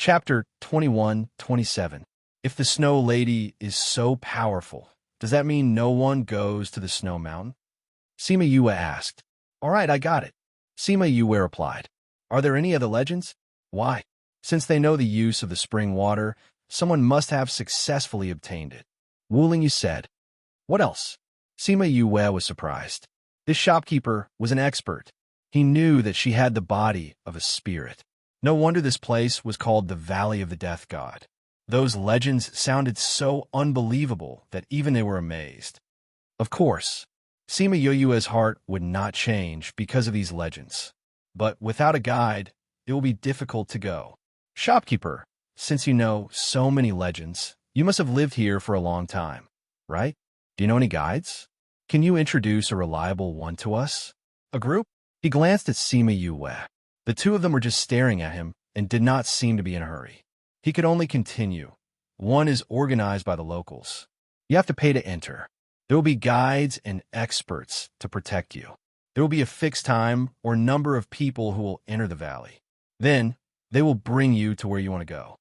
Chapter 21-27. If the Snow Lady is so powerful, does that mean no one goes to the Snow Mountain? Sima Yue asked. All right, I got it. Sima Yue replied. Are there any other legends? Why? Since they know the use of the spring water, someone must have successfully obtained it. Wu Lingyu said. What else? Sima Yue was surprised. This shopkeeper was an expert. He knew that she had the body of a spirit. No wonder this place was called the Valley of the Death God. Those legends sounded so unbelievable that even they were amazed. Of course, Sima Yue's heart would not change because of these legends. But without a guide, it will be difficult to go. Shopkeeper, since you know so many legends, you must have lived here for a long time, right? Do you know any guides? Can you introduce a reliable one to us? A group? He glanced at Sima Yue. The two of them were just staring at him and did not seem to be in a hurry. He could only continue. One is organized by the locals. You have to pay to enter. There will be guides and experts to protect you. There will be a fixed time or number of people who will enter the valley. Then, they will bring you to where you want to go.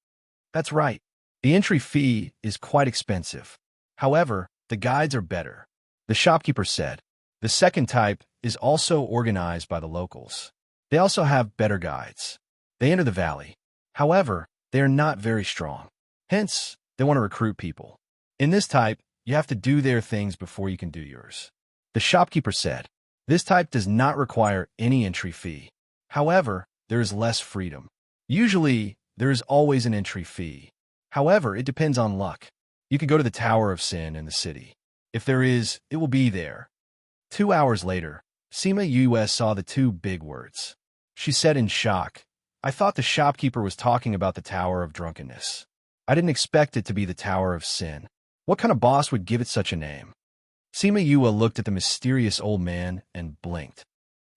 That's right. The entry fee is quite expensive. However, the guides are better. The shopkeeper said. The second type is also organized by the locals. They also have better guides. They enter the valley. However, they are not very strong. Hence, they want to recruit people. In this type, you have to do their things before you can do yours. The shopkeeper said. This type does not require any entry fee. However, there is less freedom. Usually, there is always an entry fee. However, it depends on luck. You can go to the Tower of Sin in the city. If there is, it will be there. 2 hours later, Sima Yue saw the two big words. She said in shock, I thought the shopkeeper was talking about the Tower of Drunkenness. I didn't expect it to be the Tower of Sin. What kind of boss would give it such a name? Sima Yue looked at the mysterious old man and blinked.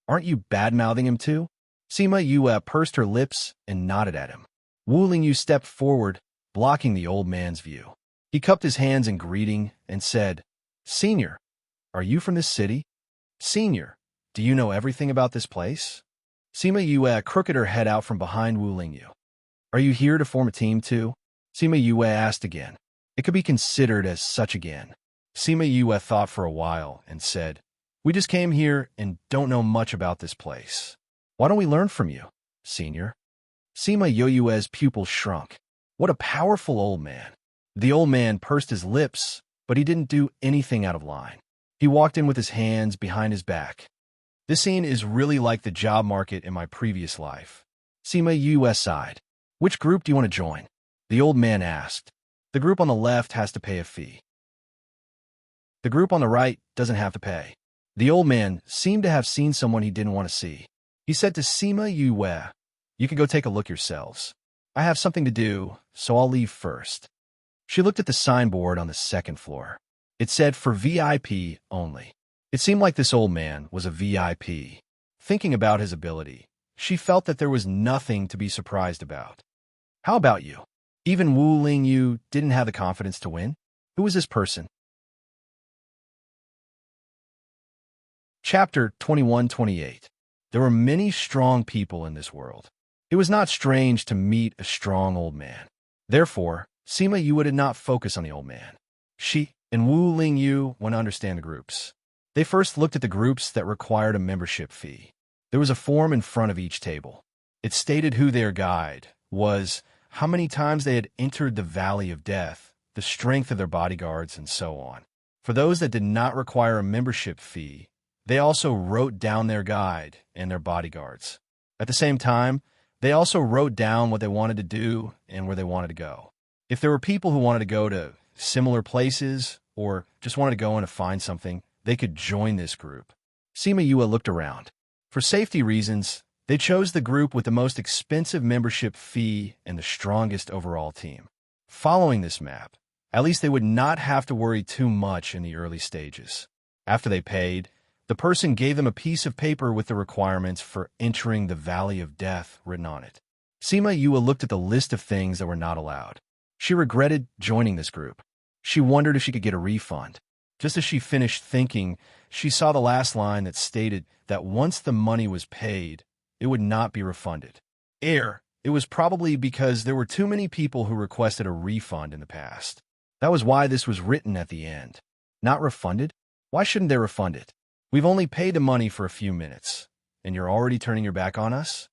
Aren't you bad-mouthing him too? Sima Yue pursed her lips and nodded at him. Wu Lingyu stepped forward, blocking the old man's view. He cupped his hands in greeting and said, Senior, are you from this city? Senior, do you know everything about this place? Sima Yue crooked her head out from behind Wu Lingyu. Are you here to form a team too? Sima Yue asked again. It could be considered as such again. Sima Yue thought for a while and said, We just came here and don't know much about this place. Why don't we learn from you, Senior? Sima Yue's pupils shrunk. What a powerful old man. The old man pursed his lips, but he didn't do anything out of line. He walked in with his hands behind his back. This scene is really like the job market in my previous life. Sima Yue sighed. Which group do you want to join? The old man asked. The group on the left has to pay a fee. The group on the right doesn't have to pay. The old man seemed to have seen someone he didn't want to see. He said to Sima Yue, You can go take a look yourselves. I have something to do, so I'll leave first. She looked at the signboard on the second floor. It said for VIP only. It seemed like this old man was a VIP. Thinking about his ability, she felt that there was nothing to be surprised about. How about you? Even Wu Lingyu didn't have the confidence to win? Who was this person? Chapter 21-28. There were many strong people in this world. It was not strange to meet a strong old man. Therefore, Sima Yue did not focus on the old man. She and Wu Lingyu went to understand the groups. They first looked at the groups that required a membership fee. There was a form in front of each table. It stated who their guide was, how many times they had entered the Valley of Death, the strength of their bodyguards, and so on. For those that did not require a membership fee, they also wrote down their guide and their bodyguards. At the same time, they also wrote down what they wanted to do and where they wanted to go. If there were people who wanted to go to similar places or just wanted to go in to find something, they could join this group. Sima Yue looked around. For safety reasons, they chose the group with the most expensive membership fee and the strongest overall team. Following this map, at least they would not have to worry too much in the early stages. After they paid, the person gave them a piece of paper with the requirements for entering the Valley of Death written on it. Sima Yue looked at the list of things that were not allowed. She regretted joining this group. She wondered if she could get a refund. Just as she finished thinking, she saw the last line that stated that once the money was paid, it would not be refunded. If It was probably because there were too many people who requested a refund in the past. That was why this was written at the end. Not refunded? Why shouldn't they refund it? We've only paid the money for a few minutes, and you're already turning your back on us?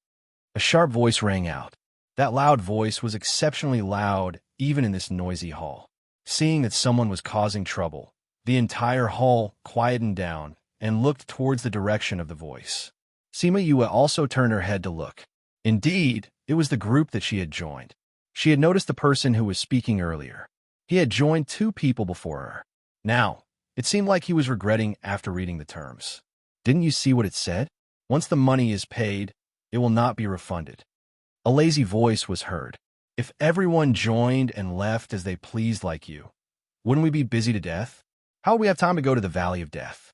A sharp voice rang out. That loud voice was exceptionally loud, even in this noisy hall. Seeing that someone was causing trouble, the entire hall quietened down and looked towards the direction of the voice. Sima Yue also turned her head to look. Indeed, it was the group that she had joined. She had noticed the person who was speaking earlier. He had joined 2 people before her. Now, it seemed like he was regretting after reading the terms. Didn't you see what it said? Once the money is paid, it will not be refunded. A lazy voice was heard. If everyone joined and left as they pleased like you, wouldn't we be busy to death? How would we have time to go to the Valley of Death?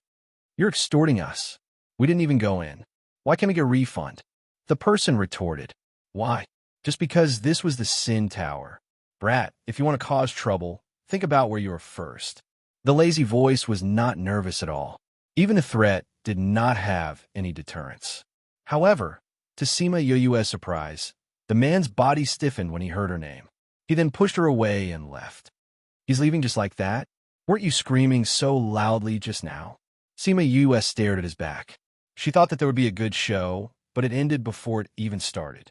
You're extorting us. We didn't even go in. Why can't we get a refund? The person retorted. Why? Just because this was the Sin Tower. Brat, if you want to cause trouble, think about where you were first. The lazy voice was not nervous at all. Even the threat did not have any deterrence. However, to Sima Yue's surprise, the man's body stiffened when he heard her name. He then pushed her away and left. He's leaving just like that? Weren't you screaming so loudly just now? Sima Yue stared at his back. She thought that there would be a good show, but it ended before it even started.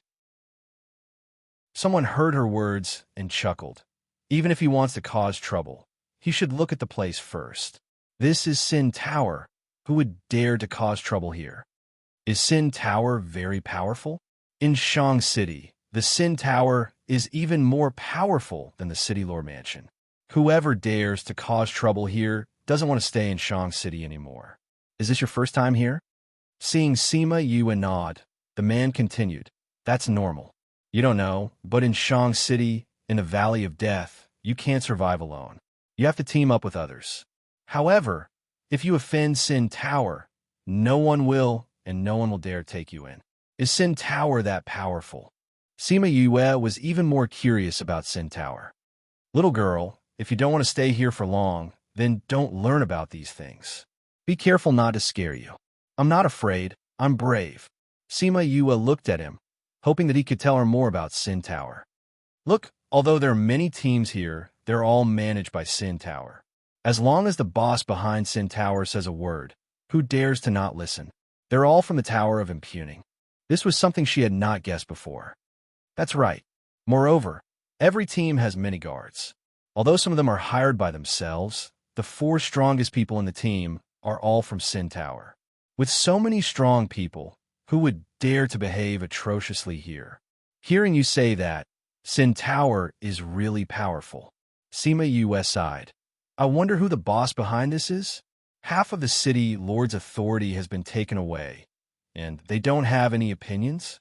Someone heard her words and chuckled. Even if he wants to cause trouble, he should look at the place first. This is Sin Tower. Who would dare to cause trouble here? Is Sin Tower very powerful? In Shang City, the Sin Tower is even more powerful than the City Lord Mansion. Whoever dares to cause trouble here doesn't want to stay in Shang City anymore. Is this your first time here? Seeing Sima Yue nod, the man continued. That's normal. You don't know, but in Shang City, in the Valley of Death, you can't survive alone. You have to team up with others. However, if you offend Sin Tower, no one will, and no one will dare take you in. Is Sin Tower that powerful? Sima Yue was even more curious about Sin Tower. Little girl, if you don't want to stay here for long, then don't learn about these things. Be careful not to scare you. I'm not afraid, I'm brave. Sima Yue looked at him, hoping that he could tell her more about Sin Tower. Look, although there are many teams here, they're all managed by Sin Tower. As long as the boss behind Sin Tower says a word, who dares to not listen? They're all from the Tower of Impugning. This was something she had not guessed before. That's right. Moreover, every team has many guards. Although some of them are hired by themselves, the 4 strongest people in the team are all from Sin Tower. With so many strong people, who would dare to behave atrociously here? Hearing you say that, Sin Tower is really powerful. Sima Yue sighed. I wonder who the boss behind this is? Half of the city lord's authority has been taken away, and they don't have any opinions?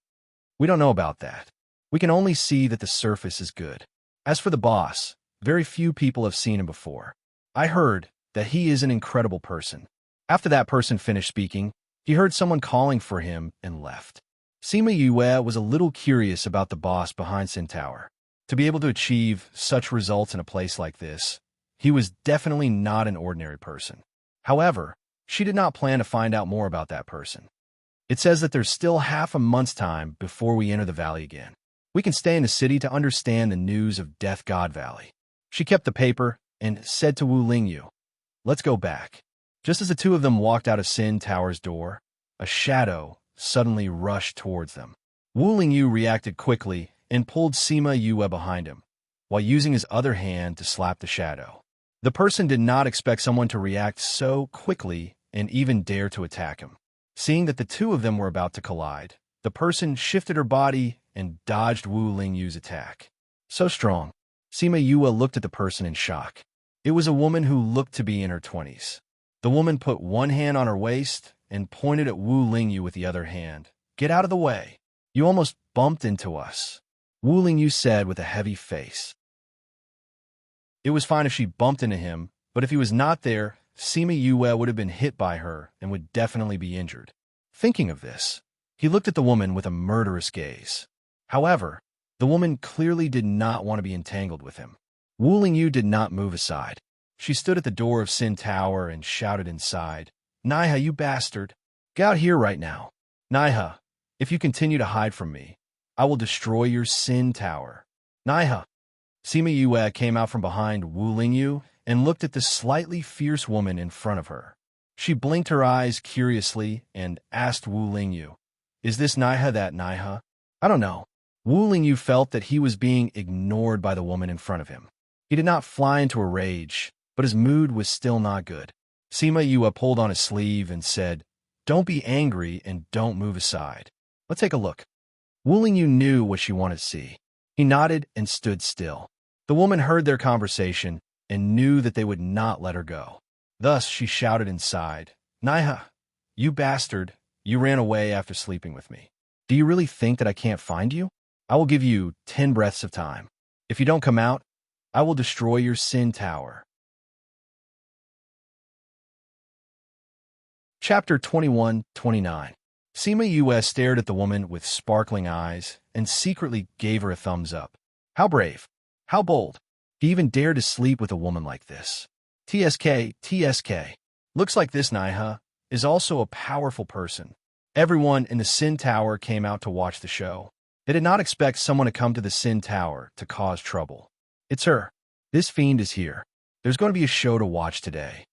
We don't know about that. We can only see that the surface is good. As for the boss, very few people have seen him before. I heard that he is an incredible person. After that person finished speaking, he heard someone calling for him and left. Sima Yue was a little curious about the boss behind Sin Tower. To be able to achieve such results in a place like this, he was definitely not an ordinary person. However, she did not plan to find out more about that person. It says that there's still half a month's time before we enter the valley again. We can stay in the city to understand the news of Death God Valley. She kept the paper and said to Wu Lingyu, let's go back. Just as the 2 of them walked out of Sin Tower's door, a shadow suddenly rushed towards them. Wu Lingyu reacted quickly and pulled Sima Yue behind him, while using his other hand to slap the shadow. The person did not expect someone to react so quickly and even dare to attack him. Seeing that the 2 of them were about to collide, the person shifted her body and dodged Wu Lingyu's attack. So strong. Sima Yue looked at the person in shock. It was a woman who looked to be in her 20s. The woman put one hand on her waist and pointed at Wu Lingyu with the other hand. Get out of the way. You almost bumped into us, Wu Lingyu said with a heavy face. It was fine if she bumped into him, but if he was not there, Sima Yue would have been hit by her and would definitely be injured. Thinking of this, he looked at the woman with a murderous gaze. However, the woman clearly did not want to be entangled with him. Wu Lingyu did not move aside. She stood at the door of Sin Tower and shouted inside, Naiha, you bastard! Get out here right now. Naiha, if you continue to hide from me, I will destroy your sin tower. Naiha. Sima Yue came out from behind Wu Lingyu and looked at the slightly fierce woman in front of her. She blinked her eyes curiously and asked Wu Lingyu, "Is this Naiha that Naiha?" "I don't know." Wu Lingyu felt that he was being ignored by the woman in front of him. He did not fly into a rage, but his mood was still not good. Sima Yue pulled on his sleeve and said, "Don't be angry and don't move aside. Let's take a look." Wu Lingyu knew what she wanted to see. He nodded and stood still. The woman heard their conversation and knew that they would not let her go. Thus she shouted inside, "Naiha, you bastard, you ran away after sleeping with me. Do you really think that I can't find you? I will give you 10 breaths of time. If you don't come out, I will destroy your sin tower." Chapter 21-29. Sima Yue stared at the woman with sparkling eyes and secretly gave her a thumbs up. How brave. How bold. He even dared to sleep with a woman like this. TSK. Looks like this Naiha is also a powerful person. Everyone in the Sin Tower came out to watch the show. They did not expect someone to come to the Sin Tower to cause trouble. It's her. This fiend is here. There's going to be a show to watch today.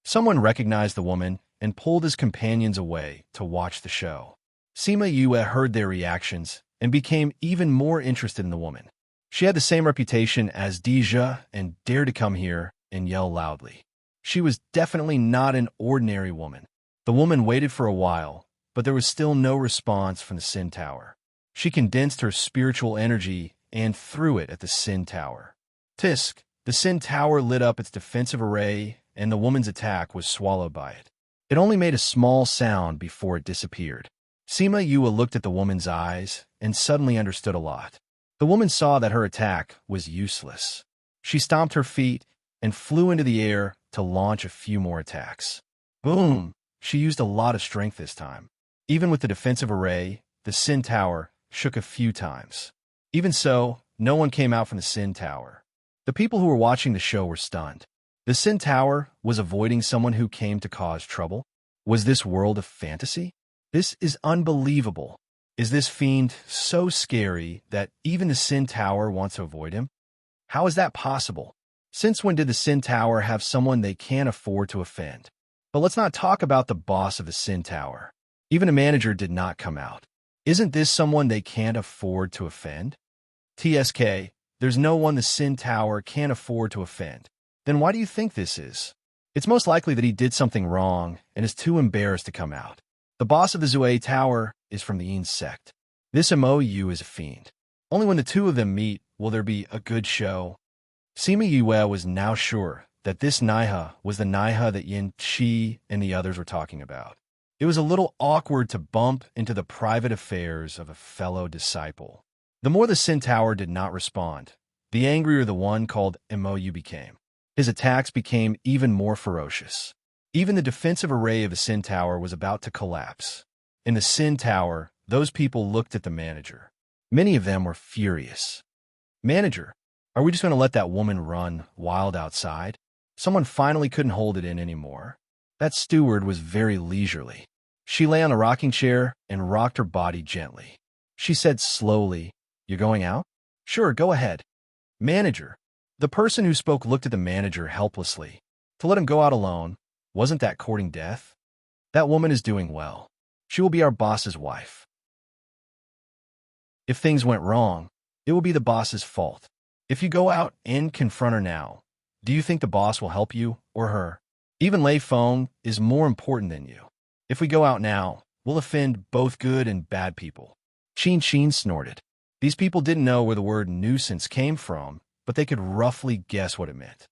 Someone recognized the woman and pulled his companions away to watch the show. Sima Yue heard their reactions and became even more interested in the woman. She had the same reputation as Deja and dared to come here and yell loudly. She was definitely not an ordinary woman. The woman waited for a while, but there was still no response from the Sin Tower. She condensed her spiritual energy and threw it at the Sin Tower. Tisk! The Sin Tower lit up its defensive array, and the woman's attack was swallowed by it. It only made a small sound before it disappeared. Sima Yue looked at the woman's eyes and suddenly understood a lot. The woman saw that her attack was useless. She stomped her feet and flew into the air to launch a few more attacks. Boom! She used a lot of strength this time. Even with the defensive array, the Sin Tower shook a few times. Even so, no one came out from the Sin Tower. The people who were watching the show were stunned. The Sin Tower was avoiding someone who came to cause trouble? Was this world a fantasy? This is unbelievable. Is this fiend so scary that even the Sin Tower wants to avoid him? How is that possible? Since when did the Sin Tower have someone they can't afford to offend? But let's not talk about the boss of the Sin Tower. Even a manager did not come out. Isn't this someone they can't afford to offend? TSK, there's no one the Sin Tower can't afford to offend. Then why do you think this is? It's most likely that he did something wrong and is too embarrassed to come out. The boss of the Zue Tower is from the Yin sect. This MOU is a fiend. Only when the two of them meet will there be a good show. Sima Yue was now sure that this Naiha was the Naiha that Yin Qi and the others were talking about. It was a little awkward to bump into the private affairs of a fellow disciple. The more the Sin Tower did not respond, the angrier the one called MOU became. His attacks became even more ferocious. Even the defensive array of the Sin Tower was about to collapse. In the Sin Tower, those people looked at the manager. Many of them were furious. "Manager, are we just going to let that woman run wild outside?" Someone finally couldn't hold it in anymore. That steward was very leisurely. She lay on a rocking chair and rocked her body gently. She said slowly, "You're going out?" "Sure, go ahead." "Manager." The person who spoke looked at the manager helplessly. To let him go out alone, wasn't that courting death? That woman is doing well. She will be our boss's wife. If things went wrong, it will be the boss's fault. If you go out and confront her now, do you think the boss will help you or her? Even Lei Feng is more important than you. If we go out now, we'll offend both good and bad people. Qin snorted. These people didn't know where the word nuisance came from, but they could roughly guess what it meant.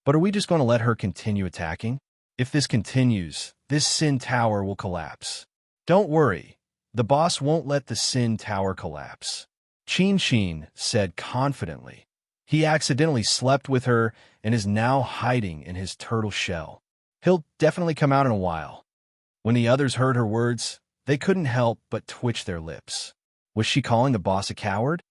But are we just going to let her continue attacking? If this continues, this Sin Tower will collapse. Don't worry, the boss won't let the Sin Tower collapse. Qin said confidently. He accidentally slept with her and is now hiding in his turtle shell. He'll definitely come out in a while. When the others heard her words, they couldn't help but twitch their lips. Was she calling the boss a coward?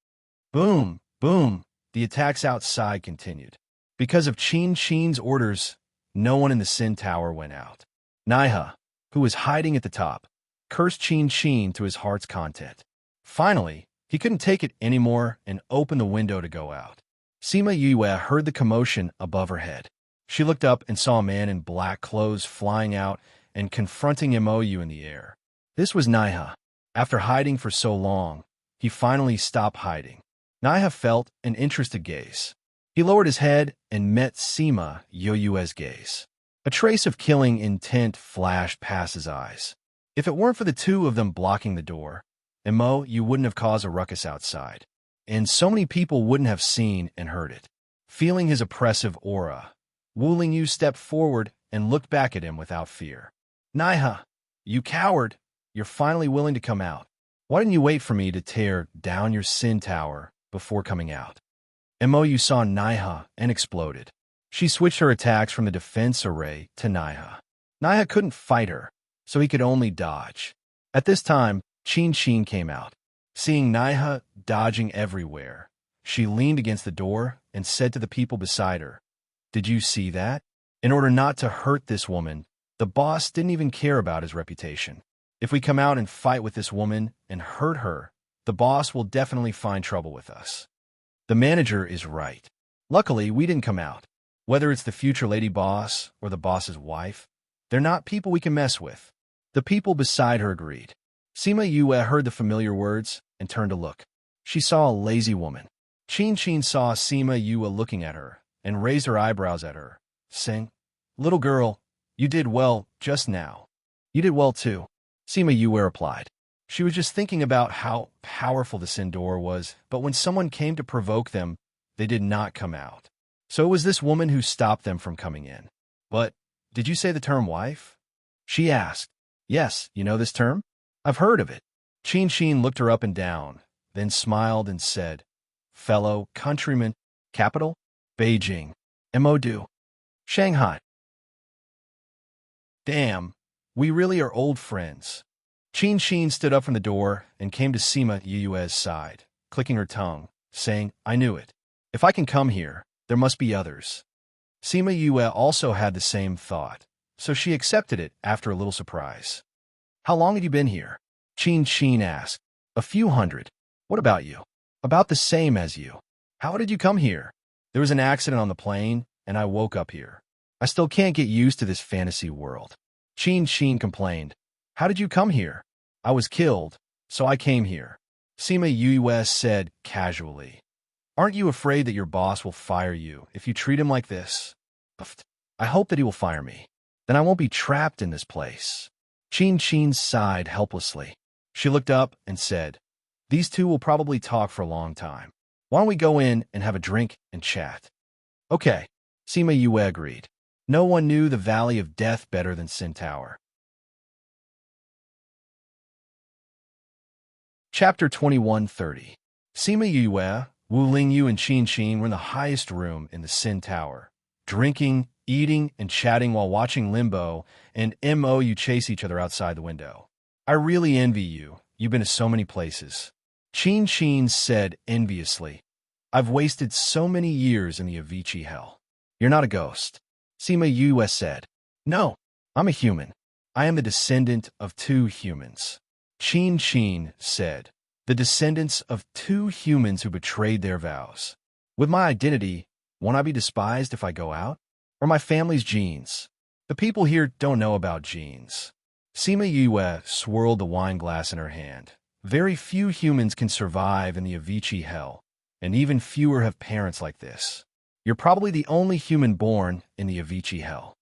Boom, boom, the attacks outside continued. Because of Qin's orders, no one in the Sin Tower went out. Naiha, who was hiding at the top, cursed Qin to his heart's content. Finally, He couldn't take it anymore and opened the window to go out. Sima Yue heard the commotion above her head. She looked up and saw a man in black clothes flying out and confronting Mou in the air. This was Naiha. After hiding for so long, he finally stopped hiding. Naiha felt an interested gaze. He lowered his head and met Sima Yue's gaze. A trace of killing intent flashed past his eyes. If it weren't for the two of them blocking the door, Mo, you wouldn't have caused a ruckus outside, and so many people wouldn't have seen and heard it. Feeling his oppressive aura, Wu Lingyu stepped forward and looked back at him without fear. Naiha, you coward, you're finally willing to come out. Why didn't you wait for me to tear down your sin tower before coming out? Mo saw Naiha and exploded. She switched her attacks from the defense array to Naiha. Naiha couldn't fight her, so he could only dodge. At this time, Qin came out. Seeing Naiha dodging everywhere, she leaned against the door and said to the people beside her, "Did you see that? In order not to hurt this woman, the boss didn't even care about his reputation. If we come out and fight with this woman and hurt her, the boss will definitely find trouble with us." The manager is right. Luckily, we didn't come out. Whether it's the future lady boss or the boss's wife, they're not people we can mess with. The people beside her agreed. Sima Yue heard the familiar words and turned to look. She saw a lazy woman. Qin saw Sima Yue looking at her and raised her eyebrows at her, saying, "Little girl, you did well just now." "You did well too," Sima Yue replied. She was just thinking about how powerful the Sin Door was, but when someone came to provoke them, they did not come out. So it was this woman who stopped them from coming in. "But, did you say the term wife?" she asked. "Yes, you know this term? I've heard of it." Qin looked her up and down, then smiled and said, "Fellow countryman, capital? Beijing. Modu. Shanghai." "Damn, we really are old friends." Qin stood up from the door and came to Sima Yue's side, clicking her tongue, saying, "I knew it. If I can come here, there must be others." Sima Yue also had the same thought, so she accepted it after a little surprise. "How long had you been here?" Qin asked. "A few hundred. What about you?" "About the same as you." "How did you come here?" "There was an accident on the plane, and I woke up here. I still can't get used to this fantasy world." Qin complained. "How did you come here?" "I was killed, so I came here," Sima Yue said casually. "Aren't you afraid that your boss will fire you if you treat him like this?" "I hope that he will fire me. Then I won't be trapped in this place." Qin sighed helplessly. She looked up and said, "These two will probably talk for a long time. Why don't we go in and have a drink and chat?" "Okay," Sima Yue agreed. No one knew the Valley of Death better than Sin Tower. Chapter 2130. Sima Yue, Wu Lingyu, and Qin were in the highest room in the Sin Tower, drinking, eating, and chatting while watching Limbo and Mou chase each other outside the window. "I really envy you. You've been to so many places." Qin said enviously, "I've wasted so many years in the Avicii hell." "You're not a ghost," Sima Yue said. "No, I'm a human. I am the descendant of two humans." Qin said, "The descendants of two humans who betrayed their vows. With my identity, won't I be despised if I go out? Or my family's genes? The people here don't know about genes." Sima Yue swirled the wine glass in her hand. "Very few humans can survive in the Avicii hell, and even fewer have parents like this. You're probably the only human born in the Avicii hell."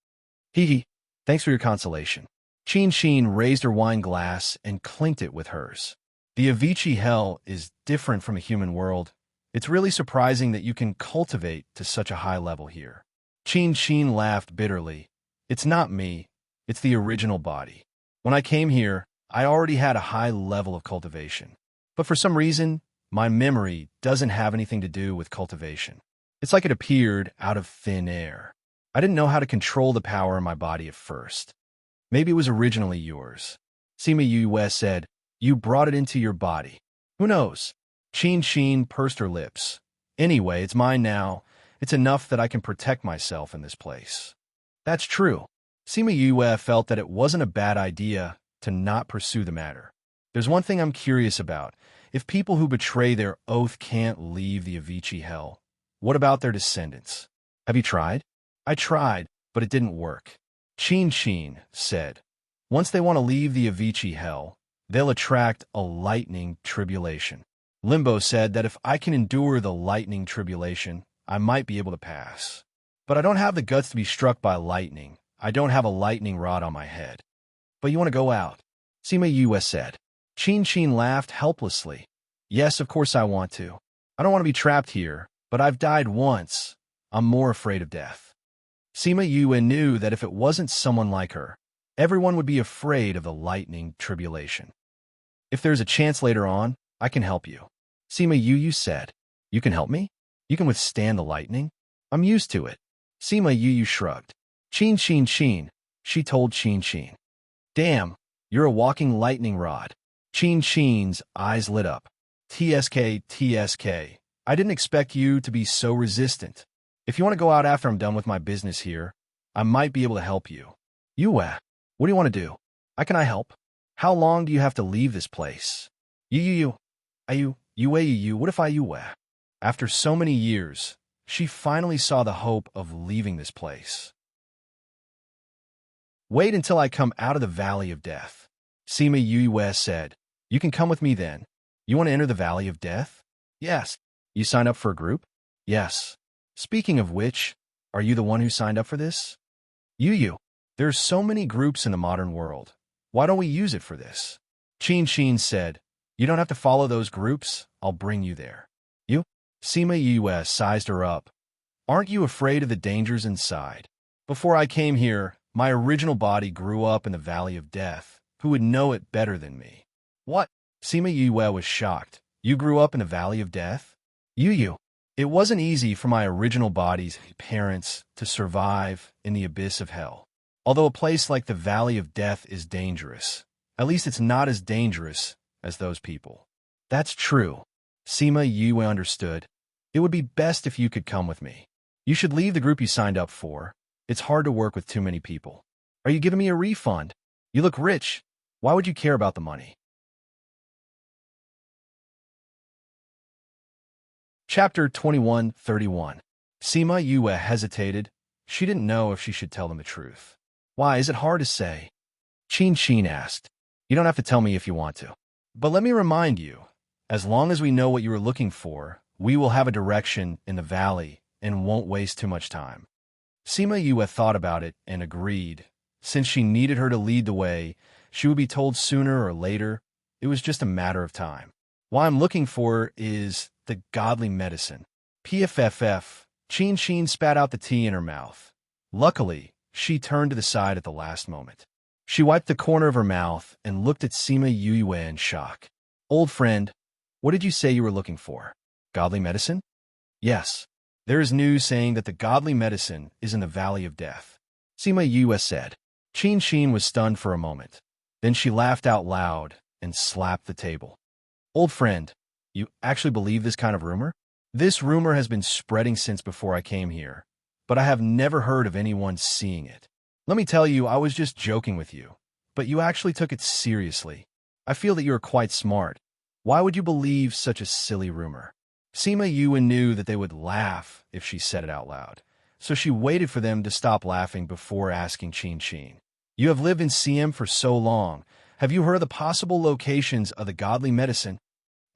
"Hee, thanks for your consolation." Qin raised her wine glass and clinked it with hers. "The Avicii hell is different from a human world. It's really surprising that you can cultivate to such a high level here." Qin laughed bitterly. "It's not me. It's the original body. When I came here, I already had a high level of cultivation. But for some reason, my memory doesn't have anything to do with cultivation. It's like it appeared out of thin air. I didn't know how to control the power in my body at first. Maybe it was originally yours." Sima Yue said, "You brought it into your body. Who knows?" Qin pursed her lips. "Anyway, it's mine now. It's enough that I can protect myself in this place." "That's true." Sima Yue felt that it wasn't a bad idea to not pursue the matter. "There's one thing I'm curious about. If people who betray their oath can't leave the Avicii hell, what about their descendants? Have you tried? I tried, but it didn't work. Chin said, once they want to leave the Avicii hell, they'll attract a lightning tribulation. Limbo said that if I can endure the lightning tribulation, I might be able to pass. But I don't have the guts to be struck by lightning. I don't have a lightning rod on my head. But you want to go out? Sima Yue said. Chin laughed helplessly. Yes, of course I want to. I don't want to be trapped here, but I've died once. I'm more afraid of death. Sima Yue knew that if it wasn't someone like her, everyone would be afraid of the lightning tribulation. If there's a chance later on, I can help you. Sima Yue said. You can help me? You can withstand the lightning? I'm used to it. Sima Yue shrugged. Chin, she told Chin. Damn, you're a walking lightning rod. Chin's eyes lit up. TSK, I didn't expect you to be so resistant. If you want to go out after I'm done with my business here, I might be able to help you. Yue, what do you want to do? How can I help? How long do you have to leave this place? Yue, what if I Yue? After so many years, she finally saw the hope of leaving this place. Wait until I come out of the Valley of Death. Sima Yue said. You can come with me then. You want to enter the Valley of Death? Yes. You signed up for a group? Yes. Speaking of which, are you the one who signed up for this? Yue, there's so many groups in the modern world. Why don't we use it for this? Chin said. You don't have to follow those groups. I'll bring you there. You? Sima Yue sized her up. Aren't you afraid of the dangers inside? Before I came here, my original body grew up in the Valley of Death. Who would know it better than me? What? Sima Yue was shocked. You grew up in the Valley of Death? Yue, it wasn't easy for my original body's parents to survive in the abyss of hell. Although a place like the Valley of Death is dangerous, at least it's not as dangerous as those people. That's true. Sima Yue understood. It would be best if you could come with me. You should leave the group you signed up for. It's hard to work with too many people. Are you giving me a refund? You look rich. Why would you care about the money? Chapter 21:31. Sima Yue hesitated. She didn't know if she should tell them the truth. Why, is it hard to say? Chin asked. You don't have to tell me if you want to. But let me remind you, as long as we know what you are looking for, we will have a direction in the valley and won't waste too much time. Sima Yue thought about it and agreed. Since she needed her to lead the way, she would be told sooner or later. It was just a matter of time. What I'm looking for is the godly medicine. PFFF. Chin spat out the tea in her mouth. Luckily, she turned to the side at the last moment. She wiped the corner of her mouth and looked at Sima Yue in shock. Old friend, what did you say you were looking for? Godly medicine? Yes. There is news saying that the godly medicine is in the Valley of Death. Sima Yue said. Chin was stunned for a moment. Then she laughed out loud and slapped the table. Old friend, you actually believe this kind of rumor? This rumor has been spreading since before I came here, but I have never heard of anyone seeing it. Let me tell you, I was just joking with you, but you actually took it seriously. I feel that you are quite smart. Why would you believe such a silly rumor? Sima Yue knew that they would laugh if she said it out loud, so she waited for them to stop laughing before asking Chin. You have lived in CM for so long. Have you heard of the possible locations of the godly medicine?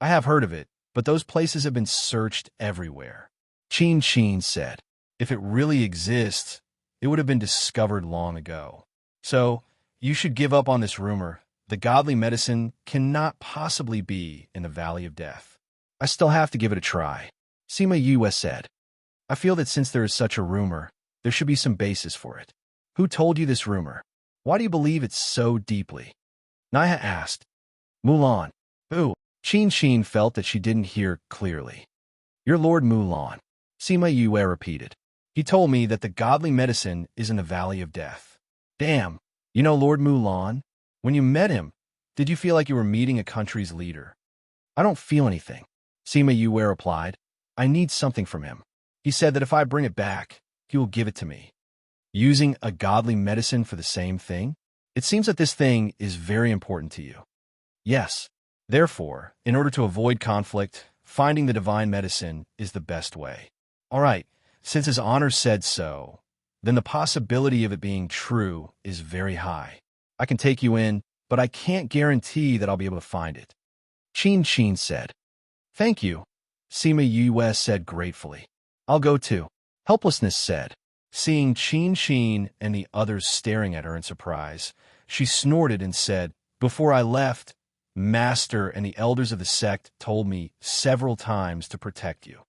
I have heard of it, but those places have been searched everywhere. Chin said. If it really exists, it would have been discovered long ago. So, you should give up on this rumor. The godly medicine cannot possibly be in the Valley of Death. I still have to give it a try. Sima Yue said. I feel that since there is such a rumor, there should be some basis for it. Who told you this rumor? Why do you believe it so deeply? Naya asked. Mulan. Who? Chin felt that she didn't hear clearly. Your Lord Mulan. Sima Yue repeated. He told me that the godly medicine is in the Valley of Death. Damn, you know Lord Mulan? When you met him, did you feel like you were meeting a country's leader? I don't feel anything. Sima Yue replied. I need something from him. He said that if I bring it back, he will give it to me. Using a godly medicine for the same thing? It seems that this thing is very important to you. Yes. Therefore, in order to avoid conflict, finding the divine medicine is the best way. All right, since his honor said so, then the possibility of it being true is very high. I can take you in, but I can't guarantee that I'll be able to find it. Chin said. Thank you, Sima Yue said gratefully. I'll go too, Helplessness said. Seeing Chin and the others staring at her in surprise, she snorted and said, Before I left, Master and the elders of the sect told me several times to protect you.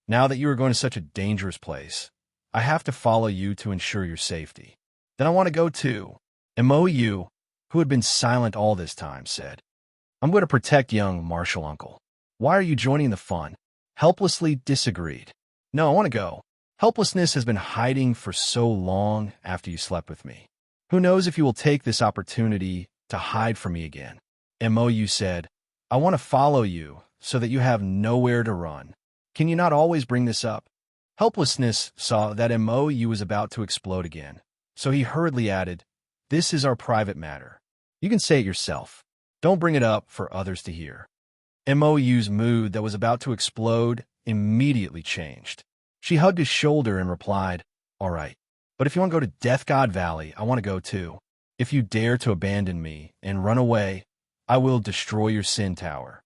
Now that you are going to such a dangerous place, I have to follow you to ensure your safety. Then I want to go too. Mou, who had been silent all this time, said, I'm going to protect young Marshall Uncle. Why are you joining the fun? Helplessly disagreed. No, I want to go. Helplessness has been hiding for so long after you slept with me. Who knows if you will take this opportunity to hide from me again. Mou said, I want to follow you so that you have nowhere to run. Can you not always bring this up? Helplessness saw that Mou was about to explode again, so he hurriedly added, This is our private matter. You can say it yourself. Don't bring it up for others to hear. Mou's mood that was about to explode immediately changed. She hugged his shoulder and replied, All right, but if you want to go to Death God Valley, I want to go too. If you dare to abandon me and run away, I will destroy your sin tower.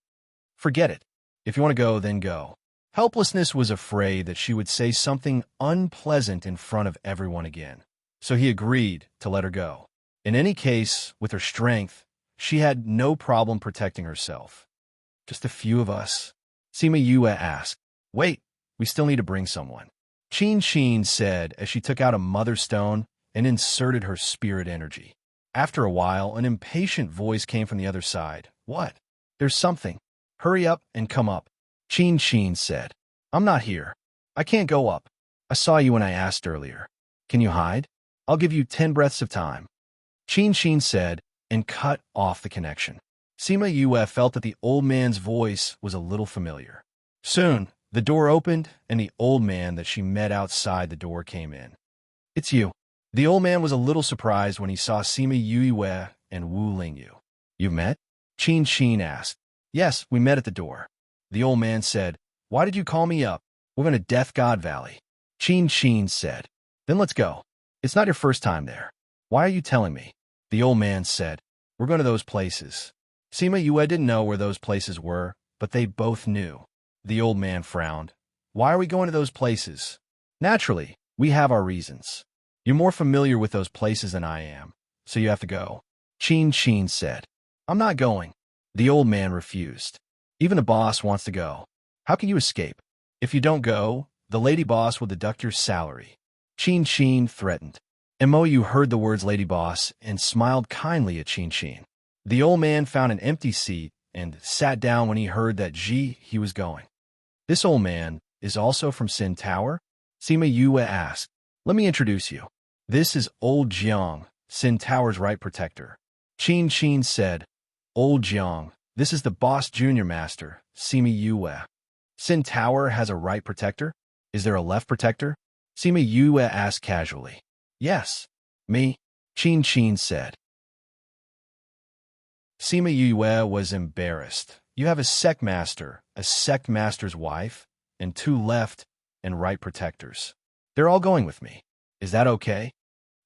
Forget it. If you want to go, then go. Helplessness was afraid that she would say something unpleasant in front of everyone again, so he agreed to let her go. In any case, with her strength, she had no problem protecting herself. Just a few of us. Sima Yue asked. Wait, we still need to bring someone. Chin said as she took out a mother stone and inserted her spirit energy. After a while, an impatient voice came from the other side. What? There's something. Hurry up and come up. Chin said. I'm not here. I can't go up. I saw you when I asked earlier. Can you hide? I'll give you 10 breaths of time. Chin said and cut off the connection. Sima Yue felt that the old man's voice was a little familiar. Soon, the door opened and the old man that she met outside the door came in. It's you. The old man was a little surprised when he saw Sima Yue and Wu Lingyu. You met? Chin asked. Yes, we met at the door. The old man said, Why did you call me up? We're going to Death God Valley. Chin said. Then let's go. It's not your first time there. Why are you telling me? The old man said, We're going to those places. Sima Yue didn't know where those places were, but they both knew. The old man frowned. Why are we going to those places? Naturally, we have our reasons. You're more familiar with those places than I am, so you have to go. Chin said. I'm not going. The old man refused. Even a boss wants to go. How can you escape? If you don't go, the lady boss will deduct your salary. Chin threatened. Mou heard the words lady boss and smiled kindly at Chin. The old man found an empty seat and sat down when he heard that he was going. This old man is also from Sin Tower? Sima Yue asked. Let me introduce you. This is Old Jiang, Sin Tower's right protector. Chin said, Old Jiang, this is the boss junior master, Sima Yue. Sin Tower has a right protector? Is there a left protector? Sima Yue asked casually. Yes, me, Chin said. Sima Yue was embarrassed. You have a sect master's wife, and 2 left and right protectors. They're all going with me. Is that okay?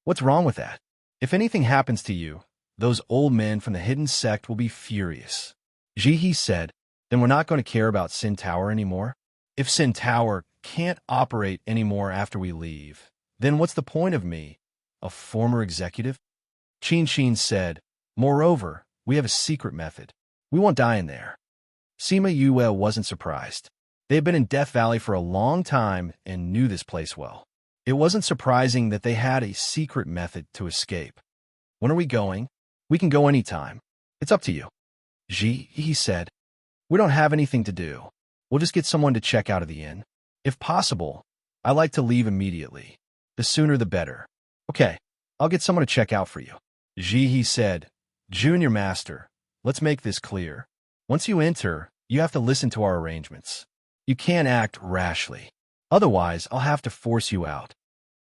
What's wrong with that? If anything happens to you, those old men from the hidden sect will be furious. He said, then we're not going to care about Sin Tower anymore? If Sin Tower can't operate anymore after we leave, then what's the point of me, a former executive? Chin said, moreover, we have a secret method. We won't die in there. Sima Yue wasn't surprised. They had been in Death Valley for a long time and knew this place well. It wasn't surprising that they had a secret method to escape. When are we going? We can go anytime. It's up to you. He said. We don't have anything to do. We'll just get someone to check out of the inn. If possible, I like to leave immediately. The sooner the better. Okay, I'll get someone to check out for you. He said. Junior Master, let's make this clear. Once you enter, you have to listen to our arrangements. You can't act rashly. Otherwise, I'll have to force you out.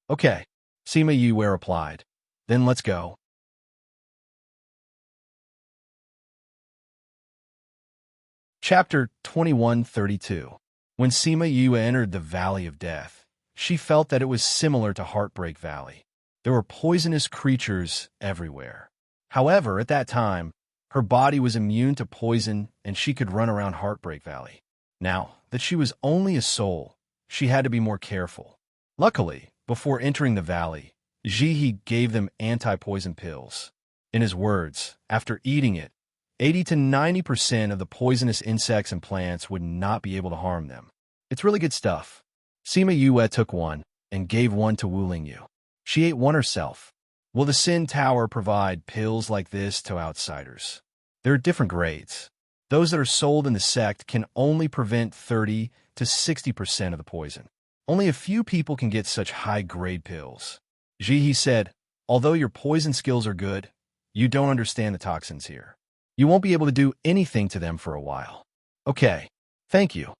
Okay, Sima Yue replied. Then let's go. Chapter 2132. When Sima Yue entered the Valley of Death, she felt that it was similar to Heartbreak Valley. There were poisonous creatures everywhere. However, at that time, her body was immune to poison and she could run around Heartbreak Valley. Now that she was only a soul, she had to be more careful. Luckily, before entering the valley, Jihe gave them anti-poison pills. In his words, after eating it, 80 to 90% of the poisonous insects and plants would not be able to harm them. It's really good stuff. Sima Yue took one and gave one to Wu Lingyu. She ate one herself. Will the Sin Tower provide pills like this to outsiders? There are different grades. Those that are sold in the sect can only prevent 30 to 60% of the poison. Only a few people can get such high-grade pills. Jihe said, although your poison skills are good, you don't understand the toxins here. You won't be able to do anything to them for a while. Okay, thank you.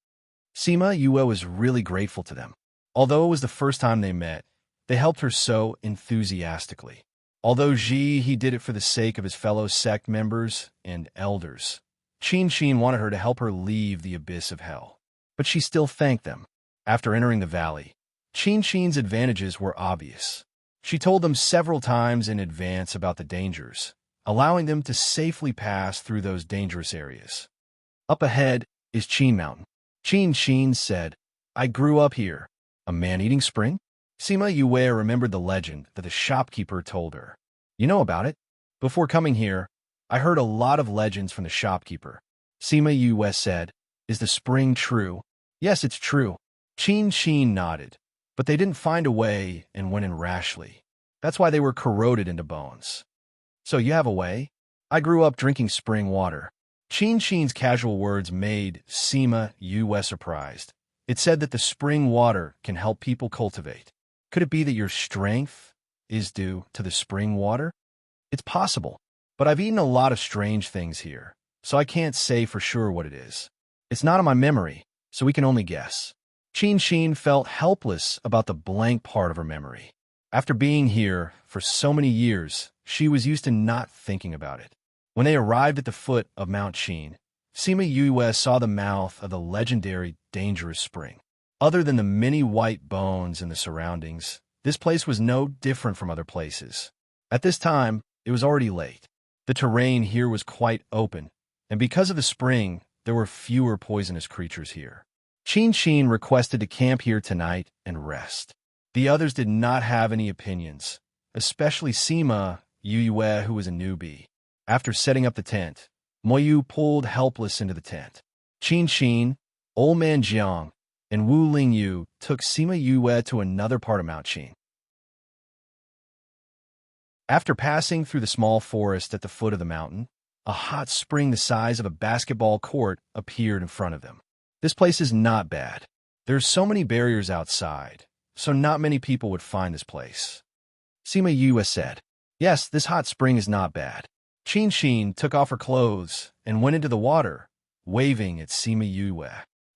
Sima Yue was really grateful to them. Although it was the first time they met, they helped her so enthusiastically. Although he did it for the sake of his fellow sect members and elders, Qin wanted her to help her leave the abyss of hell. But she still thanked them. After entering the valley, Qin's advantages were obvious. She told them several times in advance about the dangers, allowing them to safely pass through those dangerous areas. Up ahead is Qin Mountain. Qin said, I grew up here. A man-eating spring? Sima Yue remembered the legend that the shopkeeper told her. You know about it? Before coming here, I heard a lot of legends from the shopkeeper. Sima Yue said, is the spring true? Yes, it's true. Qin nodded, but they didn't find a way and went in rashly. That's why they were corroded into bones. So you have a way? I grew up drinking spring water. Qin's casual words made Sima Yue surprised. It said that the spring water can help people cultivate. Could it be that your strength is due to the spring water? It's possible, but I've eaten a lot of strange things here, so I can't say for sure what it is. It's not in my memory, so we can only guess. Qin felt helpless about the blank part of her memory. After being here for so many years, she was used to not thinking about it. When they arrived at the foot of Mount Qin, Sima Yue saw the mouth of the legendary dangerous spring. Other than the many white bones in the surroundings, this place was no different from other places. At this time, it was already late. The terrain here was quite open, and because of the spring, there were fewer poisonous creatures here. Qin requested to camp here tonight and rest. The others did not have any opinions, especially Sima Yue, who was a newbie. After setting up the tent, Moyu pulled helpless into the tent. Qin, Old Man Jiang, and Wu Lingyu took Sima Yue to another part of Mount Qin. After passing through the small forest at the foot of the mountain, a hot spring the size of a basketball court appeared in front of them. This place is not bad. There's so many barriers outside, so not many people would find this place. Sima Yue said, yes, this hot spring is not bad. Qin took off her clothes and went into the water, waving at Sima Yue.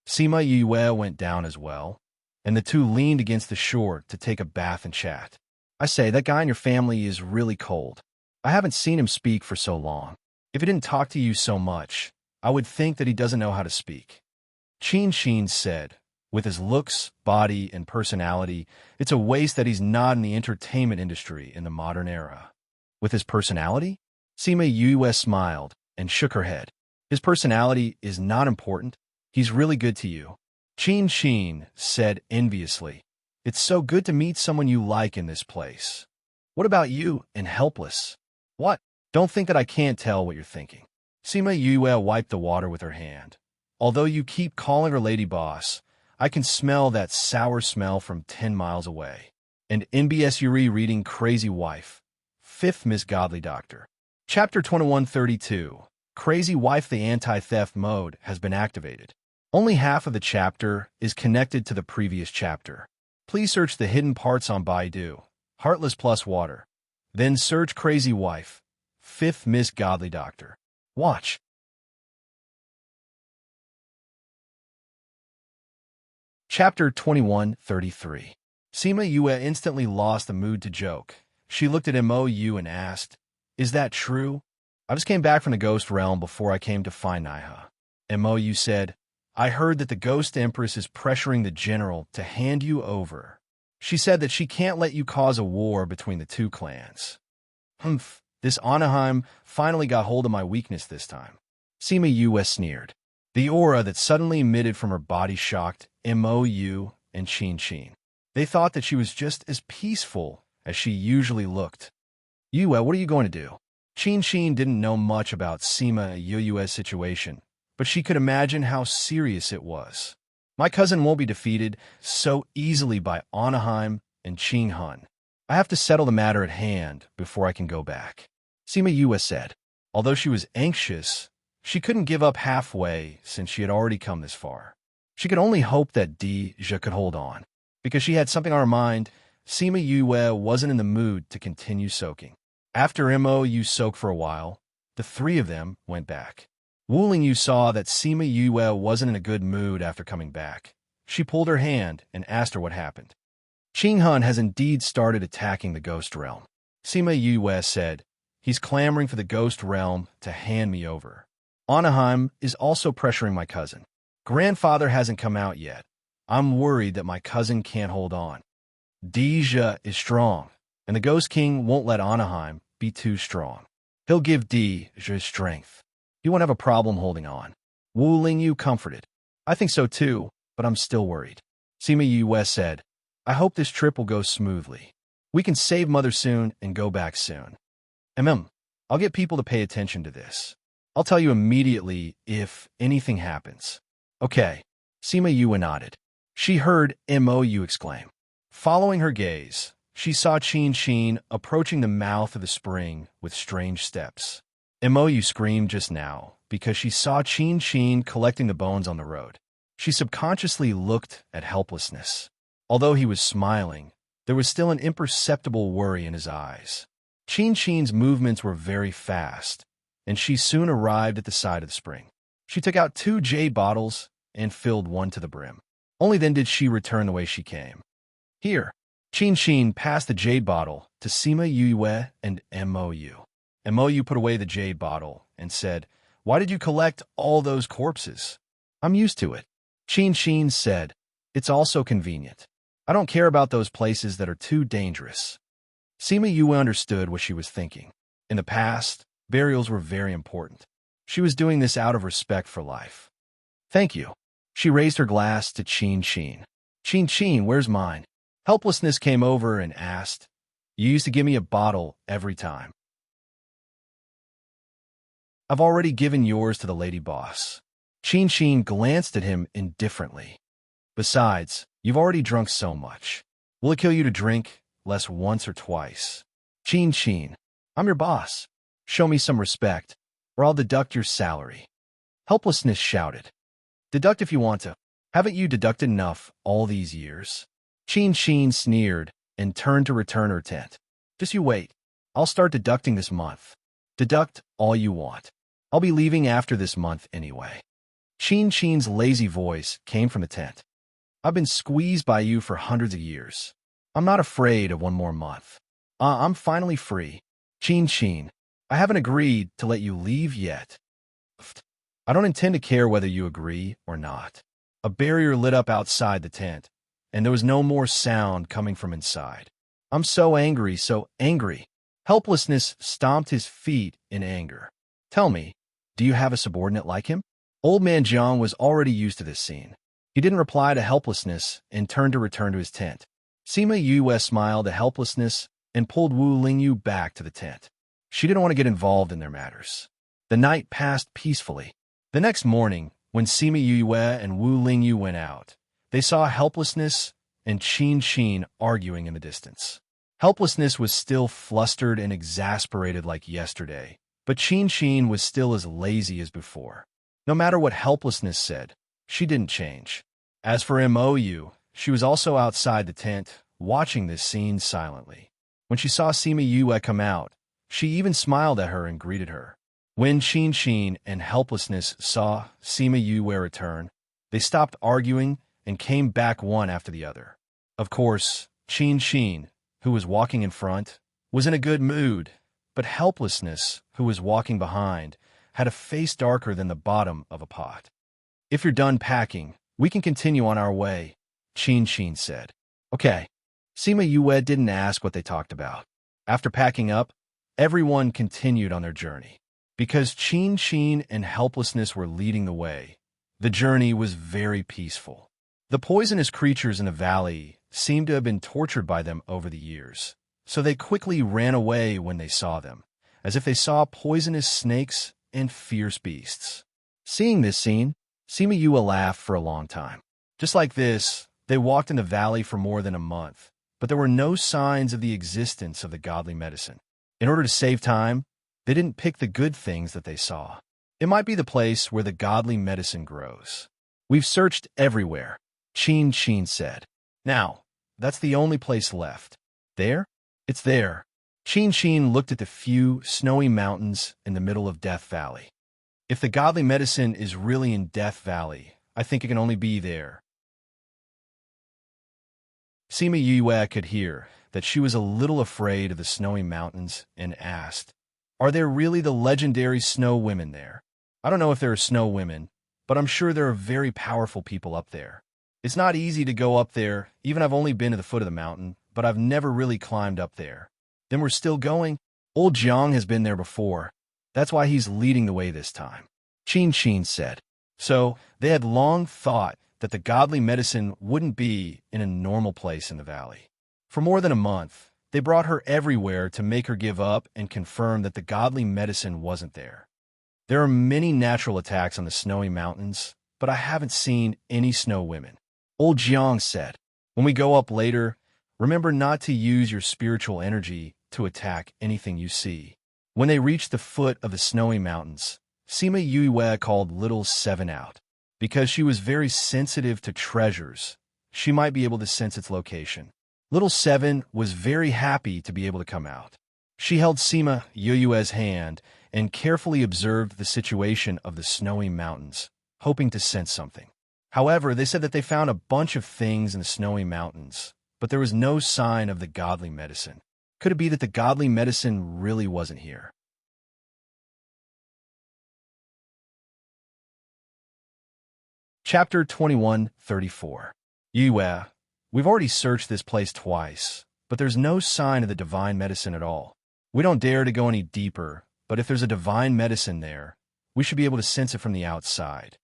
Sima Yue went down as well, and the two leaned against the shore to take a bath and chat. I say, that guy in your family is really cold. I haven't seen him speak for so long. If he didn't talk to you so much, I would think that he doesn't know how to speak. Qin said, with his looks, body, and personality, it's a waste that he's not in the entertainment industry in the modern era. With his personality? Sima Yue smiled and shook her head. His personality is not important. He's really good to you. Qin said enviously, it's so good to meet someone you like in this place. What about you and Helpless? What? Don't think that I can't tell what you're thinking. Sima Yue wiped the water with her hand. Although you keep calling her Lady Boss, I can smell that sour smell from 10 miles away. And NBS Yuri reading Crazy Wife, 5th Miss Godly Doctor. Chapter 2132. Crazy Wife, the anti-theft mode has been activated. Only half of the chapter is connected to the previous chapter. Please search the hidden parts on Baidu, Heartless plus Water. Then search Crazy Wife, 5th Miss Godly Doctor. Watch. Chapter 2133. Sima Yue instantly lost the mood to joke. She looked at Mou and asked, is that true? I just came back from the Ghost Realm before I came to find Naiha. Mou said, I heard that the Ghost Empress is pressuring the general to hand you over. She said that she can't let you cause a war between the two clans. Humph, this Anaheim finally got hold of my weakness this time. Sima Yue sneered. The aura that suddenly emitted from her body shocked Mou and Qin. They thought that she was just as peaceful as she usually looked. Yue, what are you going to do? Qin didn't know much about Sima Yue's situation, but she could imagine how serious it was. My cousin won't be defeated so easily by Anaheim and Qin Han. I have to settle the matter at hand before I can go back. Sima Yue said. Although she was anxious, she couldn't give up halfway since she had already come this far. She could only hope that Deja could hold on. Because she had something on her mind, Sima Yue wasn't in the mood to continue soaking. After Mou soaked for a while, the three of them went back. Wu Lingyu saw that Sima Yue wasn't in a good mood after coming back. She pulled her hand and asked her what happened. Qin Han has indeed started attacking the Ghost Realm. Sima Yue said, he's clamoring for the Ghost Realm to hand me over. Anaheim is also pressuring my cousin. Grandfather hasn't come out yet. I'm worried that my cousin can't hold on. Deja is strong, and the Ghost King won't let Anaheim be too strong. He'll give Deja strength. He won't have a problem holding on. Wu Lingyu comforted. I think so too, but I'm still worried. Sima Yue said, I hope this trip will go smoothly. We can save Mother soon and go back soon. I'll get people to pay attention to this. I'll tell you immediately if anything happens. Okay. Sima Yue nodded. She heard Mou exclaim. Following her gaze, she saw Qin approaching the mouth of the spring with strange steps. Mou screamed just now because she saw Qin collecting the bones on the road. She subconsciously looked at helplessness. Although he was smiling, there was still an imperceptible worry in his eyes. Qin's movements were very fast, and she soon arrived at the side of the spring. She took out 2 jade bottles and filled one to the brim. Only then did she return the way she came. Here, Qin passed the jade bottle to Sima Yue and Mou. Mou put away the jade bottle and said, Why did you collect all those corpses? I'm used to it. Qin said, It's also convenient. I don't care about those places that are too dangerous. Sima Yue understood what she was thinking. In the past, burials were very important. She was doing this out of respect for life. Thank you. She raised her glass to Qin. Qin, where's mine? Helplessness came over and asked, You used to give me a bottle every time. I've already given yours to the lady boss. Qin glanced at him indifferently. Besides, you've already drunk so much. Will it kill you to drink less once or twice? Qin, I'm your boss. Show me some respect, or I'll deduct your salary. Helplessness shouted. Deduct if you want to. Haven't you deducted enough all these years? Qin sneered and turned to return her tent. Just you wait. I'll start deducting this month. Deduct all you want. I'll be leaving after this month anyway. Qin's lazy voice came from the tent. I've been squeezed by you for hundreds of years. I'm not afraid of one more month. I'm finally free. Qin, I haven't agreed to let you leave yet. I don't intend to care whether you agree or not. A barrier lit up outside the tent, and there was no more sound coming from inside. I'm so angry, so angry. Helplessness stomped his feet in anger. Tell me, do you have a subordinate like him? Old Man Jiang was already used to this scene. He didn't reply to Helplessness and turned to return to his tent. Sima Yue smiled at Helplessness and pulled Wu Lingyu back to the tent. She didn't want to get involved in their matters. The night passed peacefully. The next morning, when Sima Yue and Wu Lingyu went out, they saw Helplessness and Qin arguing in the distance. Helplessness was still flustered and exasperated like yesterday, but Qin was still as lazy as before. No matter what Helplessness said, she didn't change. As for Mou, she was also outside the tent, watching this scene silently. When she saw Sima Yue come out, she even smiled at her and greeted her. When Qin and Helplessness saw Sima Yue return, they stopped arguing and came back one after the other. Of course, Qin, who was walking in front, was in a good mood, but Helplessness, who was walking behind, had a face darker than the bottom of a pot. If you're done packing, we can continue on our way, Chin said. Okay. Sima Yue didn't ask what they talked about. After packing up, everyone continued on their journey. Because Chin and helplessness were leading the way, the journey was very peaceful. The poisonous creatures in the valley seemed to have been tortured by them over the years, so they quickly ran away when they saw them, as if they saw poisonous snakes and fierce beasts. Seeing this scene, Sima Yue laughed for a long time. Just like this, they walked in the valley for more than a month, but there were no signs of the existence of the godly medicine. In order to save time, they didn't pick the good things that they saw. It might be the place where the godly medicine grows. We've searched everywhere, Chin said. Now, that's the only place left. There? It's there. Chin looked at the few snowy mountains in the middle of Death Valley. If the godly medicine is really in Death Valley, I think it can only be there. Sima Yue could hear that she was a little afraid of the snowy mountains and asked, "Are there really the legendary snow women there?" I don't know if there are snow women, but I'm sure there are very powerful people up there. It's not easy to go up there, even I've only been to the foot of the mountain, but I've never really climbed up there. Then we're still going? Old Jiang has been there before. That's why he's leading the way this time, Chin said. So, they had long thought that the godly medicine wouldn't be in a normal place in the valley. For more than a month, they brought her everywhere to make her give up and confirm that the godly medicine wasn't there. There are many natural attacks on the snowy mountains, but I haven't seen any snow women. Old Jiang said, when we go up later, remember not to use your spiritual energy to attack anything you see. When they reached the foot of the snowy mountains, Sima Yue called Little Seven out. Because she was very sensitive to treasures, she might be able to sense its location. Little Seven was very happy to be able to come out. She held Sima Yue's hand and carefully observed the situation of the snowy mountains, hoping to sense something. However, they said that they found a bunch of things in the snowy mountains, but there was no sign of the godly medicine. Could it be that the godly medicine really wasn't here? Chapter 21:34. Yue, we've already searched this place twice, but there's no sign of the divine medicine at all. We don't dare to go any deeper, but if there's a divine medicine there, we should be able to sense it from the outside.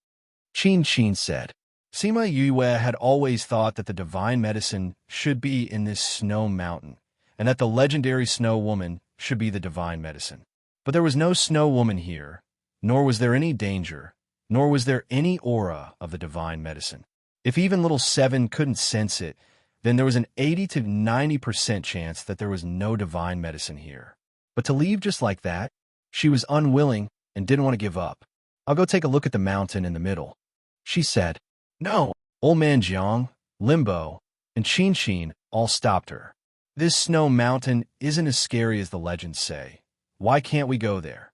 Chin said. Sima Yue had always thought that the divine medicine should be in this snow mountain, and that the legendary snow woman should be the divine medicine. But there was no snow woman here, nor was there any danger, nor was there any aura of the divine medicine. If even Little Seven couldn't sense it, then there was an 80 to 90% chance that there was no divine medicine here. But to leave just like that, she was unwilling and didn't want to give up. I'll go take a look at the mountain in the middle, she said. No, Old Man Jiang, Limbo, and Chin all stopped her. This snow mountain isn't as scary as the legends say. Why can't we go there?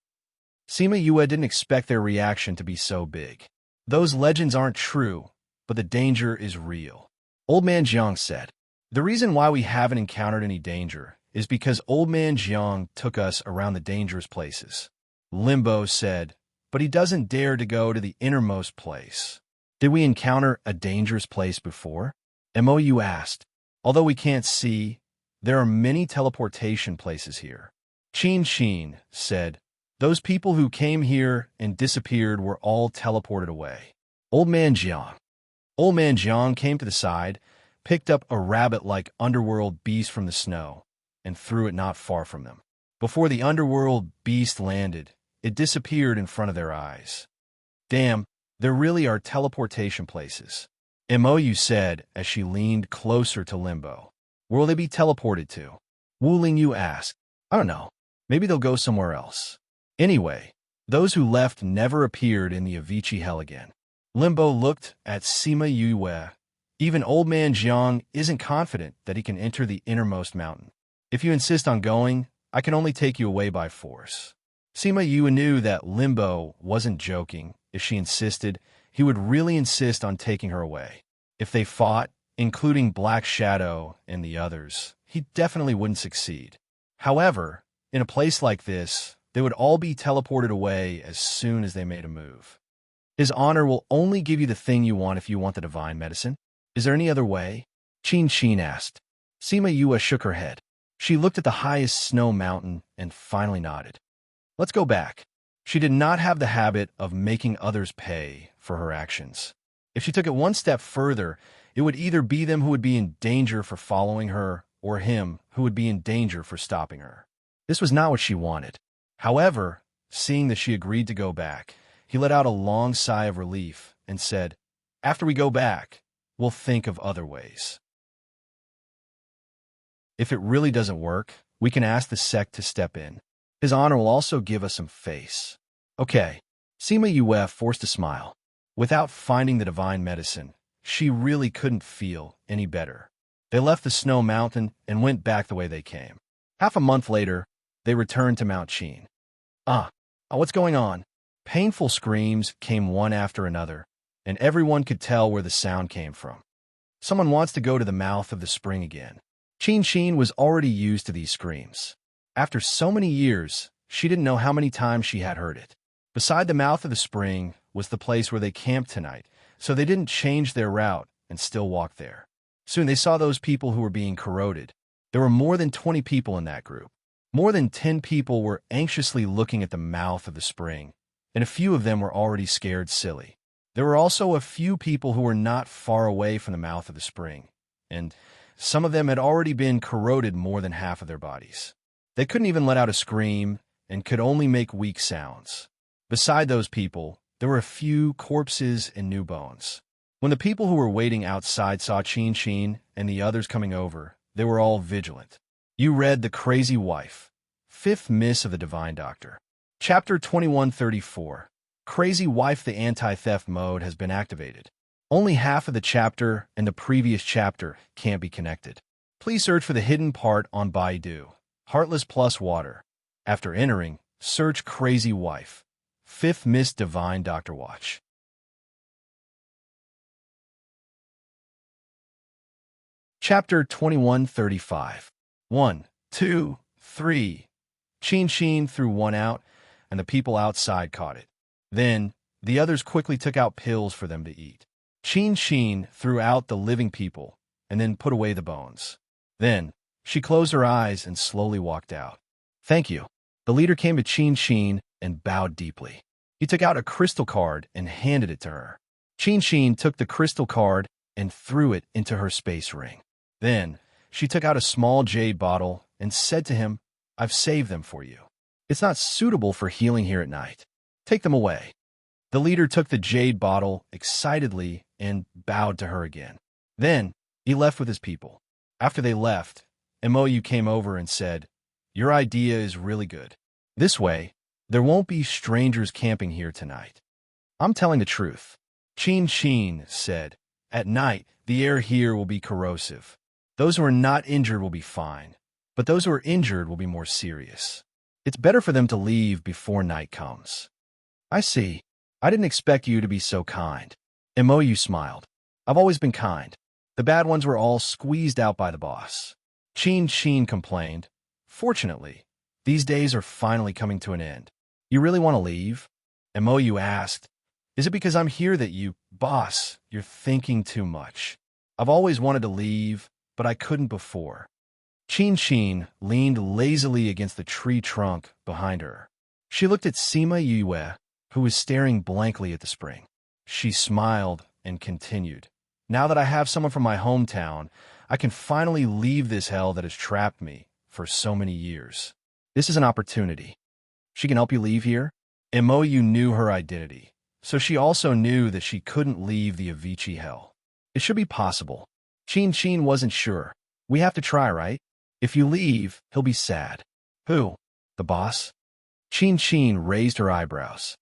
Sima Yue didn't expect their reaction to be so big. Those legends aren't true, but the danger is real. Old Man Jiang said, the reason why we haven't encountered any danger is because Old Man Jiang took us around the dangerous places. Limbo said, but he doesn't dare to go to the innermost place. Did we encounter a dangerous place before? Mou asked. Although we can't see, there are many teleportation places here. Chin said, those people who came here and disappeared were all teleported away. Old Man Jiang came to the side, picked up a rabbit-like underworld beast from the snow, and threw it not far from them. Before the underworld beast landed, it disappeared in front of their eyes. Damn, there really are teleportation places, Mou said as she leaned closer to Limbo. Where will they be teleported to? Wu Lingyu asked. I don't know. Maybe they'll go somewhere else. Anyway, those who left never appeared in the Avicii Hell again. Limbo looked at Sima Yue. Even Old Man Jiang isn't confident that he can enter the innermost mountain. If you insist on going, I can only take you away by force. Sima Yue knew that Limbo wasn't joking. If she insisted, he would really insist on taking her away. If they fought, including Black Shadow and the others, he definitely wouldn't succeed. However, in a place like this, they would all be teleported away as soon as they made a move. His honor will only give you the thing you want if you want the divine medicine. Is there any other way? Qin asked. Sima Yue shook her head. She looked at the highest snow mountain and finally nodded. Let's go back. She did not have the habit of making others pay for her actions. If she took it one step further, it would either be them who would be in danger for following her or him who would be in danger for stopping her. This was not what she wanted. However, seeing that she agreed to go back, he let out a long sigh of relief and said, "After we go back, we'll think of other ways. If it really doesn't work, we can ask the sect to step in. His honor will also give us some face." Okay. Sima Yue forced a smile. Without finding the divine medicine, she really couldn't feel any better. They left the snow mountain and went back the way they came. Half a month later, they returned to Mount Qin. What's going on? Painful screams came one after another, and everyone could tell where the sound came from. Someone wants to go to the mouth of the spring again. Qin was already used to these screams. After so many years, she didn't know how many times she had heard it. Beside the mouth of the spring was the place where they camped tonight, so they didn't change their route and still walked there. Soon they saw those people who were being corroded. There were more than 20 people in that group. More than 10 people were anxiously looking at the mouth of the spring, and a few of them were already scared silly. There were also a few people who were not far away from the mouth of the spring, and some of them had already been corroded more than half of their bodies. They couldn't even let out a scream and could only make weak sounds. Beside those people, there were a few corpses and new bones. When the people who were waiting outside saw Qin and the others coming over, they were all vigilant. You read The Crazy Wife, 5th Miss of the Divine Doctor. Chapter 2134. Crazy Wife. The anti-theft mode has been activated. Only half of the chapter and the previous chapter can't be connected. Please search for the hidden part on Baidu. Heartless plus water. After entering, search Crazy Wife, 5th Miss Divine Doctor Watch. Chapter 2135. 1, 2, 3. Qin threw one out, and the people outside caught it. Then, the others quickly took out pills for them to eat. Qin threw out the living people, and then put away the bones. Then, she closed her eyes and slowly walked out. Thank you. The leader came to Qin and bowed deeply. He took out a crystal card and handed it to her. Qin took the crystal card and threw it into her space ring. Then, she took out a small jade bottle and said to him, "I've saved them for you. It's not suitable for healing here at night. Take them away." The leader took the jade bottle excitedly and bowed to her again. Then, he left with his people. After they left, Mou came over and said, "Your idea is really good. This way, there won't be strangers camping here tonight." "I'm telling the truth," Qin said. "At night, the air here will be corrosive. Those who are not injured will be fine, but those who are injured will be more serious. It's better for them to leave before night comes." "I see. I didn't expect you to be so kind." Mou smiled. "I've always been kind. The bad ones were all squeezed out by the boss." Qin complained. "Fortunately, these days are finally coming to an end. You really want to leave?" Mou asked. "Is it because I'm here that you, boss, you're thinking too much? I've always wanted to leave, but I couldn't before." Qin leaned lazily against the tree trunk behind her. She looked at Sima Yue, who was staring blankly at the spring. She smiled and continued. "Now that I have someone from my hometown, I can finally leave this hell that has trapped me for so many years. This is an opportunity. She can help you leave here?" Mou knew her identity, so she also knew that she couldn't leave the Avicii hell. It should be possible. Qin wasn't sure. "We have to try, right? If you leave, he'll be sad." "Who? The boss?" Qin raised her eyebrows.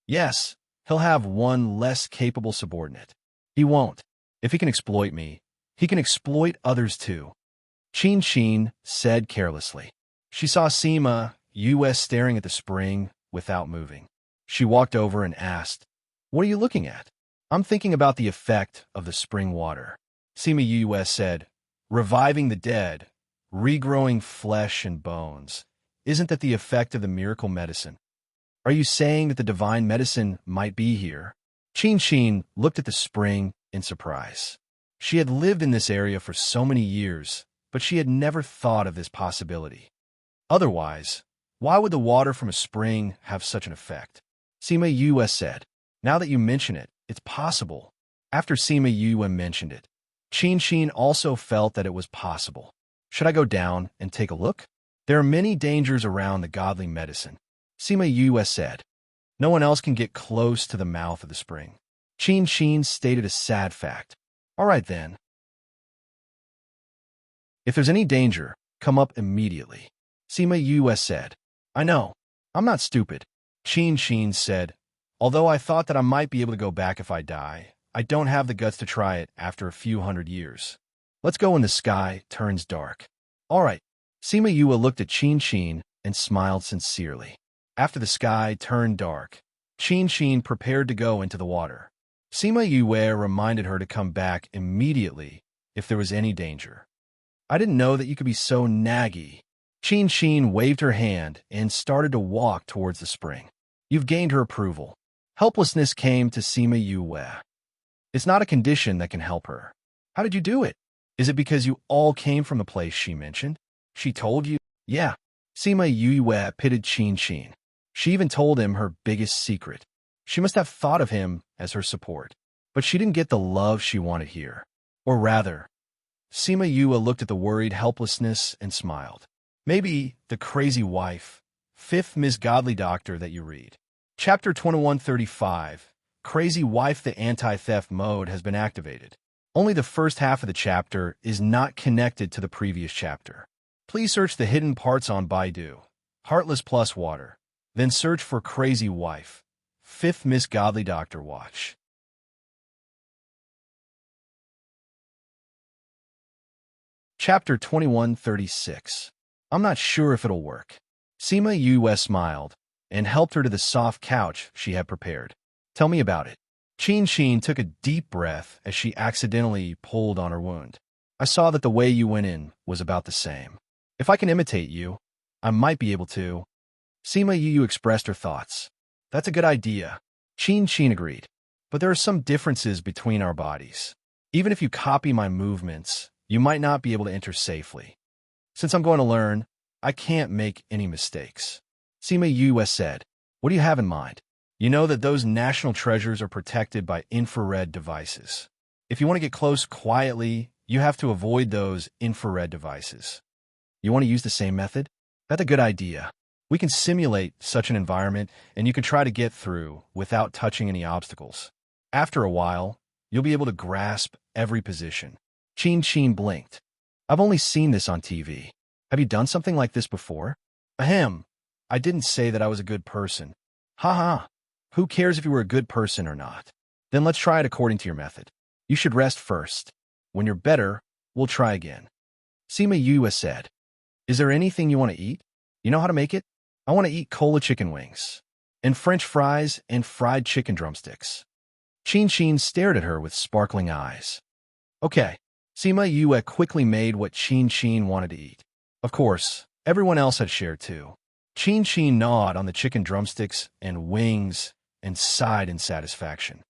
"Yes, he'll have one less capable subordinate. He won't. If he can exploit me, he can exploit others too," Qin said carelessly. She saw Sima Yue staring at the spring without moving. She walked over and asked, "What are you looking at?" "I'm thinking about the effect of the spring water." Sima Yue said, "Reviving the dead, regrowing flesh and bones. Isn't that the effect of the miracle medicine? Are you saying that the divine medicine might be here?" Chin looked at the spring in surprise. She had lived in this area for so many years, but she had never thought of this possibility. Otherwise, why would the water from a spring have such an effect? Sima Yue said, "Now that you mention it, it's possible." After Sima Yue mentioned it, Chin also felt that it was possible. Should I go down and take a look? There are many dangers around the godly medicine, Sima Yue said. No one else can get close to the mouth of the spring. Chin stated a sad fact. All right then. If there's any danger, come up immediately, Sima Yue said. I know. I'm not stupid, Chin said. Although I thought that I might be able to go back if I die, I don't have the guts to try it after a few hundred years. Let's go when the sky turns dark. All right. Sima Yue looked at Chin and smiled sincerely. After the sky turned dark, Chin prepared to go into the water. Sima Yue reminded her to come back immediately if there was any danger. I didn't know that you could be so naggy. Chin waved her hand and started to walk towards the spring. You've gained her approval. Helplessness came to Sima Yue. It's not a condition that can help her. How did you do it? Is it because you all came from the place she mentioned? She told you? Yeah. Sima Yue pitted Chin. She even told him her biggest secret. She must have thought of him as her support. But she didn't get the love she wanted here. Or rather, Sima Yue looked at the worried helplessness and smiled. Maybe the crazy wife, fifth misgodly doctor that you read. Chapter 2135, Crazy Wife, the anti-theft mode has been activated. Only the first half of the chapter is not connected to the previous chapter. Please search the hidden parts on Baidu, Heartless plus water. Then search for Crazy Wife, fifth misgodly doctor watch. Chapter 2136. I'm not sure if it'll work. Sima Yue smiled and helped her to the soft couch she had prepared. Tell me about it. Chin took a deep breath as she accidentally pulled on her wound. I saw that the way you went in was about the same. If I can imitate you, I might be able to. Sima Yue expressed her thoughts. That's a good idea. Chin agreed. But there are some differences between our bodies. Even if you copy my movements, you might not be able to enter safely. Since I'm going to learn, I can't make any mistakes. Sima Yue said, what do you have in mind? You know that those national treasures are protected by infrared devices. If you want to get close quietly, you have to avoid those infrared devices. You want to use the same method? That's a good idea. We can simulate such an environment, and you can try to get through without touching any obstacles. After a while, you'll be able to grasp every position. Chin blinked. I've only seen this on TV. Have you done something like this before? Ahem. I didn't say that I was a good person. Ha. Who cares if you were a good person or not? Then let's try it according to your method. You should rest first. When you're better, we'll try again. Sima Yue said, is there anything you want to eat? You know how to make it? I want to eat cola chicken wings, and French fries and fried chicken drumsticks. Chin stared at her with sparkling eyes. Okay. Sima Yue quickly made what Chin wanted to eat. Of course, everyone else had shared too. Chin gnawed on the chicken drumsticks and wings and sighed in satisfaction.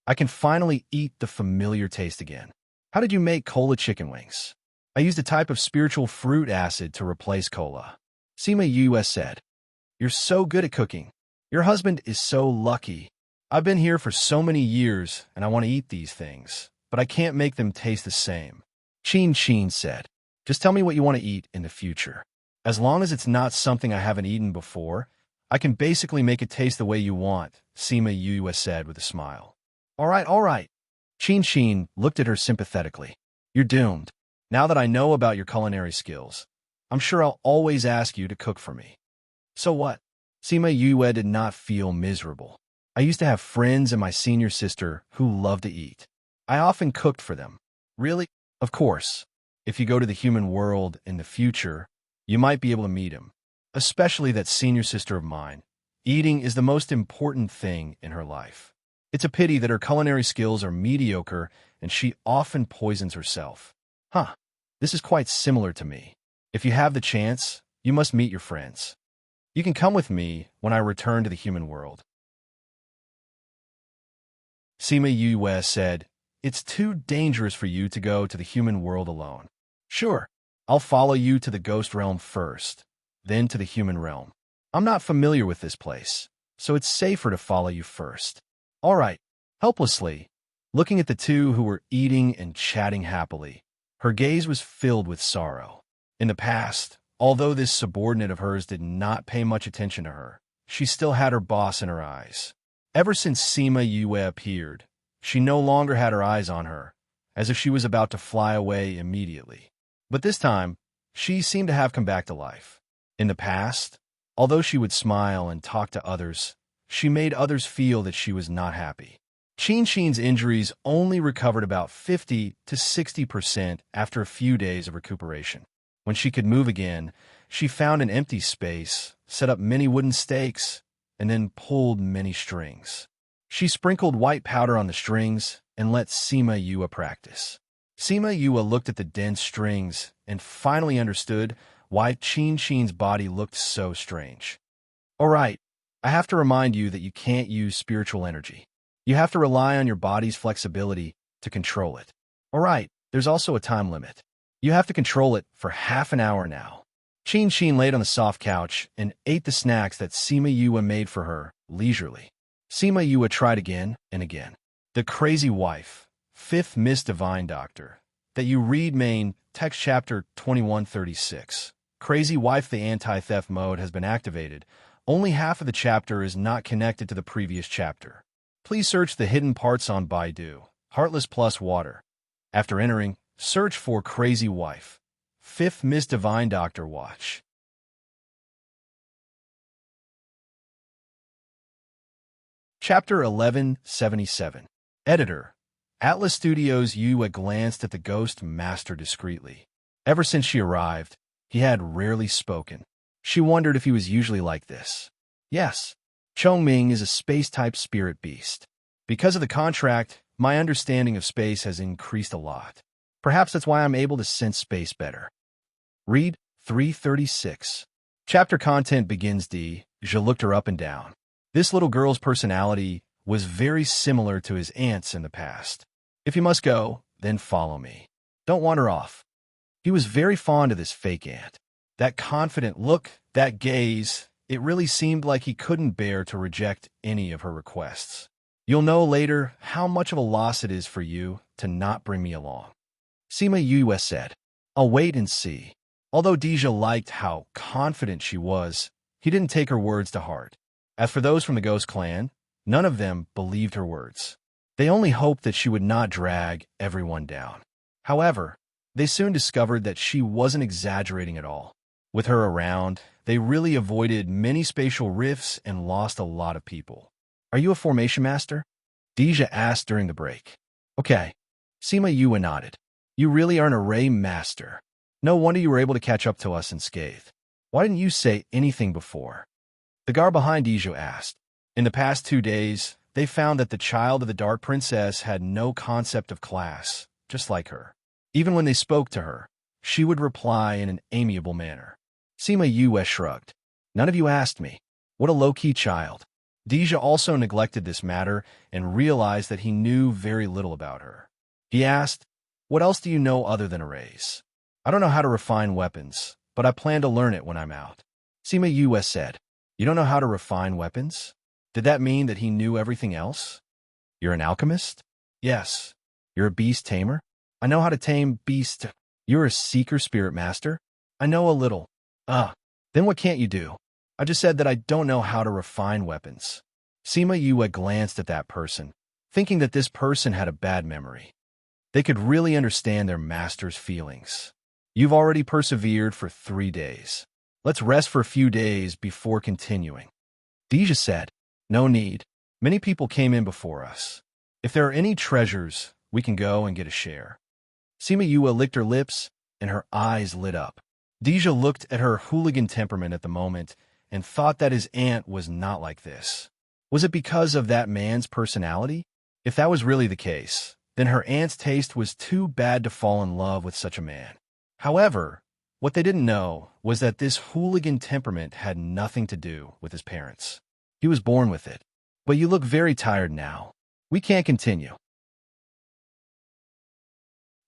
I can finally eat the familiar taste again. How did you make cola chicken wings? I used a type of spiritual fruit acid to replace cola. Sima Yue said, you're so good at cooking. Your husband is so lucky. I've been here for so many years and I want to eat these things, but I can't make them taste the same. Chin said, just tell me what you want to eat in the future. As long as it's not something I haven't eaten before, I can basically make it taste the way you want, Sima Yue said with a smile. All right. Chin looked at her sympathetically. You're doomed. Now that I know about your culinary skills, I'm sure I'll always ask you to cook for me. So what? Sima Yue did not feel miserable. I used to have friends and my senior sister who loved to eat. I often cooked for them. Really? Of course. If you go to the human world in the future, you might be able to meet him. Especially that senior sister of mine. Eating is the most important thing in her life. It's a pity that her culinary skills are mediocre and she often poisons herself. This is quite similar to me. If you have the chance, you must meet your friends. You can come with me when I return to the human world. Sima Yue said, "It's too dangerous for you to go to the human world alone." "Sure, I'll follow you to the ghost realm first, then to the human realm. I'm not familiar with this place, so it's safer to follow you first." "All right." Helplessly, looking at the two who were eating and chatting happily, her gaze was filled with sorrow. In the past, although this subordinate of hers did not pay much attention to her, she still had her boss in her eyes. Ever since Sima Yue appeared, she no longer had her eyes on her, as if she was about to fly away immediately. But this time, she seemed to have come back to life. In the past, although she would smile and talk to others, she made others feel that she was not happy. Qin's injuries only recovered about 50 to 60% after a few days of recuperation. When she could move again, she found an empty space, set up many wooden stakes, and then pulled many strings. She sprinkled white powder on the strings and let Sima Yue practice. Sima Yue looked at the dense strings and finally understood why Qin's body looked so strange. "All right, I have to remind you that you can't use spiritual energy. You have to rely on your body's flexibility to control it. All right, there's also a time limit. You have to control it for half an hour now." Qin laid on the soft couch and ate the snacks that Sima Yue made for her leisurely. Sima Yue tried again and again. The Crazy Wife, 5th Miss Divine Doctor, that you read main text chapter 2136. Crazy Wife, the anti-theft mode has been activated. Only half of the chapter is not connected to the previous chapter. Please search the hidden parts on Baidu, Heartless plus Water. After entering, search for Crazy Wife, 5th Miss Divine Doctor Watch. Chapter 1177. Editor. Atlas Studios. Yue glanced at the Ghost Master discreetly. Ever since she arrived, he had rarely spoken. She wondered if he was usually like this. Yes, Chongming is a space-type spirit beast. Because of the contract, my understanding of space has increased a lot. Perhaps that's why I'm able to sense space better. Read 336. Chapter content begins. Deja looked her up and down. This little girl's personality was very similar to his aunt's in the past. "If you must go, then follow me. Don't wander off." He was very fond of this fake aunt. That confident look, that gaze, it really seemed like he couldn't bear to reject any of her requests. "You'll know later how much of a loss it is for you to not bring me along," Sima Yue said. "I'll wait and see." Although Deja liked how confident she was, he didn't take her words to heart. As for those from the Ghost Clan, none of them believed her words. They only hoped that she would not drag everyone down. However, they soon discovered that she wasn't exaggerating at all. With her around, they really avoided many spatial rifts and lost a lot of people. "Are you a formation master?" Deja asked during the break. "Okay." Sima Yue nodded. "You really are an array master. No wonder you were able to catch up to us unscathed. Why didn't you say anything before?" The guard behind Deja asked. In the past 2 days, they found that the child of the Dark Princess had no concept of class, just like her. Even when they spoke to her, she would reply in an amiable manner. Sima Yue shrugged. "None of you asked me. What a low-key child." Deja also neglected this matter and realized that he knew very little about her. He asked, "What else do you know other than arrays?" "I don't know how to refine weapons, but I plan to learn it when I'm out." Sima Yue said, "You don't know how to refine weapons?" Did that mean that he knew everything else? "You're an alchemist?" "Yes." "You're a beast tamer?" "I know how to tame beasts." "You're a seeker spirit master?" "I know a little." Then what can't you do?" "I just said that I don't know how to refine weapons." Sima Yue glanced at that person, thinking that this person had a bad memory. They could really understand their master's feelings. "You've already persevered for 3 days. Let's rest for a few days before continuing." Deja said, "No need. Many people came in before us. If there are any treasures, we can go and get a share." Sima Yue licked her lips, and her eyes lit up. Deja looked at her hooligan temperament at the moment and thought that his aunt was not like this. Was it because of that man's personality? If that was really the case, then her aunt's taste was too bad to fall in love with such a man. However, what they didn't know was that this hooligan temperament had nothing to do with his parents. He was born with it. "But you look very tired now." We can't continue.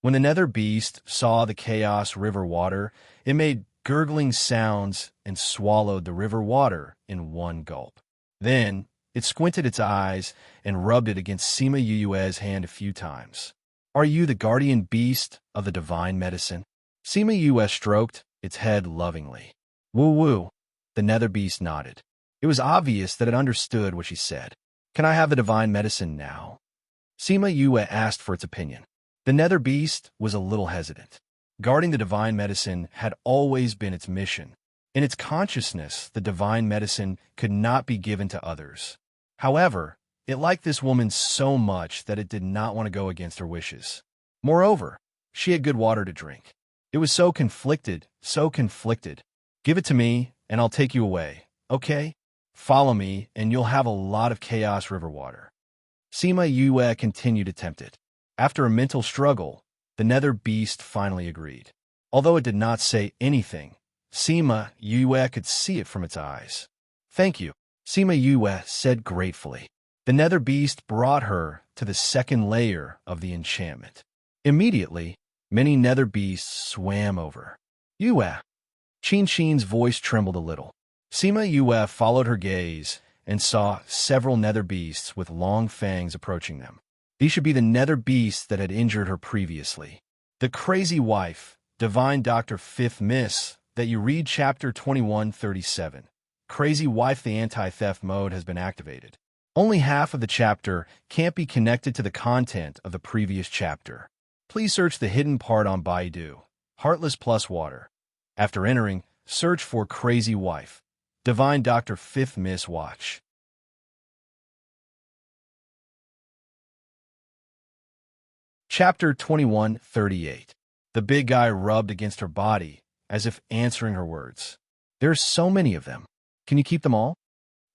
When the nether beast saw the chaos river water, it made gurgling sounds and swallowed the river water in one gulp. Then, it squinted its eyes and rubbed it against Sima Yue's hand a few times. Are you the guardian beast of the divine medicine? Sima Yue stroked its head lovingly. Woo woo. The nether beast nodded. It was obvious that it understood what she said. Can I have the divine medicine now? Sima Yue asked for its opinion. The nether beast was a little hesitant. Guarding the divine medicine had always been its mission. In its consciousness, the divine medicine could not be given to others. However, it liked this woman so much that it did not want to go against her wishes. Moreover, she had good water to drink. It was so conflicted, so conflicted. Give it to me, and I'll take you away, okay? Follow me, and you'll have a lot of chaos river water. Sima Yue continued to tempt it. After a mental struggle, the nether beast finally agreed. Although it did not say anything, Sima Yue could see it from its eyes. Thank you, Sima Yue said gratefully. The nether beast brought her to the second layer of the enchantment. Immediately, many nether beasts swam over. Yue. Qin Qin's voice trembled a little. Sima Yue followed her gaze and saw several nether beasts with long fangs approaching them. These should be the nether beasts that had injured her previously. The crazy wife, Divine Dr. Fifth Miss, that you read chapter 2137. Crazy wife, the anti-theft mode has been activated. Only half of the chapter can't be connected to the content of the previous chapter. Please search the hidden part on Baidu, Heartless plus water. After entering, search for Crazy Wife, Divine Dr. Fifth Miss Watch. Chapter 2138. The big guy rubbed against her body, as if answering her words. There's so many of them. Can you keep them all?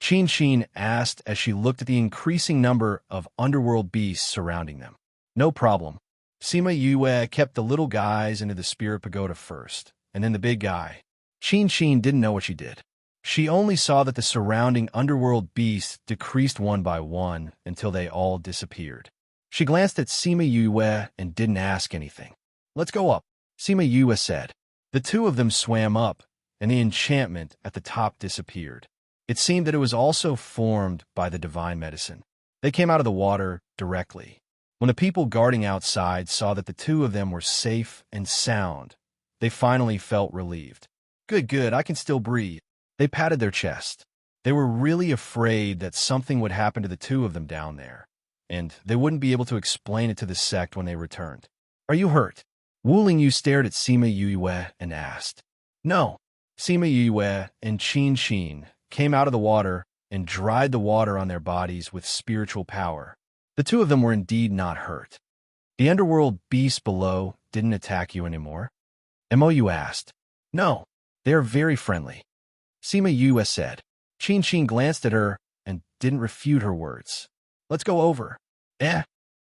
Qin Qin asked as she looked at the increasing number of underworld beasts surrounding them. No problem. Sima Yue kept the little guys into the spirit pagoda first, and then the big guy. Qin Qin didn't know what she did. She only saw that the surrounding underworld beasts decreased one by one until they all disappeared. She glanced at Sima Yue and didn't ask anything. Let's go up, Sima Yue said. The two of them swam up, and the enchantment at the top disappeared. It seemed that it was also formed by the divine medicine. They came out of the water directly. When the people guarding outside saw that the two of them were safe and sound, they finally felt relieved. Good, I can still breathe. They patted their chest. They were really afraid that something would happen to the two of them down there, and they wouldn't be able to explain it to the sect when they returned. Are you hurt? Wu Lingyu stared at Sima Yue and asked. No. Sima Yue and Qin Qin came out of the water and dried the water on their bodies with spiritual power. The two of them were indeed not hurt. The underworld beasts below didn't attack you anymore? Mou asked. No, they are very friendly. Sima Yue said. Qin Qin glanced at her and didn't refute her words. Let's go over.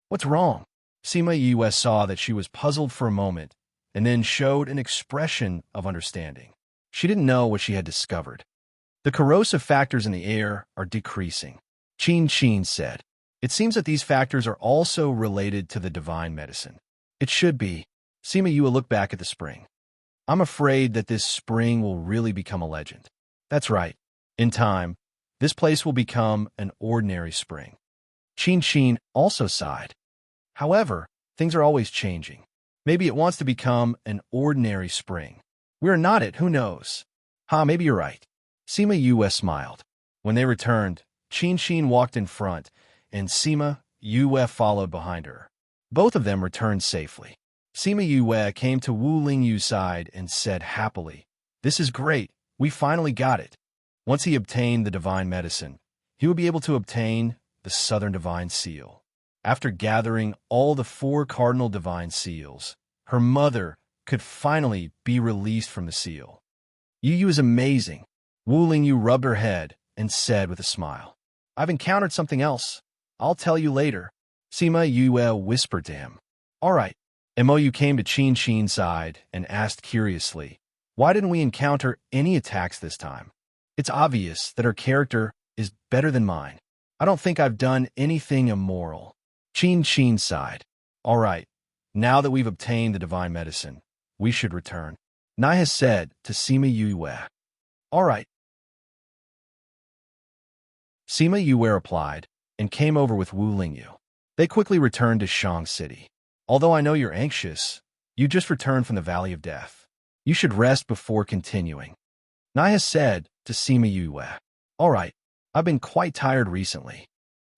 What's wrong? Sima Yue saw that she was puzzled for a moment and then showed an expression of understanding. She didn't know what she had discovered. The corrosive factors in the air are decreasing, Qin Qin said. It seems that these factors are also related to the divine medicine. It should be. Sima Yue looked back at the spring. I'm afraid that this spring will really become a legend. That's right. In time, this place will become an ordinary spring. Qin Qin also sighed. However, things are always changing. Maybe it wants to become an ordinary spring. We're not it, who knows? Maybe you're right. Sima Yue smiled. When they returned, Qin Qin walked in front, and Sima Yue followed behind her. Both of them returned safely. Sima Yue came to Wu Lingyu's side and said happily, "This is great. We finally got it." Once he obtained the divine medicine, he would be able to obtain the Southern Divine Seal. After gathering all the 4 cardinal divine seals, her mother could finally be released from the seal. Yu is amazing. Wu Lingyu rubbed her head and said with a smile, I've encountered something else. I'll tell you later. Sima Yue whispered to him. All right. Mou came to Qin Qin's side and asked curiously, why didn't we encounter any attacks this time? It's obvious that her character is better than mine. I don't think I've done anything immoral. Qin sighed. All right, now that we've obtained the divine medicine, we should return. Naya said to Sima Yue. All right. Sima Yue replied and came over with Wu Lingyu. They quickly returned to Shang City. Although I know you're anxious, you just returned from the Valley of Death. You should rest before continuing. Naya said to Sima Yue. All right, I've been quite tired recently.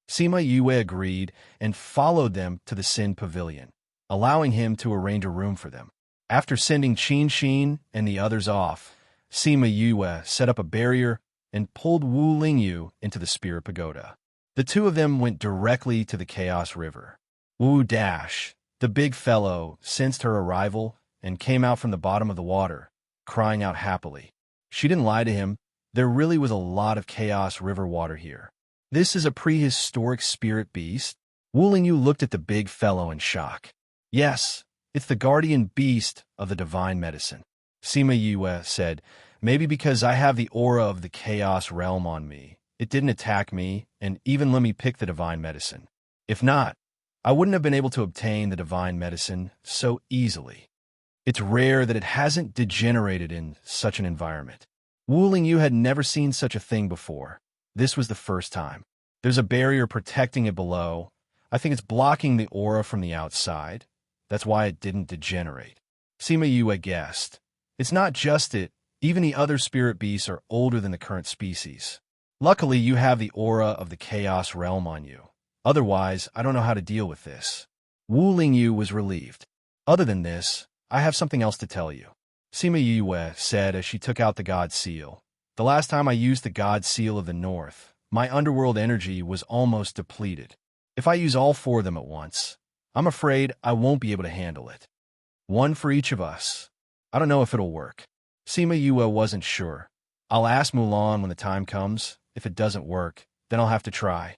Sima Yue agreed and followed them to the Sin Pavilion, allowing him to arrange a room for them. After sending Qin and the others off, Sima Yue set up a barrier and pulled Wu Lingyu into the Spirit Pagoda. The two of them went directly to the Chaos River. Wu Dash, the big fellow, sensed her arrival and came out from the bottom of the water, crying out happily. She didn't lie to him. There really was a lot of Chaos River water here. This is a prehistoric spirit beast? Wu Lingyu looked at the big fellow in shock. Yes, it's the guardian beast of the divine medicine. Sima Yue said, maybe because I have the aura of the Chaos realm on me, it didn't attack me and even let me pick the divine medicine. If not, I wouldn't have been able to obtain the divine medicine so easily. It's rare that it hasn't degenerated in such an environment. Wu Lingyu had never seen such a thing before. This was the first time. There's a barrier protecting it below. I think it's blocking the aura from the outside. That's why it didn't degenerate. Sima Yue guessed. It's not just it. Even the other spirit beasts are older than the current species. Luckily, you have the aura of the Chaos realm on you. Otherwise, I don't know how to deal with this. Wu Lingyu was relieved. Other than this, I have something else to tell you. Sima Yue said as she took out the God Seal. The last time I used the God Seal of the North, my underworld energy was almost depleted. If I use all 4 of them at once, I'm afraid I won't be able to handle it. 1 for each of us. I don't know if it'll work. Sima Yue wasn't sure. I'll ask Mulan when the time comes. If it doesn't work, then I'll have to try.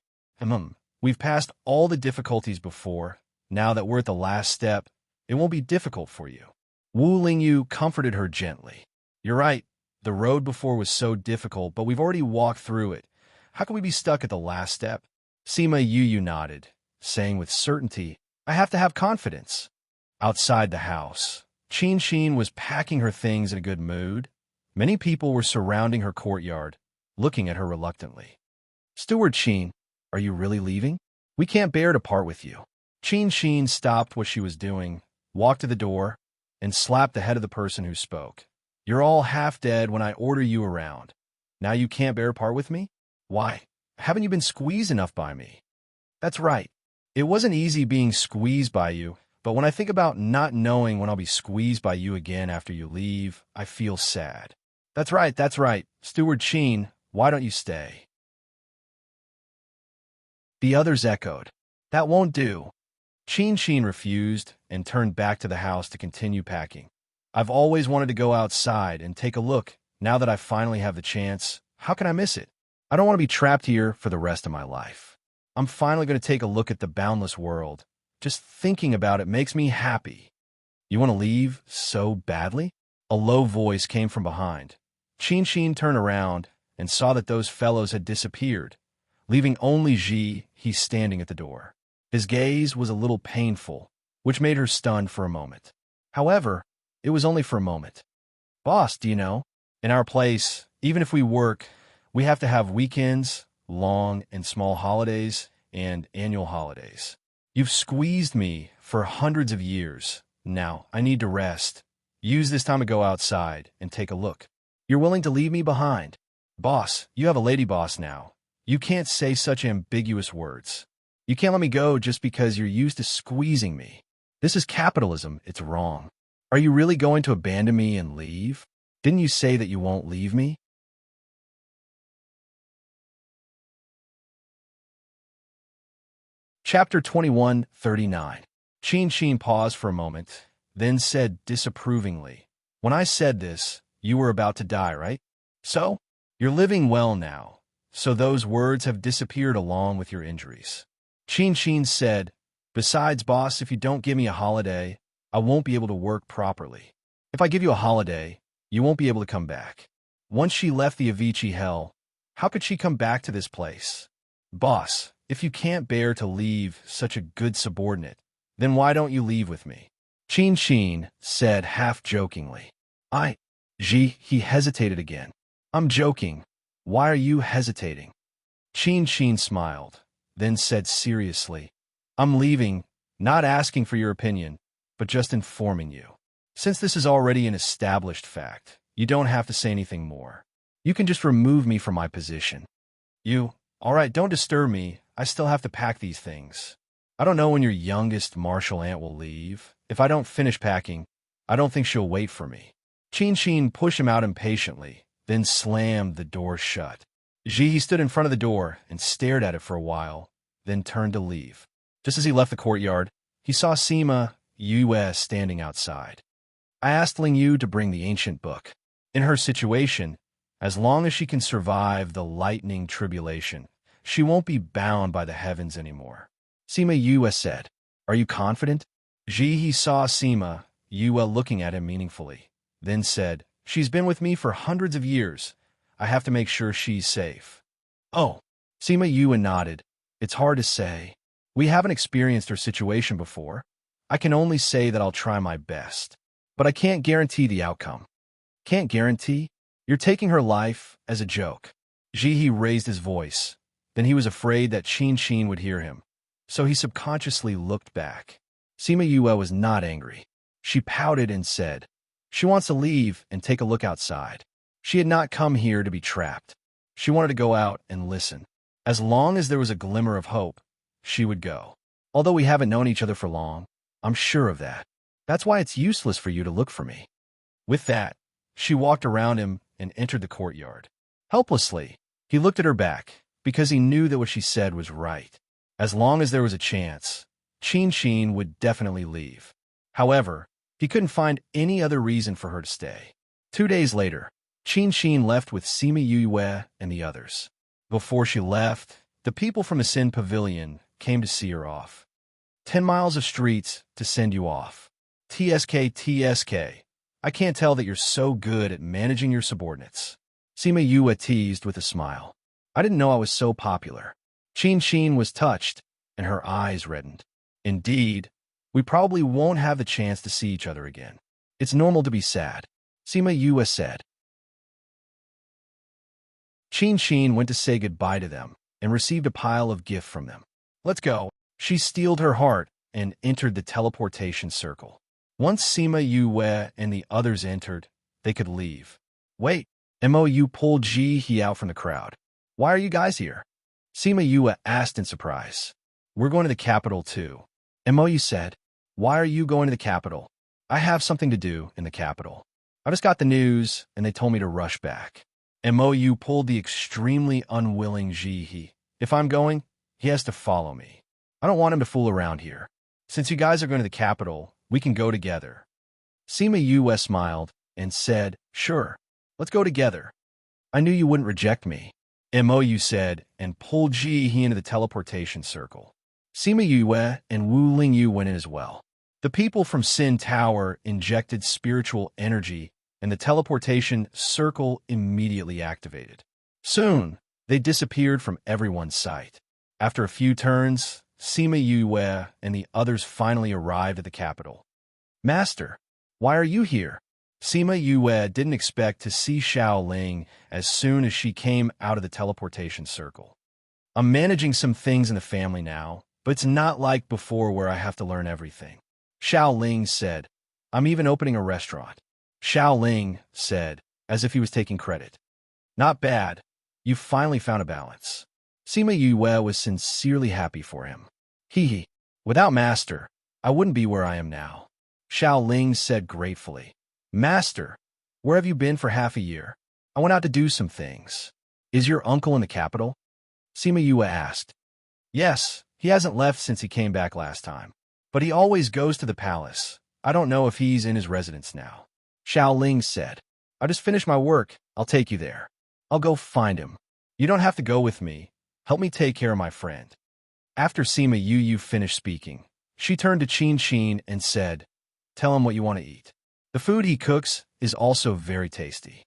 We've passed all the difficulties before. Now that we're at the last step, it won't be difficult for you. Wu Lingyu comforted her gently. You're right. The road before was so difficult, but we've already walked through it. How can we be stuck at the last step? Sima Yue nodded, saying with certainty, I have to have confidence. Outside the house, Qin was packing her things in a good mood. Many people were surrounding her courtyard, looking at her reluctantly. Steward Qin, are you really leaving? We can't bear to part with you. Qin stopped what she was doing, walked to the door, and slapped the head of the person who spoke. You're all half dead when I order you around. Now you can't bear to part with me? Why? Haven't you been squeezed enough by me? That's right. It wasn't easy being squeezed by you, but when I think about not knowing when I'll be squeezed by you again after you leave, I feel sad. That's right. Steward Qin, why don't you stay? The others echoed. That won't do. Qin refused and turned back to the house to continue packing. I've always wanted to go outside and take a look. Now that I finally have the chance, how can I miss it? I don't want to be trapped here for the rest of my life. I'm finally going to take a look at the boundless world. Just thinking about it makes me happy. You want to leave so badly? A low voice came from behind. Qin turned around and saw that those fellows had disappeared, leaving only Ji standing at the door. His gaze was a little painful, which made her stunned for a moment. However, it was only for a moment. Boss, do you know, in our place, even if we work, we have to have weekends, long and small holidays, and annual holidays. You've squeezed me for hundreds of years. Now, I need to rest. Use this time to go outside and take a look. You're willing to leave me behind? Boss, you have a lady boss now. You can't say such ambiguous words. You can't let me go just because you're used to squeezing me. This is capitalism. It's wrong. Are you really going to abandon me and leave? Didn't you say that you won't leave me? Chapter 21:39. Qin paused for a moment, then said disapprovingly, When I said this, you were about to die, right? So? You're living well now, so those words have disappeared along with your injuries. Qin said, Besides, boss, if you don't give me a holiday, I won't be able to work properly. If I give you a holiday, you won't be able to come back. Once she left the Avicii hell, how could she come back to this place? Boss, if you can't bear to leave such a good subordinate, then why don't you leave with me? Qin said half-jokingly. He hesitated again. I'm joking. Why are you hesitating? Qin smiled, then said seriously, I'm leaving, not asking for your opinion, but just informing you. Since this is already an established fact, you don't have to say anything more. You can just remove me from my position. All right, don't disturb me. I still have to pack these things. I don't know when your youngest martial aunt will leave. If I don't finish packing, I don't think she'll wait for me. Qin pushed him out impatiently, then slammed the door shut. He stood in front of the door and stared at it for a while, then turned to leave. Just as he left the courtyard, he saw Sima Yue standing outside. I asked Ling Yu to bring the ancient book. In her situation, as long as she can survive the lightning tribulation, she won't be bound by the heavens anymore. Sima Yue said, Are you confident? He saw Sima Yue looking at him meaningfully, then said, She's been with me for hundreds of years. I have to make sure she's safe. Oh. Sima Yue nodded. It's hard to say. We haven't experienced her situation before. I can only say that I'll try my best. But I can't guarantee the outcome. Can't guarantee? You're taking her life as a joke. He raised his voice. Then he was afraid that Qin would hear him, so he subconsciously looked back. Sima Yue was not angry. She pouted and said, She wants to leave and take a look outside. She had not come here to be trapped. She wanted to go out and listen. As long as there was a glimmer of hope, she would go. Although we haven't known each other for long, I'm sure of that. That's why it's useless for you to look for me. With that, she walked around him and entered the courtyard. Helplessly, he looked at her back, because he knew that what she said was right. As long as there was a chance, Qin would definitely leave. However, he couldn't find any other reason for her to stay. 2 days later, Qin left with Sima Yue and the others. Before she left, the people from the Sin Pavilion came to see her off. 10 miles of streets to send you off. TSK. I can't tell that you're so good at managing your subordinates. Sima Yue teased with a smile. I didn't know I was so popular. Qin was touched, and her eyes reddened. Indeed, we probably won't have the chance to see each other again. It's normal to be sad, Sima Yue said. Qin went to say goodbye to them and received a pile of gifts from them. Let's go. She steeled her heart and entered the teleportation circle. Once Sima Yue and the others entered, they could leave. Wait, Mou pulled He out from the crowd. Why are you guys here? Sima Yue asked in surprise. We're going to the capital too. Mou said. Why are you going to the capital? I have something to do in the capital. I just got the news and they told me to rush back. Mou pulled the extremely unwilling He. If I'm going, he has to follow me. I don't want him to fool around here. Since you guys are going to the capital, we can go together. Sima Yue smiled and said, Sure, let's go together. I knew you wouldn't reject me, Mou said, and pulled He into the teleportation circle. Sima Yue and Wu Lingyu went in as well. The people from Sin Tower injected spiritual energy, and the teleportation circle immediately activated. Soon, they disappeared from everyone's sight. After a few turns, Sima Yue and the others finally arrived at the capital. Master, why are you here? Sima Yue didn't expect to see Xiaoling as soon as she came out of the teleportation circle. I'm managing some things in the family now, but it's not like before where I have to learn everything. Xiaoling said, I'm even opening a restaurant. Xiaoling said, as if he was taking credit. Not bad. You finally found a balance. Sima Yue was sincerely happy for him. Hee. Without Master, I wouldn't be where I am now. Xiaoling said gratefully. Master, where have you been for half a year? I went out to do some things. Is your uncle in the capital? Sima Yue asked. Yes, he hasn't left since he came back last time. But he always goes to the palace. I don't know if he's in his residence now. Xiaoling said. I just finished my work. I'll take you there. I'll go find him. You don't have to go with me. Help me take care of my friend. After Sima Yue finished speaking, she turned to Qin and said, Tell him what you want to eat. The food he cooks is also very tasty.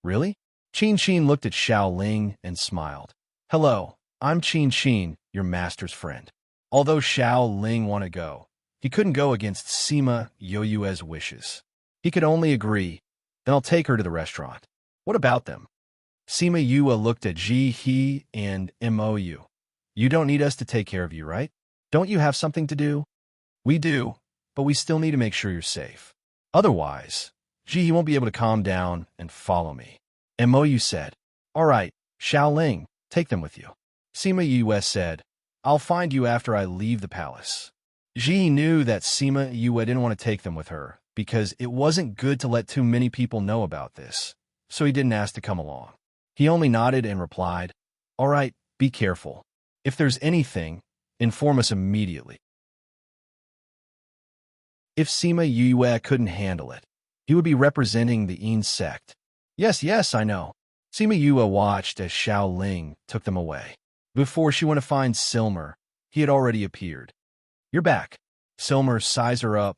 Really? Qin looked at Xiaoling and smiled. Hello, I'm Qin, your master's friend. Although Xiao Ling wanted to go, he couldn't go against Sima Yoyue's wishes. He could only agree. Then I'll take her to the restaurant. What about them? Sima Yue looked at Ji He and Mou. You don't need us to take care of you, right? Don't you have something to do? We do, but we still need to make sure you're safe. Otherwise, Ji He won't be able to calm down and follow me. Mou said, All right, Xiao Ling, take them with you. Sima Yue said, I'll find you after I leave the palace. Ji knew that Sima Yue didn't want to take them with her because it wasn't good to let too many people know about this, so he didn't ask to come along. He only nodded and replied, All right, be careful. If there's anything, inform us immediately. If Sima Yue couldn't handle it, he would be representing the Yin sect. Yes, I know. Sima Yue watched as Xiao Ling took them away. Before she went to find Silmer, he had already appeared. You're back. Silmer sized her up.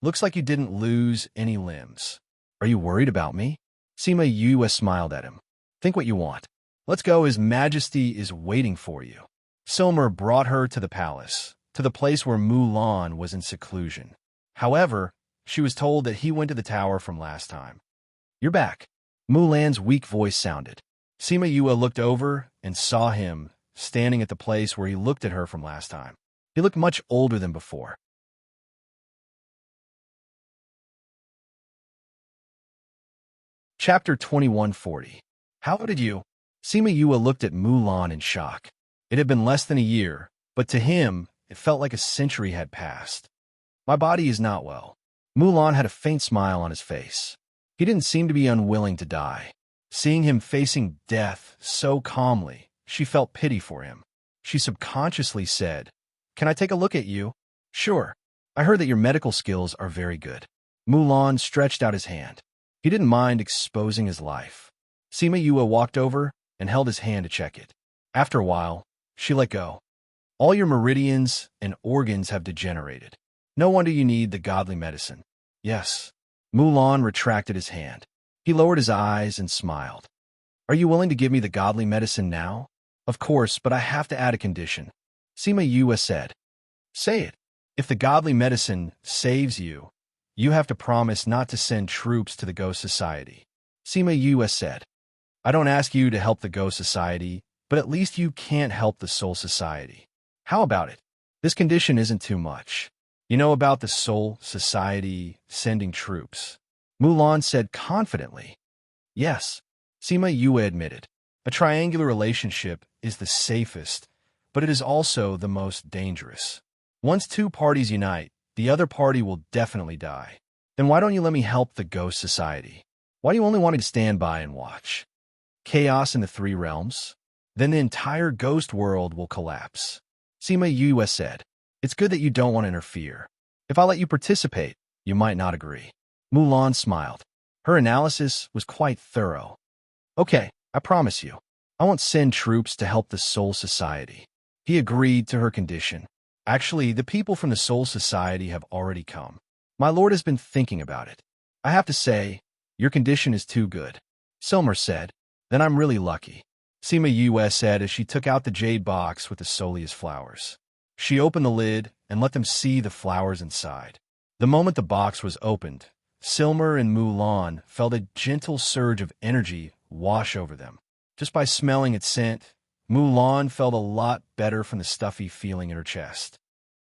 Looks like you didn't lose any limbs. Are you worried about me? Sima Yue smiled at him. Think what you want. Let's go, His Majesty is waiting for you. Silmer brought her to the palace, to the place where Mulan was in seclusion. However, she was told that he went to the tower from last time. You're back. Mulan's weak voice sounded. Sima Yue looked over and saw him standing at the place where he looked at her from last time. He looked much older than before. Chapter 2140. How did you? Sima Yue looked at Mulan in shock. It had been less than a year, but to him, it felt like a century had passed. My body is not well. Mulan had a faint smile on his face. He didn't seem to be unwilling to die. Seeing him facing death so calmly, she felt pity for him. She subconsciously said, Can I take a look at you? Sure. I heard that your medical skills are very good. Mulan stretched out his hand. He didn't mind exposing his life. Sima Yue walked over and held his hand to check it. After a while, she let go. All your meridians and organs have degenerated. No wonder you need the godly medicine. Yes. Mulan retracted his hand. He lowered his eyes and smiled. Are you willing to give me the godly medicine now? Of course, but I have to add a condition. Sima Yue said. Say it. If the godly medicine saves you, you have to promise not to send troops to the Ghost Society. Sima Yue said. I don't ask you to help the Ghost Society, but at least you can't help the Soul Society. How about it? This condition isn't too much. You know about the Soul Society sending troops? Mulan said confidently. Yes, Sima Yue admitted. A triangular relationship is the safest, but it is also the most dangerous. Once two parties unite, the other party will definitely die. Then why don't you let me help the Ghost Society? Why do you only want to stand by and watch? Chaos in the three realms? Then the entire ghost world will collapse. Sima Yue said. It's good that you don't want to interfere. If I let you participate, you might not agree. Mulan smiled. Her analysis was quite thorough. Okay, I promise you. I won't send troops to help the Soul Society. He agreed to her condition. Actually, the people from the Soul Society have already come. My lord has been thinking about it. I have to say, your condition is too good. Silmer said. Then I'm really lucky. Sima Yue said as she took out the jade box with the Soleus flowers. She opened the lid and let them see the flowers inside. The moment the box was opened, Silmer and Mulan felt a gentle surge of energy wash over them. Just by smelling its scent, Mulan felt a lot better from the stuffy feeling in her chest.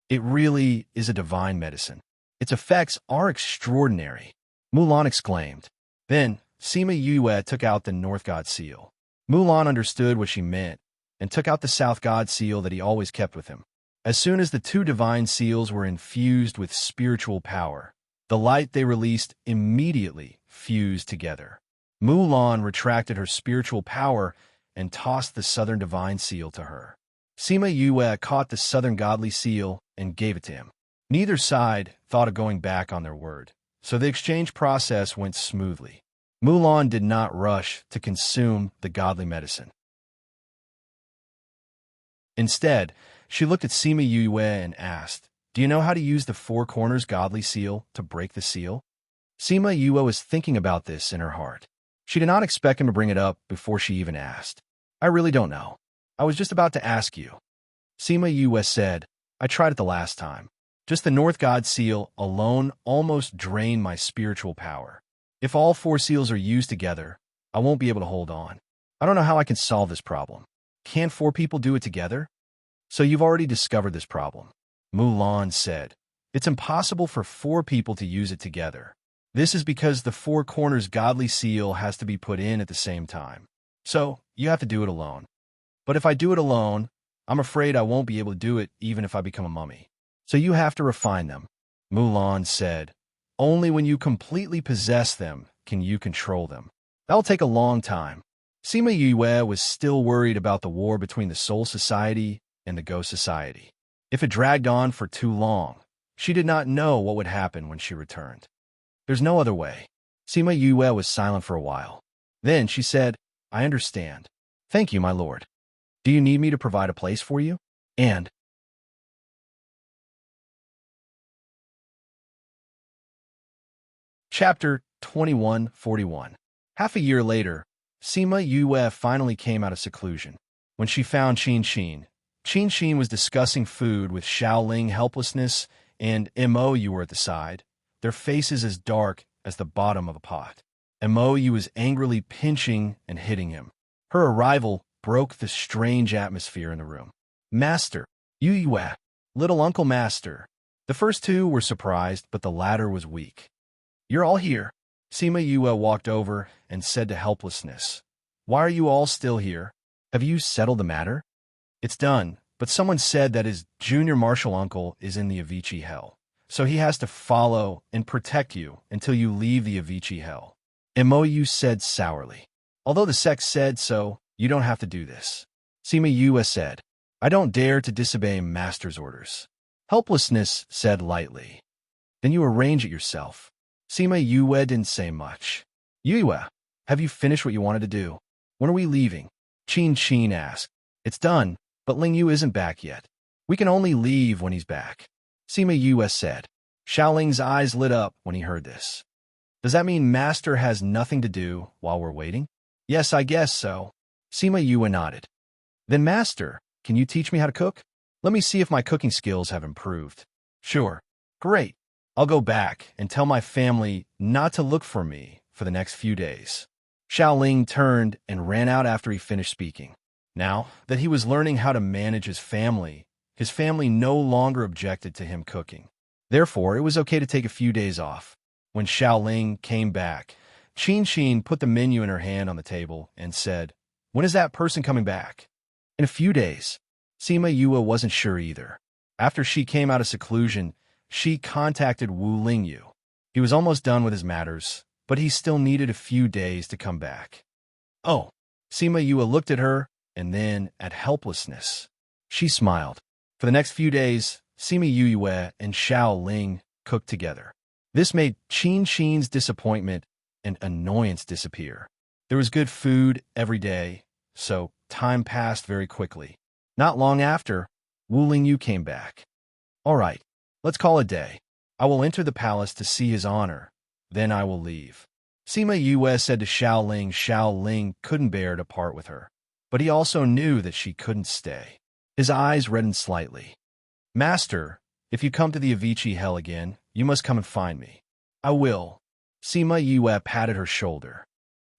It really is a divine medicine. Its effects are extraordinary, Mulan exclaimed. Then, Sima Yue took out the North God seal. Mulan understood what she meant and took out the South God seal that he always kept with him. As soon as the two divine seals were infused with spiritual power, the light they released immediately fused together. Mulan retracted her spiritual power and tossed the Southern Divine Seal to her. Sima Yue caught the Southern Godly Seal and gave it to him. Neither side thought of going back on their word, so the exchange process went smoothly. Mulan did not rush to consume the godly medicine. Instead, she looked at Sima Yue and asked, Do you know how to use the Four Corners Godly Seal to break the seal? Sima Yue was thinking about this in her heart. She did not expect him to bring it up before she even asked. I really don't know. I was just about to ask you. Sima Yue said, I tried it the last time. Just the North God seal alone almost drained my spiritual power. If all 4 seals are used together, I won't be able to hold on. I don't know how I can solve this problem. Can 4 people do it together? So you've already discovered this problem. Mulan said, it's impossible for 4 people to use it together. This is because the 4 corners godly seal has to be put in at the same time. So you have to do it alone. But if I do it alone, I'm afraid I won't be able to do it even if I become a mummy. So you have to refine them. Mulan said, only when you completely possess them can you control them. That'll take a long time. Sima Yue was still worried about the war between the Soul Society and the Ghost Society. If it dragged on for too long, she did not know what would happen when she returned. There's no other way. Sima Yue was silent for a while. Then she said, I understand. Thank you, my lord. Do you need me to provide a place for you? And Chapter 2141. Half a year later, Sima Yue finally came out of seclusion. When she found Qin Xin was discussing food with Xiaoling helplessness and Mo Yu were at the side, their faces as dark as the bottom of a pot. Mo Yu was angrily pinching and hitting him. Her arrival broke the strange atmosphere in the room. Master, Yue, little Uncle Master. The first 2 were surprised, but the latter was weak. You're all here. Sima Yue walked over and said to Helplessness, why are you all still here? Have you settled the matter? It's done, but someone said that his junior martial uncle is in the Avicii Hell, so he has to follow and protect you until you leave the Avicii Hell. Mo Yu said sourly, although the sect said so, you don't have to do this. Sima Yue said, I don't dare to disobey Master's orders. Helplessness said lightly, then you arrange it yourself. Sima Yue didn't say much. Yue, have you finished what you wanted to do? When are we leaving? Qin Xin asked. It's done, but Ling Yu isn't back yet. We can only leave when he's back. Sima Yue said. Xiaoling's eyes lit up when he heard this. Does that mean Master has nothing to do while we're waiting? Yes, I guess so. Sima Yue nodded. Then Master, can you teach me how to cook? Let me see if my cooking skills have improved. Sure. Great. I'll go back and tell my family not to look for me for the next few days. Xiaoling turned and ran out after he finished speaking. Now that he was learning how to manage his family no longer objected to him cooking. Therefore, it was okay to take a few days off. When Xiaoling came back, Qin Xin put the menu in her hand on the table and said, when is that person coming back? In a few days. Sima Yue wasn't sure either. After she came out of seclusion, she contacted Wu Lingyu. He was almost done with his matters, but he still needed a few days to come back. Oh, Sima Yue looked at her and then at Helplessness. She smiled. For the next few days, Sima Yue and Xiao Ling cooked together. This made Qin Xin's disappointment and annoyance disappear. There was good food every day, so time passed very quickly. Not long after, Wu Lingyu came back. All right. Let's call it a day. I will enter the palace to see his honor. Then I will leave. Sima Yue said to Xiaoling Xiaoling couldn't bear to part with her. But he also knew that she couldn't stay. His eyes reddened slightly. Master, if you come to the Avicii Hell again, you must come and find me. I will. Sima Yue patted her shoulder.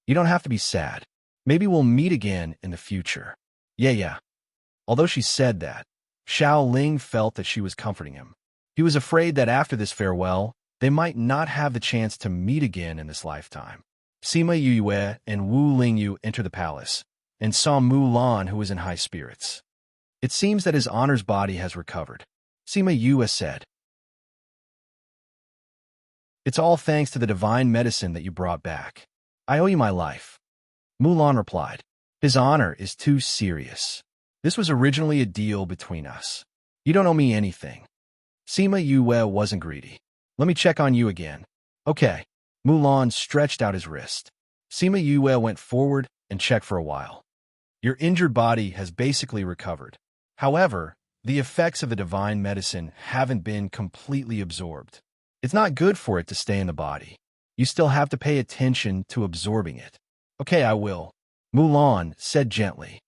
You don't have to be sad. Maybe we'll meet again in the future. Yeah. Although she said that, Xiaoling felt that she was comforting him. He was afraid that after this farewell, they might not have the chance to meet again in this lifetime. Sima Yue and Wu Lingyu entered the palace and saw Mulan, who was in high spirits. It seems that his honor's body has recovered. Sima Yue said, it's all thanks to the divine medicine that you brought back. I owe you my life. Mulan replied, his honor is too serious. This was originally a deal between us. You don't owe me anything. Sima Yue wasn't greedy. Let me check on you again. Okay. Mulan stretched out his wrist. Sima Yue went forward and checked for a while. Your injured body has basically recovered. However, the effects of the divine medicine haven't been completely absorbed. It's not good for it to stay in the body. You still have to pay attention to absorbing it. Okay, I will. Mulan said gently.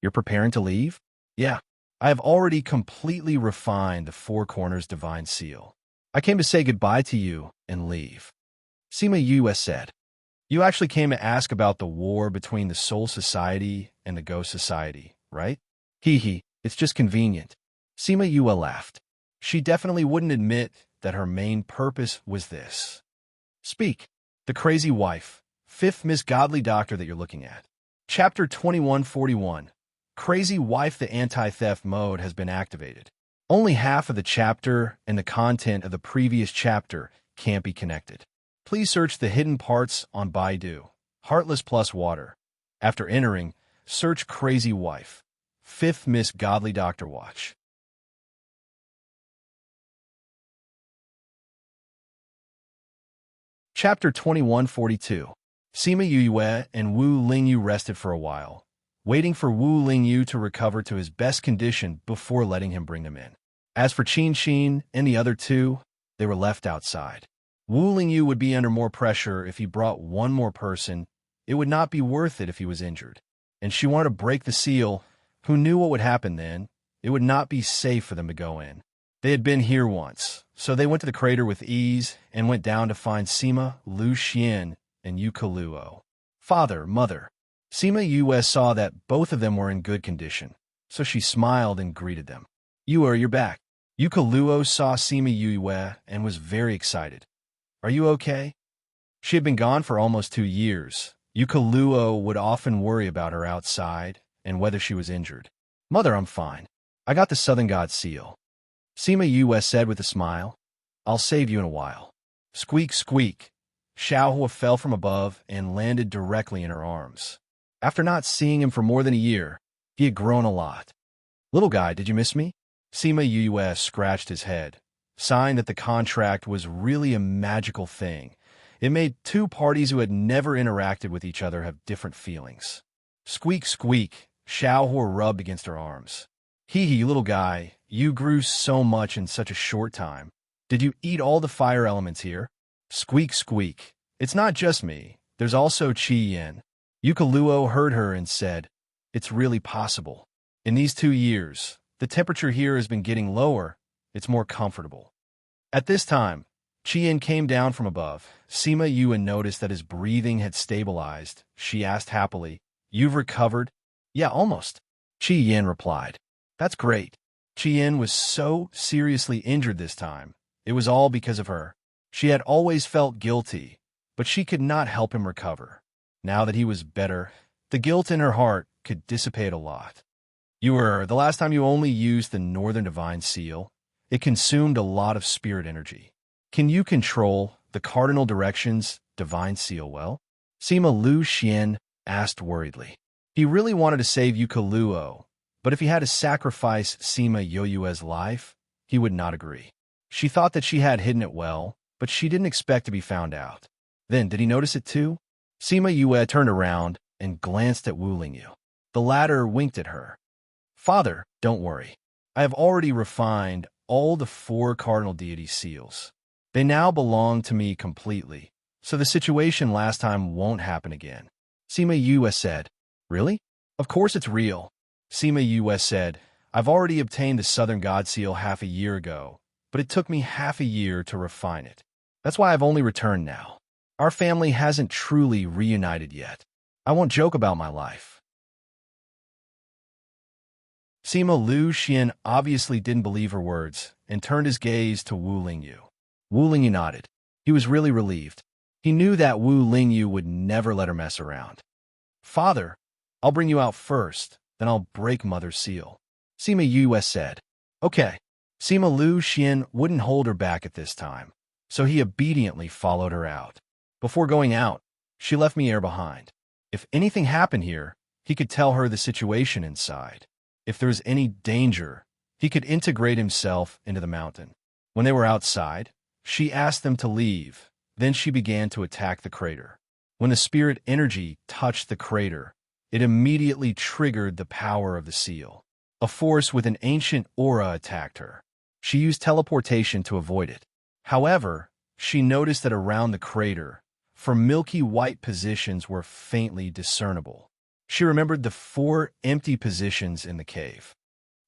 You're preparing to leave? Yeah. I have already completely refined the Four Corners Divine Seal. I came to say goodbye to you and leave. Sima Yue said. You actually came to ask about the war between the Soul Society and the Ghost Society, right? Hee hee, it's just convenient. Sima Yue laughed. She definitely wouldn't admit that her main purpose was this. Speak. The Crazy Wife, 5th Miss Godly Doctor that you're looking at. Chapter 2141. Crazy Wife, the anti-theft mode has been activated. Only half of the chapter and the content of the previous chapter can't be connected. Please search the hidden parts on Baidu. Heartless plus water. After entering, search Crazy Wife, 5th Miss Godly Doctor Watch. Chapter 2142. Sima Yue and Wu Lingyu rested for a while, waiting for Wu Lingyu to recover to his best condition before letting him bring them in. As for Qin Xin and the other two, they were left outside. Wu Lingyu would be under more pressure if he brought one more person. It would not be worth it if he was injured. And she wanted to break the seal. Who knew what would happen then? It would not be safe for them to go in. They had been here once, so they went to the crater with ease and went down to find Sima, Lu Xian, and Yuka Luo. Father, mother. Sima Yue saw that both of them were in good condition, so she smiled and greeted them. You're back. Yuka Luo saw Sima Yue and was very excited. Are you okay? She had been gone for almost 2 years. Yuka Luo would often worry about her outside and whether she was injured. Mother, I'm fine. I got the Southern God seal. Sima Yue said with a smile. I'll save you in a while. Squeak, squeak. Xiaohua fell from above and landed directly in her arms. After not seeing him for more than a year, he had grown a lot. Little guy, did you miss me? Sima Yue scratched his head, sign that the contract was really a magical thing. It made two parties who had never interacted with each other have different feelings. Squeak, squeak. Xiaohua rubbed against her arms. Hee hee, little guy, you grew so much in such a short time. Did you eat all the fire elements here? Squeak, squeak. It's not just me. There's also Qi Yin. Yuka Luo heard her and said, It's really possible. In these 2 years, the temperature here has been getting lower. It's more comfortable. At this time, Qi Yin came down from above. Sima Yue noticed that his breathing had stabilized. She asked happily, You've recovered? Yeah, almost. Qi Yin replied. That's great. Qi Yin was so seriously injured this time. It was all because of her. She had always felt guilty, but she could not help him recover. Now that he was better, the guilt in her heart could dissipate a lot. The last time you only used the Northern Divine Seal, it consumed a lot of spirit energy. Can you control the cardinal directions Divine Seal well? Sima Lu Xian asked worriedly. He really wanted to save Yuka Luo, but if he had to sacrifice Sima Yue's life, he would not agree. She thought that she had hidden it well, but she didn't expect to be found out. Then, did he notice it too? Sima Yue turned around and glanced at Wu Lingyu. The latter winked at her. Father, don't worry. I have already refined all the 4 cardinal deity seals. They now belong to me completely, so the situation last time won't happen again. Sima Yue said, Really? Of course it's real. Sima Yue said, I've already obtained the Southern God Seal half a year ago, but it took me half a year to refine it. That's why I've only returned now. Our family hasn't truly reunited yet. I won't joke about my life. Sima Lu Xian obviously didn't believe her words and turned his gaze to Wu Lingyu. Wu Lingyu nodded. He was really relieved. He knew that Wu Lingyu would never let her mess around. Father, I'll bring you out first, then I'll break Mother's seal. Sima Yue said. Okay. Sima Lu Xian wouldn't hold her back at this time, so he obediently followed her out. Before going out, she left Mier behind. If anything happened here, he could tell her the situation inside. If there was any danger, he could integrate himself into the mountain. When they were outside, she asked them to leave. Then she began to attack the crater. When the spirit energy touched the crater, it immediately triggered the power of the seal. A force with an ancient aura attacked her. She used teleportation to avoid it. However, she noticed that around the crater, for milky white positions were faintly discernible. She remembered the 4 empty positions in the cave.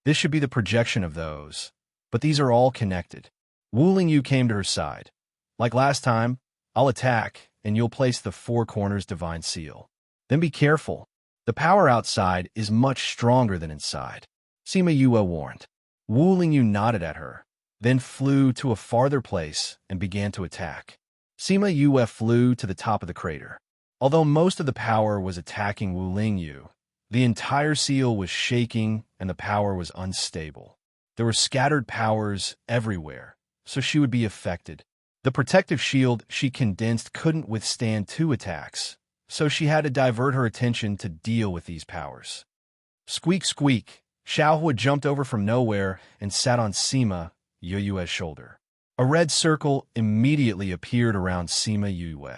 This should be the projection of those, but these are all connected. Wu Lingyu came to her side. Like last time, I'll attack, and you'll place the 4 corners divine seal. Then be careful. The power outside is much stronger than inside. Sima Yue warned. Wu Lingyu nodded at her, then flew to a farther place and began to attack. Sima Yue flew to the top of the crater. Although most of the power was attacking Wu Lingyu, the entire seal was shaking and the power was unstable. There were scattered powers everywhere, so she would be affected. The protective shield she condensed couldn't withstand 2 attacks, so she had to divert her attention to deal with these powers. Squeak, squeak. Xiaohua jumped over from nowhere and sat on Sima Yue's shoulder. A red circle immediately appeared around Sima Yue.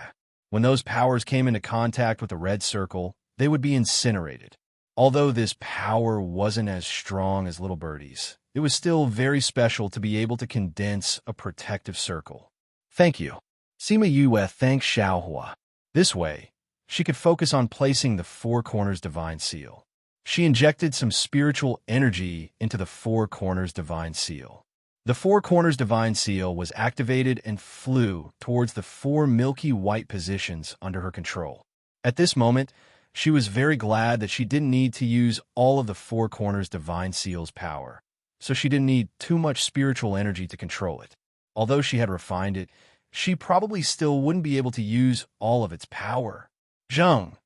When those powers came into contact with the red circle, they would be incinerated. Although this power wasn't as strong as Little Birdie's, it was still very special to be able to condense a protective circle. Thank you. Sima Yue thanked Xiaohua. This way, she could focus on placing the 4 corners divine seal. She injected some spiritual energy into the 4 corners divine seal. The 4 corners divine seal was activated and flew towards the 4 milky white positions under her control. At this moment, she was very glad that she didn't need to use all of the 4 corners divine seal's power, so she didn't need too much spiritual energy to control it. Although she had refined it, she probably still wouldn't be able to use all of its power. Zheng,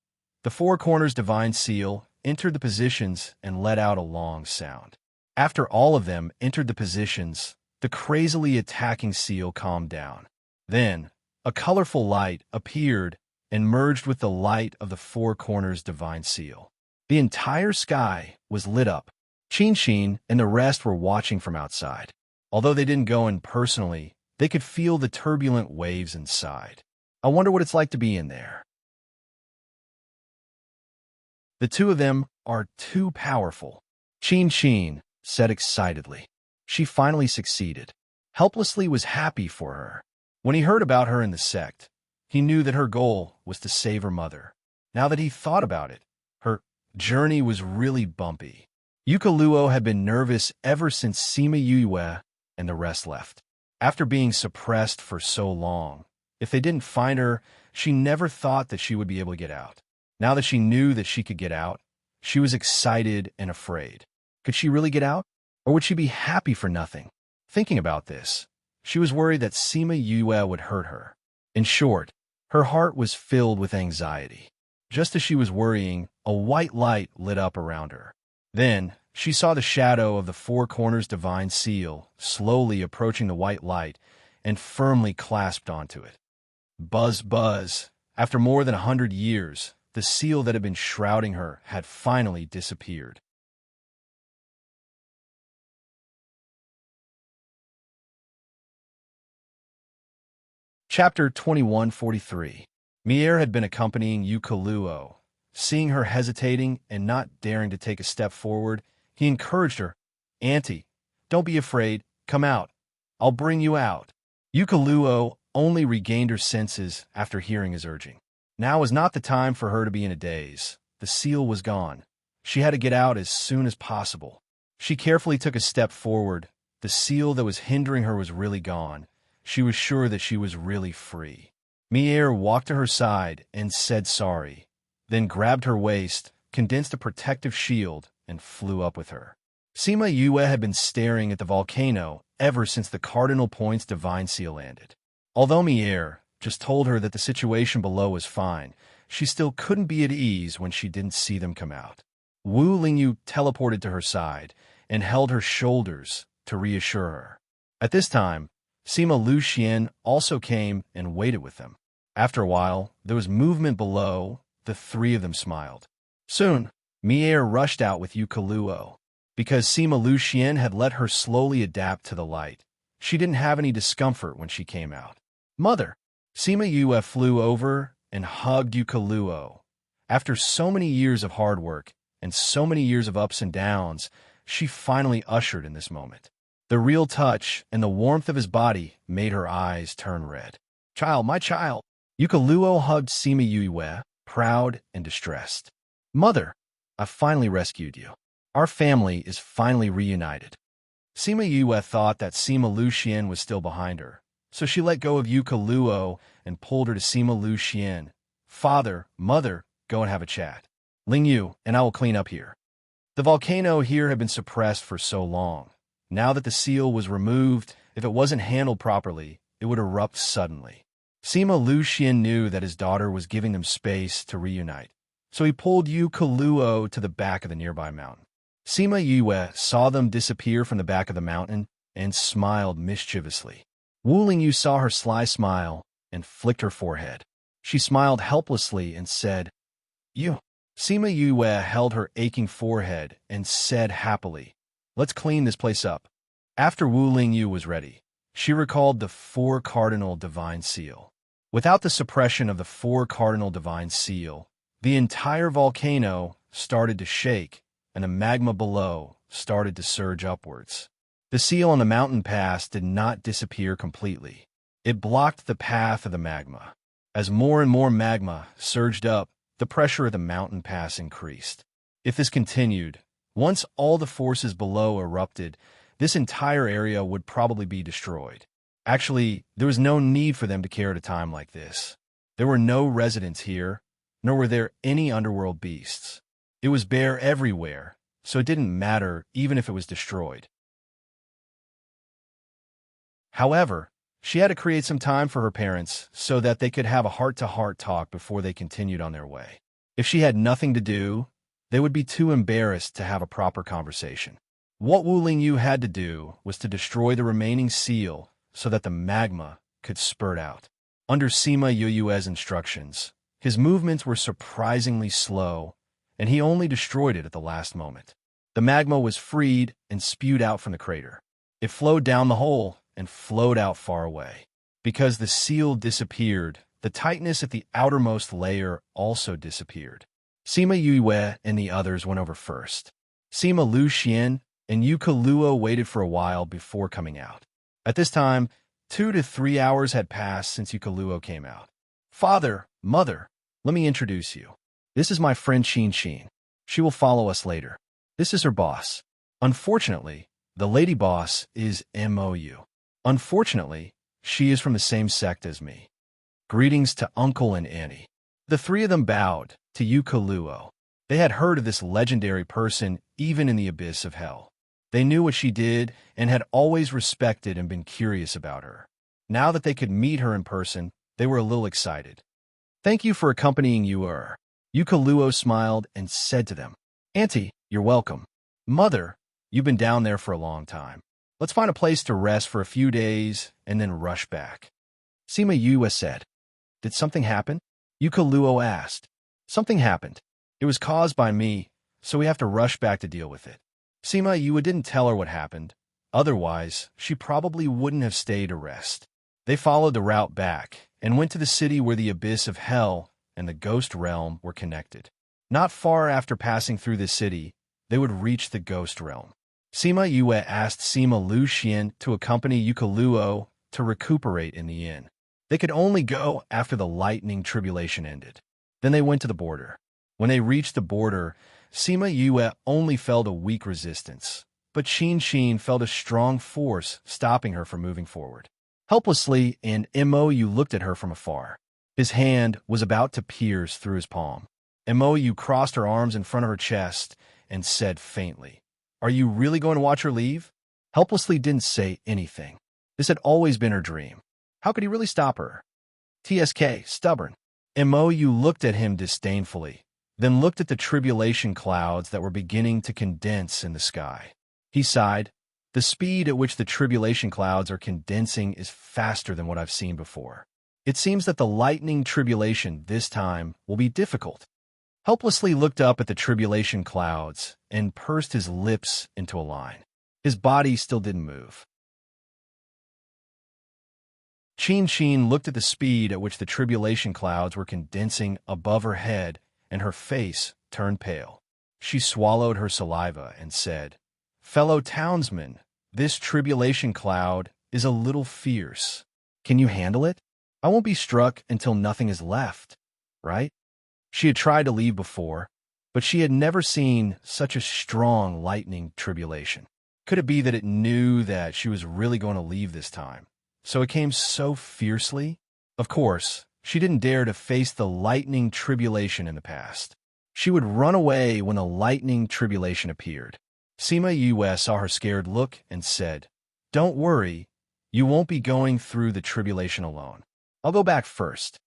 the 4 corners divine seal, entered the positions and let out a long sound. After all of them entered the positions, the crazily attacking seal calmed down. Then, a colorful light appeared and merged with the light of the 4 corners divine seal. The entire sky was lit up. Qin and the rest were watching from outside. Although they didn't go in personally, they could feel the turbulent waves inside. I wonder what it's like to be in there. The 2 of them are too powerful, Qin said excitedly. She finally succeeded. Helplessly was happy for her. When he heard about her in the sect, he knew that her goal was to save her mother. Now that he thought about it, her journey was really bumpy. Yukaluo had been nervous ever since Sima Yue and the rest left. After being suppressed for so long, if they didn't find her, she never thought that she would be able to get out. Now that she knew that she could get out, she was excited and afraid. Could she really get out? Or would she be happy for nothing? Thinking about this, she was worried that Sima Yue would hurt her. In short, her heart was filled with anxiety. Just as she was worrying, a white light lit up around her. Then, she saw the shadow of the 4 corners divine seal slowly approaching the white light and firmly clasped onto it. Buzz, buzz. After more than 100 years, the seal that had been shrouding her had finally disappeared. Chapter 2143. Mier had been accompanying Yukaluo. Seeing her hesitating and not daring to take a step forward, he encouraged her. Auntie, don't be afraid. Come out. I'll bring you out. Yukaluo only regained her senses after hearing his urging. Now was not the time for her to be in a daze. The seal was gone. She had to get out as soon as possible. She carefully took a step forward. The seal that was hindering her was really gone. She was sure that she was really free. Mier walked to her side and said sorry, then grabbed her waist, condensed a protective shield, and flew up with her. Sima Yue had been staring at the volcano ever since the Cardinal Point's divine seal landed. Although Mier just told her that the situation below was fine, she still couldn't be at ease when she didn't see them come out. Wu Lingyu teleported to her side and held her shoulders to reassure her. At this time, Sima Luxian also came and waited with them. After a while, there was movement below. The 3 of them smiled. Soon, Mier rushed out with Yukaluo. Because Sima Luxian had let her slowly adapt to the light, she didn't have any discomfort when she came out. Mother! Sima Yue flew over and hugged Yukaluo. After so many years of hard work and so many years of ups and downs, she finally ushered in this moment. The real touch and the warmth of his body made her eyes turn red. Child, my child! Yukaluo hugged Sima Yue, proud and distressed. Mother, I finally rescued you. Our family is finally reunited. Sima Yue thought that Sima Luxian was still behind her, so she let go of Yuka Luo and pulled her to Sima Luxian. Father, mother, go and have a chat. Ling Yu and I will clean up here. The volcano here had been suppressed for so long. Now that the seal was removed, if it wasn't handled properly, it would erupt suddenly. Sima Luxian knew that his daughter was giving them space to reunite, so he pulled Yuka Luo to the back of the nearby mountain. Sima Yue saw them disappear from the back of the mountain and smiled mischievously. Wu Lingyu saw her sly smile and flicked her forehead. She smiled helplessly and said, "You." Sima Yue held her aching forehead and said happily, "Let's clean this place up." After Wu Lingyu was ready, she recalled the 4 cardinal divine seal. Without the suppression of the 4 cardinal divine seal, the entire volcano started to shake and the magma below started to surge upwards. The seal on the mountain pass did not disappear completely. It blocked the path of the magma. As more and more magma surged up, the pressure of the mountain pass increased. If this continued, once all the forces below erupted, this entire area would probably be destroyed. Actually, there was no need for them to care at a time like this. There were no residents here, nor were there any underworld beasts. It was bare everywhere, so it didn't matter even if it was destroyed. However, she had to create some time for her parents so that they could have a heart-to-heart talk before they continued on their way. If she had nothing to do, they would be too embarrassed to have a proper conversation. What Wu Lingyu had to do was to destroy the remaining seal so that the magma could spurt out. Under Sima Yue's instructions, his movements were surprisingly slow, and he only destroyed it at the last moment. The magma was freed and spewed out from the crater. It flowed down the hole and flowed out far away. Because the seal disappeared, the tightness at the outermost layer also disappeared. Sima Yue and the others went over first. Sima Luxian and Yuka Luo waited for a while before coming out. At this time, 2 to 3 hours had passed since Yuka Luo came out. "Father, mother, let me introduce you. This is my friend Xin. She will follow us later. This is her boss. Unfortunately, the lady boss is Mou. Unfortunately, she is from the same sect as me. Greetings to Uncle and Auntie." The 3 of them bowed to Yuka Luo. They had heard of this legendary person even in the abyss of hell. They knew what she did and had always respected and been curious about her. Now that they could meet her in person, they were a little excited. "Thank you for accompanying Yuka." Yuka Luo smiled and said to them, "Auntie, you're welcome. Mother, you've been down there for a long time. Let's find a place to rest for a few days and then rush back." Sima Yue said, "Did something happen?" Yuka Luo asked. "Something happened. It was caused by me, so we have to rush back to deal with it." Sima Yue didn't tell her what happened. Otherwise, she probably wouldn't have stayed to rest. They followed the route back and went to the city where the abyss of hell and the ghost realm were connected. Not far after passing through the city, they would reach the ghost realm. Sima Yue asked Sima Luxian to accompany Yuka Luo to recuperate in the inn. They could only go after the lightning tribulation ended. Then they went to the border. When they reached the border, Sima Yue only felt a weak resistance, but Xin felt a strong force stopping her from moving forward. Helplessly, and Mou looked at her from afar. His hand was about to pierce through his palm. Mou crossed her arms in front of her chest and said faintly, "Are you really going to watch her leave?" Helplessly didn't say anything. This had always been her dream. How could he really stop her? TSK, stubborn. Mou looked at him disdainfully, then looked at the tribulation clouds that were beginning to condense in the sky. He sighed. The speed at which the tribulation clouds are condensing is faster than what I've seen before. It seems that the lightning tribulation this time will be difficult. Helplessly looked up at the tribulation clouds and pursed his lips into a line. His body still didn't move. Xin looked at the speed at which the tribulation clouds were condensing above her head, and her face turned pale. She swallowed her saliva and said, "Fellow townsmen, this tribulation cloud is a little fierce. Can you handle it? I won't be struck until nothing is left, right?" She had tried to leave before. but she had never seen such a strong lightning tribulation. Could it be that it knew that she was really going to leave this time? So it came so fiercely? Of course, she didn't dare to face the lightning tribulation in the past. She would run away when the lightning tribulation appeared. Sima Yue saw her scared look and said, "Don't worry, you won't be going through the tribulation alone. I'll go back first."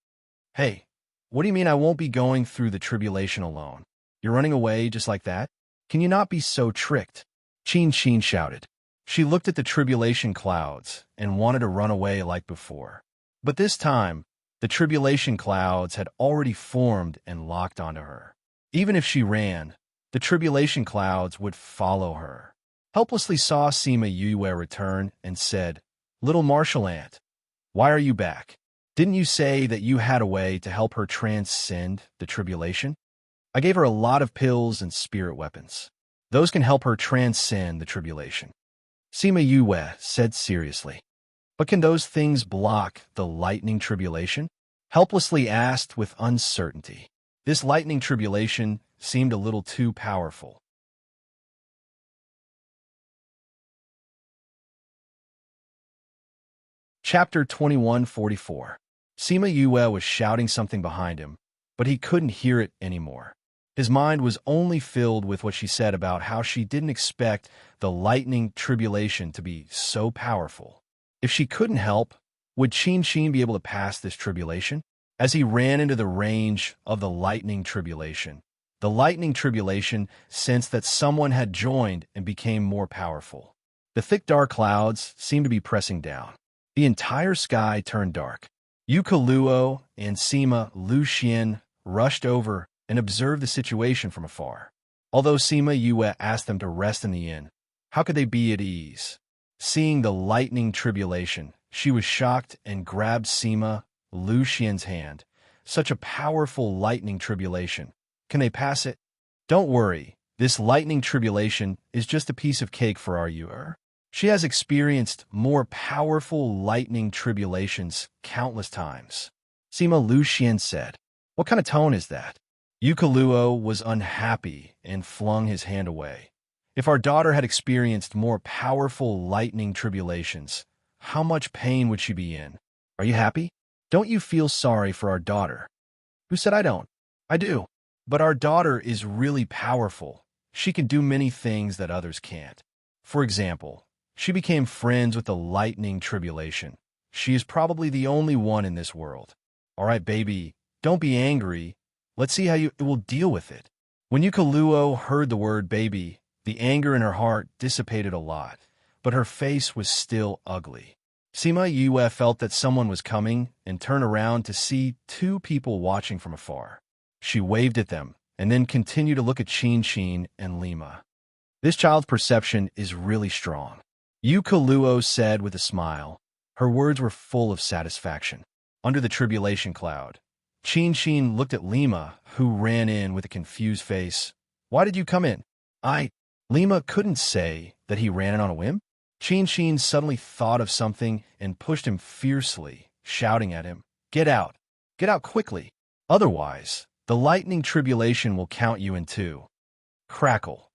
"Hey, what do you mean I won't be going through the tribulation alone? You're running away just like that? Can you not be so tricked?" Qin shouted. She looked at the tribulation clouds and wanted to run away like before. But this time, the tribulation clouds had already formed and locked onto her. Even if she ran, the tribulation clouds would follow her. Helplessly saw Sima Yue return and said, "Little martial ant, why are you back? Didn't you say that you had a way to help her transcend the tribulation?" "I gave her a lot of pills and spirit weapons. Those can help her transcend the tribulation," Sima Yue said seriously. "But can those things block the lightning tribulation?" Helplessly asked with uncertainty. This lightning tribulation seemed a little too powerful. Chapter 2144. Sima Yue was shouting something behind him, but he couldn't hear it anymore. His mind was only filled with what she said about how she didn't expect the lightning tribulation to be so powerful. If she couldn't help, would Qin be able to pass this tribulation? As he ran into the range of the lightning tribulation sensed that someone had joined and became more powerful. The thick dark clouds seemed to be pressing down. The entire sky turned dark. Luo and Sima Luxian rushed over and observed the situation from afar. Although Sima Yue asked them to rest in the inn, how could they be at ease? Seeing the lightning tribulation, she was shocked and grabbed Sima Luxian's hand. Such a powerful lightning tribulation. Can they pass it? "Don't worry, this lightning tribulation is just a piece of cake for our Yue. She has experienced more powerful lightning tribulations countless times," Sima Luxian said. "What kind of tone is that?" Luo was unhappy and flung his hand away. "If our daughter had experienced more powerful lightning tribulations, how much pain would she be in? Are you happy? Don't you feel sorry for our daughter?" "Who said I don't? I do. But our daughter is really powerful. She can do many things that others can't. For example, she became friends with the lightning tribulation. She is probably the only one in this world. All right, baby, don't be angry. Let's see how it will deal with it." When Luo heard the word baby, the anger in her heart dissipated a lot, but her face was still ugly. Sima Yue felt that someone was coming and turned around to see two people watching from afar. She waved at them and then continued to look at Qin and Lima. "This child's perception is really strong," Luo said with a smile. Her words were full of satisfaction. Under the tribulation cloud, Qin looked at Lima, who ran in with a confused face. "Why did you come in?" Lima couldn't say that he ran in on a whim. Qin suddenly thought of something and pushed him fiercely, shouting at him, "Get out! Get out quickly! Otherwise, the lightning tribulation will count you in two." Crackle.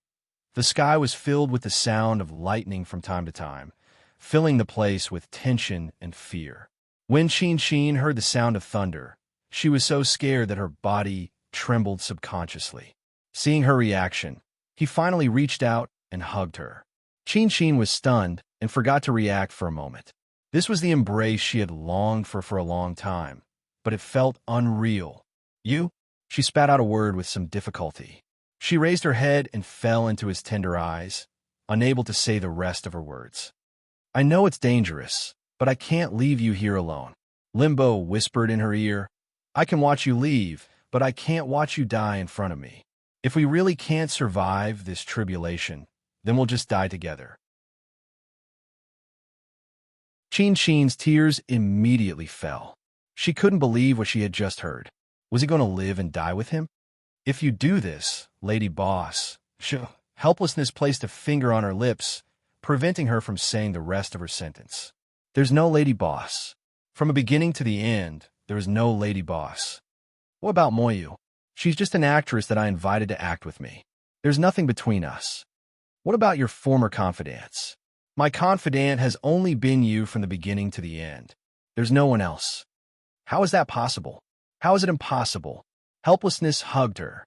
The sky was filled with the sound of lightning from time to time, filling the place with tension and fear. When Qin heard the sound of thunder, she was so scared that her body trembled subconsciously. Seeing her reaction, he finally reached out and hugged her. Qin was stunned and forgot to react for a moment. This was the embrace she had longed for a long time, but it felt unreal. "You?" She spat out a word with some difficulty. She raised her head and fell into his tender eyes, unable to say the rest of her words. "I know it's dangerous, but I can't leave you here alone," Limbo whispered in her ear. "I can watch you leave, but I can't watch you die in front of me. If we really can't survive this tribulation, then we'll just die together." Qin's tears immediately fell. She couldn't believe what she had just heard. Was he going to live and die with him? "If you do this, Lady Boss," helplessness placed a finger on her lips, preventing her from saying the rest of her sentence. "There's no Lady Boss. From the beginning to the end, there is no Lady Boss." "What about Moyu?" She's just an actress that I invited to act with me. There's nothing between us. What about your former confidants? My confidant has only been you from the beginning to the end. There's no one else. How is that possible? How is it impossible? Helplessness hugged her.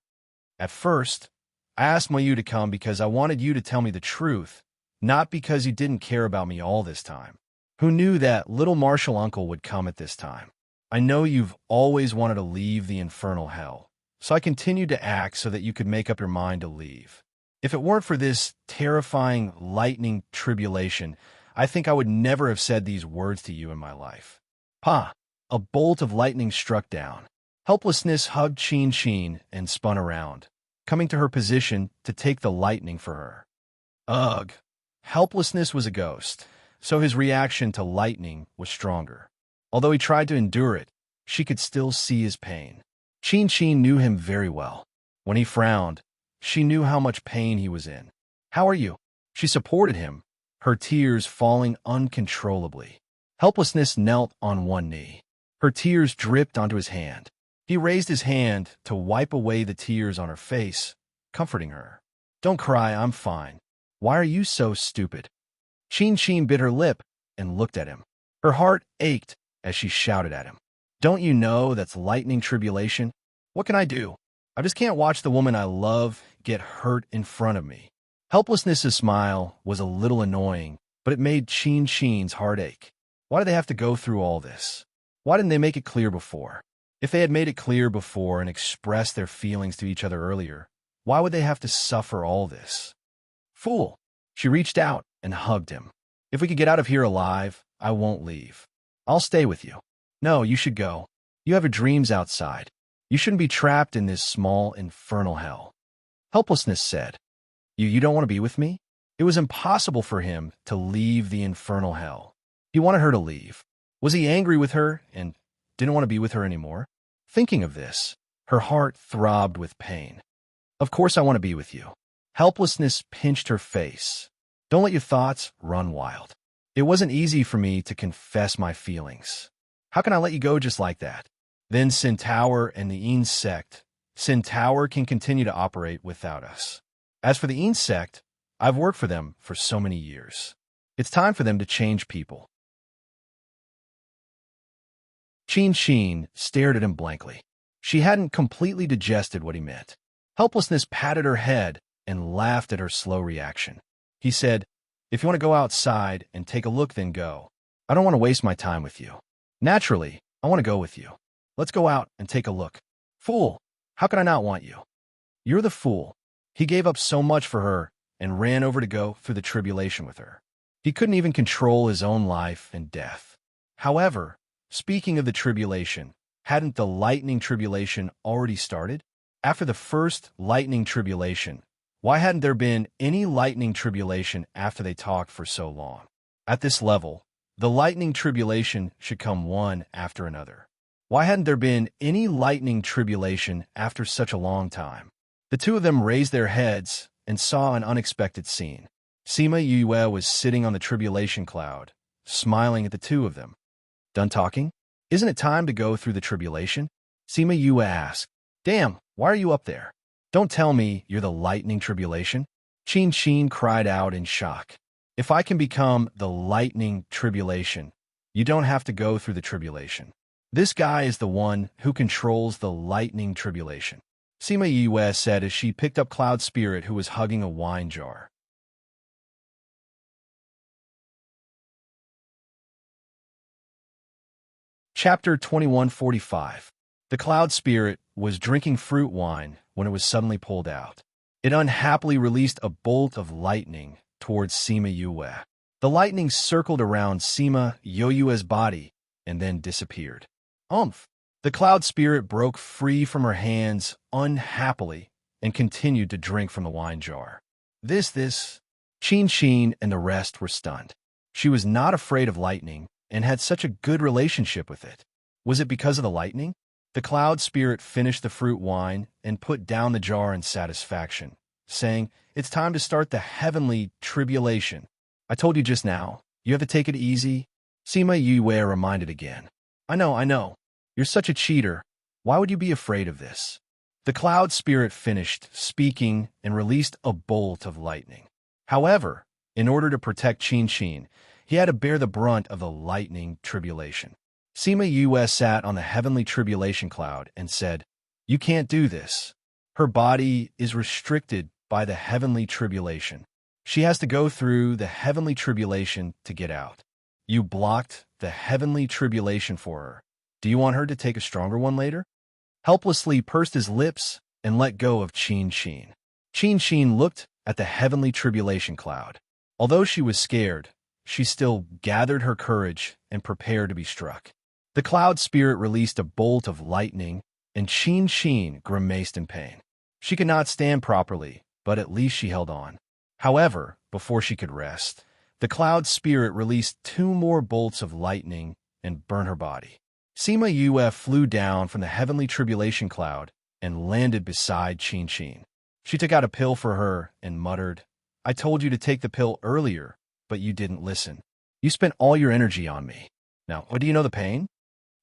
At first, I asked Mayu to come because I wanted you to tell me the truth, not because you didn't care about me all this time. Who knew that little Marshall uncle would come at this time? I know you've always wanted to leave the infernal hell, so I continued to act so that you could make up your mind to leave. If it weren't for this terrifying lightning tribulation, I think I would never have said these words to you in my life. Pa! A bolt of lightning struck down. Helplessness hugged Sheen and spun around, coming to her position to take the lightning for her. Ugh! Helplessness was a ghost, so his reaction to lightning was stronger. Although he tried to endure it, she could still see his pain. Sheen knew him very well. When he frowned, she knew how much pain he was in. How are you? She supported him, her tears falling uncontrollably. Helplessness knelt on one knee. Her tears dripped onto his hand. He raised his hand to wipe away the tears on her face, comforting her. Don't cry, I'm fine. Why are you so stupid? Sheen bit her lip and looked at him. Her heart ached as she shouted at him. Don't you know that's lightning tribulation? What can I do? I just can't watch the woman I love get hurt in front of me. Helplessness's smile was a little annoying, but it made Sheen's heart ache. Why do they have to go through all this? Why didn't they make it clear before? If they had made it clear before and expressed their feelings to each other earlier, why would they have to suffer all this? Fool! She reached out and hugged him. If we could get out of here alive, I won't leave. I'll stay with you. No, you should go. You have your dreams outside. You shouldn't be trapped in this small, infernal hell. Helplessness said, You don't want to be with me? It was impossible for him to leave the infernal hell. He wanted her to leave. Was he angry with her and didn't want to be with her anymore? Thinking of this, her heart throbbed with pain. Of course I want to be with you. Helplessness pinched her face. Don't let your thoughts run wild. It wasn't easy for me to confess my feelings. How can I let you go just like that? Then Centaur and the insect. Centaur can continue to operate without us. As for the insect, I've worked for them for so many years. It's time for them to change people. Sheen stared at him blankly. She hadn't completely digested what he meant. Helplessness patted her head and laughed at her slow reaction. He said, If you want to go outside and take a look, then go. I don't want to waste my time with you. Naturally, I want to go with you. Let's go out and take a look. Fool! How could I not want you? You're the fool. He gave up so much for her and ran over to go through the tribulation with her. He couldn't even control his own life and death. However, speaking of the tribulation, hadn't the lightning tribulation already started? After the first lightning tribulation, why hadn't there been any lightning tribulation after they talked for so long? At this level, the lightning tribulation should come one after another. Why hadn't there been any lightning tribulation after such a long time? The two of them raised their heads and saw an unexpected scene. Sima Yue was sitting on the tribulation cloud, smiling at the two of them. Done talking? Isn't it time to go through the tribulation? Sima Yue asked. Damn, why are you up there? Don't tell me you're the lightning tribulation. Sheen cried out in shock. If I can become the lightning tribulation, you don't have to go through the tribulation. This guy is the one who controls the lightning tribulation. Sima Yue said as she picked up Cloud Spirit, who was hugging a wine jar. Chapter 2145. The Cloud Spirit was drinking fruit wine when it was suddenly pulled out. It unhappily released a bolt of lightning towards Sima Yue. The lightning circled around Sima Yue's body and then disappeared. Umph! The Cloud Spirit broke free from her hands unhappily and continued to drink from the wine jar. Sheen and the rest were stunned. She was not afraid of lightning and had such a good relationship with it. Was it because of the lightning? The Cloud Spirit finished the fruit wine and put down the jar in satisfaction, saying, It's time to start the heavenly tribulation. I told you just now, you have to take it easy. Sima Yue reminded again. I know. You're such a cheater. Why would you be afraid of this? The cloud spirit finished speaking and released a bolt of lightning. However, in order to protect Qin, he had to bear the brunt of the lightning tribulation. Sima Yue sat on the heavenly tribulation cloud and said, "You can't do this. Her body is restricted by the heavenly tribulation. She has to go through the heavenly tribulation to get out. You blocked the heavenly tribulation for her. Do you want her to take a stronger one later?" Helplessly pursed his lips and let go of Qin. Qin looked at the heavenly tribulation cloud. Although she was scared, she still gathered her courage and prepared to be struck. The cloud spirit released a bolt of lightning, and Qin grimaced in pain. She could not stand properly, but at least she held on. However, before she could rest, the cloud spirit released 2 more bolts of lightning and burned her body. Sima Yue flew down from the heavenly tribulation cloud and landed beside Qin. She took out a pill for her and muttered, "I told you to take the pill earlier, but you didn't listen. You spent all your energy on me. Now, do you know the pain?"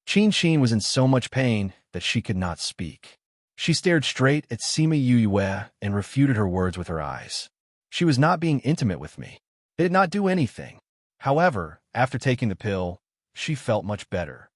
Qin was in so much pain that she could not speak. She stared straight at Sima Yue and refuted her words with her eyes. She was not being intimate with me. It did not do anything. However, after taking the pill, she felt much better.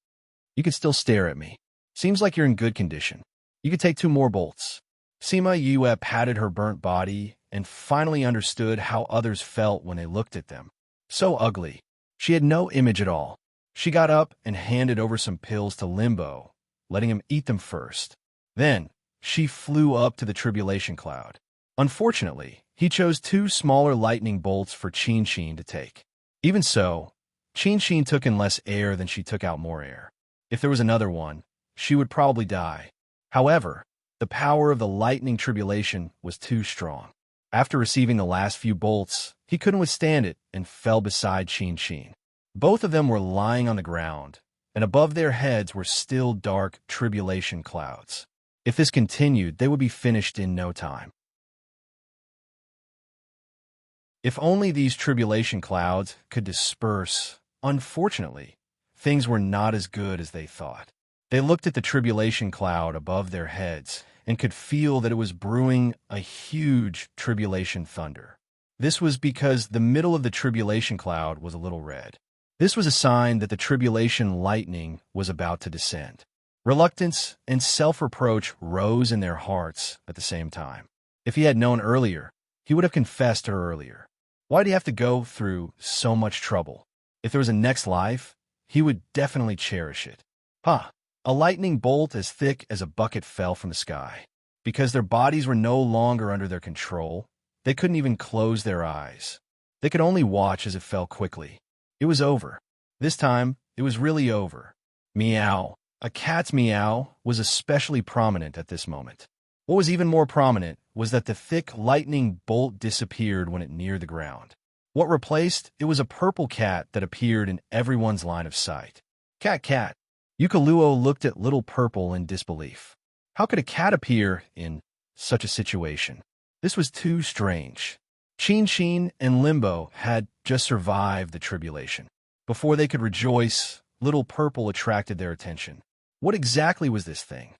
"You can still stare at me. Seems like you're in good condition. You could take 2 more bolts." Sima Yue patted her burnt body and finally understood how others felt when they looked at them. So ugly. She had no image at all. She got up and handed over some pills to Limbo, letting him eat them first. Then, she flew up to the tribulation cloud. Unfortunately, he chose 2 smaller lightning bolts for Qin to take. Even so, Qin took in less air than she took out more air. If there was another one, she would probably die. However, the power of the lightning tribulation was too strong. After receiving the last few bolts, he couldn't withstand it and fell beside Qin. Both of them were lying on the ground, and above their heads were still dark tribulation clouds. If this continued, they would be finished in no time. If only these tribulation clouds could disperse. Unfortunately, things were not as good as they thought. They looked at the tribulation cloud above their heads and could feel that it was brewing a huge tribulation thunder. This was because the middle of the tribulation cloud was a little red. This was a sign that the tribulation lightning was about to descend. Reluctance and self-reproach rose in their hearts at the same time. If he had known earlier, he would have confessed to her earlier. Why did he have to go through so much trouble? If there was a next life, he would definitely cherish it. A lightning bolt as thick as a bucket fell from the sky. Because their bodies were no longer under their control, they couldn't even close their eyes. They could only watch as it fell quickly. It was over. This time, it was really over. Meow. A cat's meow was especially prominent at this moment. What was even more prominent was that the thick lightning bolt disappeared when it neared the ground. What replaced it was a purple cat that appeared in everyone's line of sight. Cat. Yukaluo looked at Little Purple in disbelief. How could a cat appear in such a situation? This was too strange. Qin and Limbo had just survived the tribulation. Before they could rejoice, Little Purple attracted their attention. What exactly was this thing?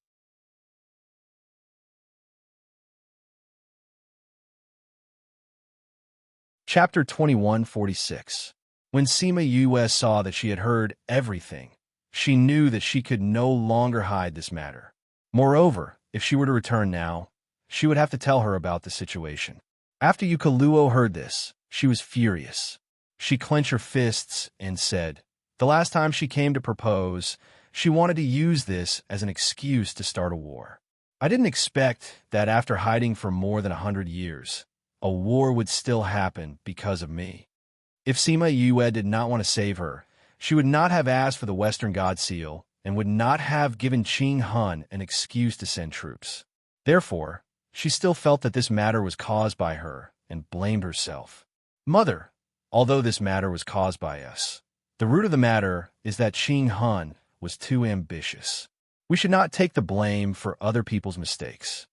Chapter 2146. When Sima Yue saw that she had heard everything, she knew that she could no longer hide this matter. Moreover, if she were to return now, she would have to tell her about the situation. After Yukaluo heard this, she was furious. She clenched her fists and said, the last time she came to propose, she wanted to use this as an excuse to start a war. I didn't expect that after hiding for more than 100 years, a war would still happen because of me. If Sima Yue did not want to save her, she would not have asked for the Western God Seal and would not have given Qing Hun an excuse to send troops. Therefore, she still felt that this matter was caused by her and blamed herself. Mother, although this matter was caused by us, the root of the matter is that Qing Hun was too ambitious. We should not take the blame for other people's mistakes.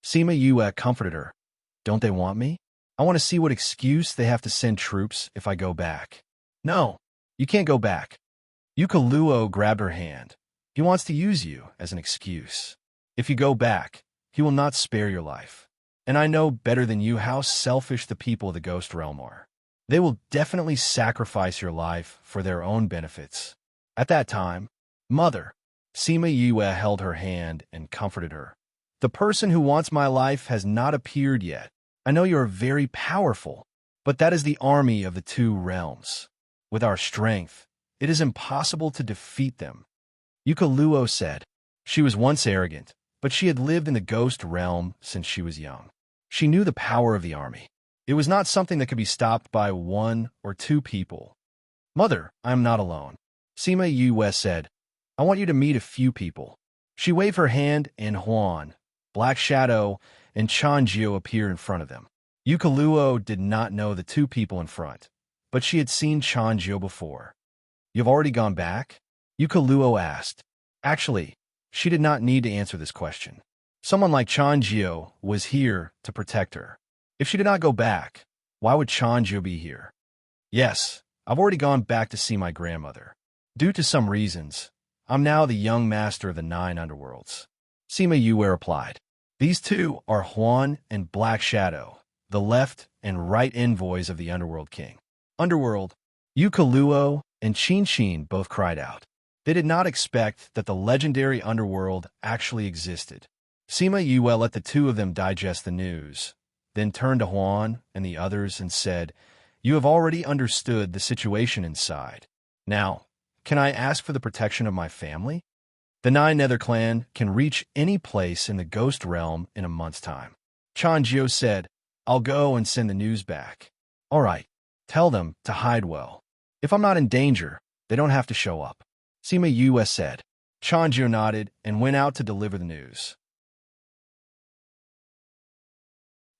Sima Yue comforted her. Don't they want me? I want to see what excuse they have to send troops if I go back. No, you can't go back. Yukaluo grabbed her hand. He wants to use you as an excuse. If you go back, he will not spare your life. And I know better than you how selfish the people of the Ghost Realm are. They will definitely sacrifice your life for their own benefits. At that time, Mother, Sima Yue held her hand and comforted her. The person who wants my life has not appeared yet. I know you are very powerful, but that is the army of the two realms. With our strength, it is impossible to defeat them. Yukaluo said. She was once arrogant, but she had lived in the ghost realm since she was young. She knew the power of the army. It was not something that could be stopped by one or two people. Mother, I am not alone. Sima Yue said, I want you to meet a few people. She waved her hand and Huan, Black Shadow, and Chanjiu appeared in front of them. Yukaluo did not know the two people in front, but she had seen Chanjiu before. You've already gone back? Yukaluo asked. Actually, she did not need to answer this question. Someone like Chanjiu was here to protect her. If she did not go back, why would Chanjiu be here? Yes, I've already gone back to see my grandmother. Due to some reasons, I'm now the young master of the 9 underworlds. Sima Yue replied. These two are Huan and Black Shadow, the left and right envoys of the Underworld King. Underworld, Yukaluo and Qin both cried out. They did not expect that the legendary Underworld actually existed. Sima Yue let the two of them digest the news, then turned to Huan and the others and said, You have already understood the situation inside. Now, can I ask for the protection of my family? The 9 Nether clan can reach any place in the Ghost Realm in a month's time. Chanjiu said, I'll go and send the news back. All right, tell them to hide well. If I'm not in danger, they don't have to show up. Sima Yue said. Chanjiu nodded and went out to deliver the news.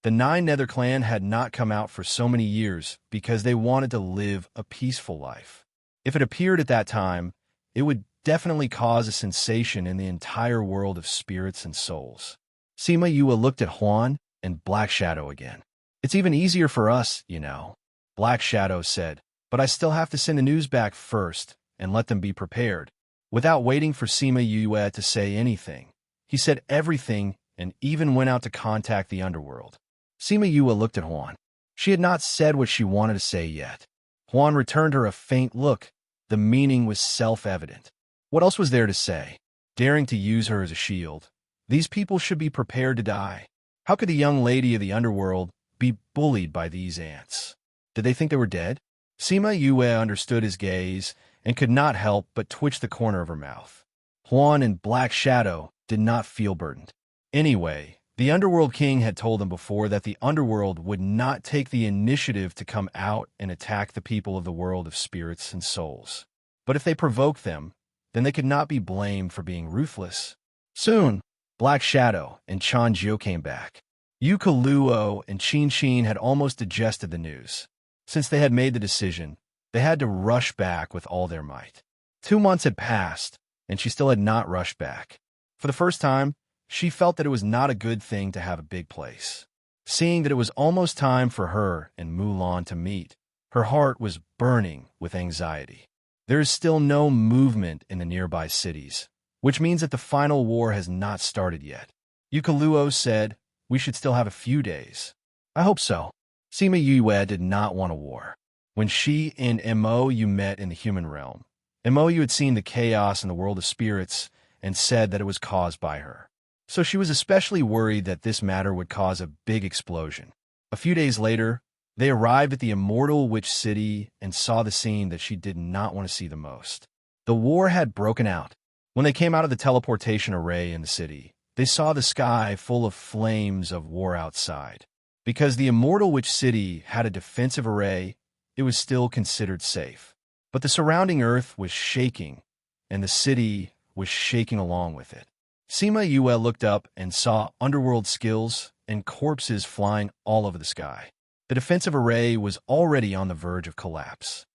The 9 Nether clan had not come out for so many years because they wanted to live a peaceful life. If it appeared at that time, it would definitely cause a sensation in the entire world of spirits and souls. Sima Yue looked at Huan and Black Shadow again. It's even easier for us, you know, Black Shadow said, but I still have to send the news back first and let them be prepared. Without waiting for Sima Yue to say anything, he said everything and even went out to contact the underworld. Sima Yue looked at Huan. She had not said what she wanted to say yet. Huan returned her a faint look. The meaning was self-evident. What else was there to say? Daring to use her as a shield. These people should be prepared to die. How could the young lady of the underworld be bullied by these ants? Did they think they were dead? Sima Yue understood his gaze and could not help but twitch the corner of her mouth. Huan and Black Shadow did not feel burdened. Anyway, the Underworld King had told them before that the Underworld would not take the initiative to come out and attack the people of the world of spirits and souls. But if they provoked them, then they could not be blamed for being ruthless. Soon, Black Shadow and Chanjiu came back. Yukaluo and Qin had almost digested the news. Since they had made the decision, they had to rush back with all their might. 2 months had passed, and she still had not rushed back. For the first time, she felt that it was not a good thing to have a big place. Seeing that it was almost time for her and Mulan to meet, her heart was burning with anxiety. There is still no movement in the nearby cities, which means that the final war has not started yet. Yukaluo said, We should still have a few days. I hope so. Sima Yue did not want a war. When she and Mo met in the human realm, Mo had seen the chaos in the world of spirits and said that it was caused by her. So she was especially worried that this matter would cause a big explosion. A few days later, they arrived at the Immortal Witch City and saw the scene that she did not want to see the most. The war had broken out. When they came out of the teleportation array in the city, they saw the sky full of flames of war outside. Because the Immortal Witch City had a defensive array, it was still considered safe. But the surrounding earth was shaking, and the city was shaking along with it. Sima Yue looked up and saw underworld skills and corpses flying all over the sky. The defensive array was already on the verge of collapse.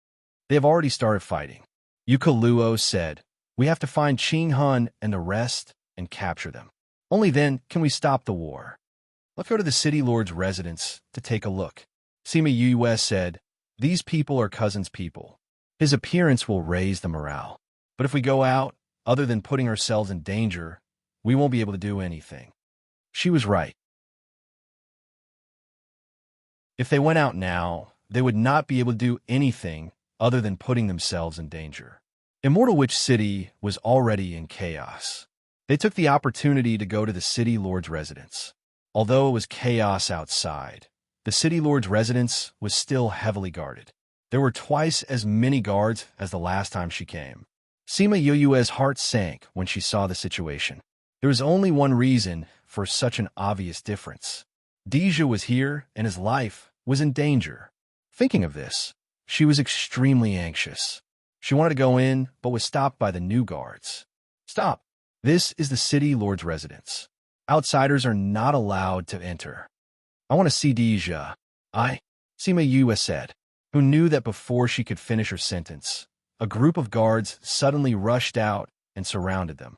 They have already started fighting. Yukaluo said, We have to find Qing Hun and the rest and capture them. Only then can we stop the war. Let's go to the city lord's residence to take a look. Sima Yue said, These people are cousin's people. His appearance will raise the morale. But if we go out, other than putting ourselves in danger, we won't be able to do anything. She was right. If they went out now, they would not be able to do anything other than putting themselves in danger. Immortal Witch City was already in chaos. They took the opportunity to go to the City Lord's residence. Although it was chaos outside, the City Lord's residence was still heavily guarded. There were twice as many guards as the last time she came. Sima Yuyue's heart sank when she saw the situation. There was only one reason for such an obvious difference. Deja was here, and his life was in danger. Thinking of this, she was extremely anxious. She wanted to go in, but was stopped by the new guards. Stop! This is the City Lord's residence. Outsiders are not allowed to enter. I want to see Deja. Sima Yue said, who knew that before she could finish her sentence, a group of guards suddenly rushed out and surrounded them.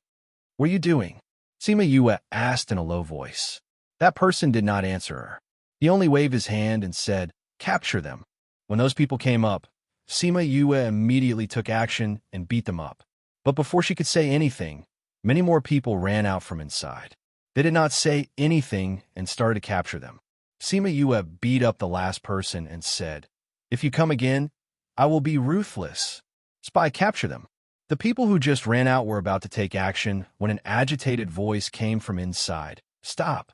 What are you doing? Sima Yue asked in a low voice. That person did not answer her. He only waved his hand and said, capture them. When those people came up, Sima Yue immediately took action and beat them up. But before she could say anything, many more people ran out from inside. They did not say anything and started to capture them. Sima Yue beat up the last person and said, if you come again, I will be ruthless. Spy, capture them. The people who just ran out were about to take action when an agitated voice came from inside. Stop.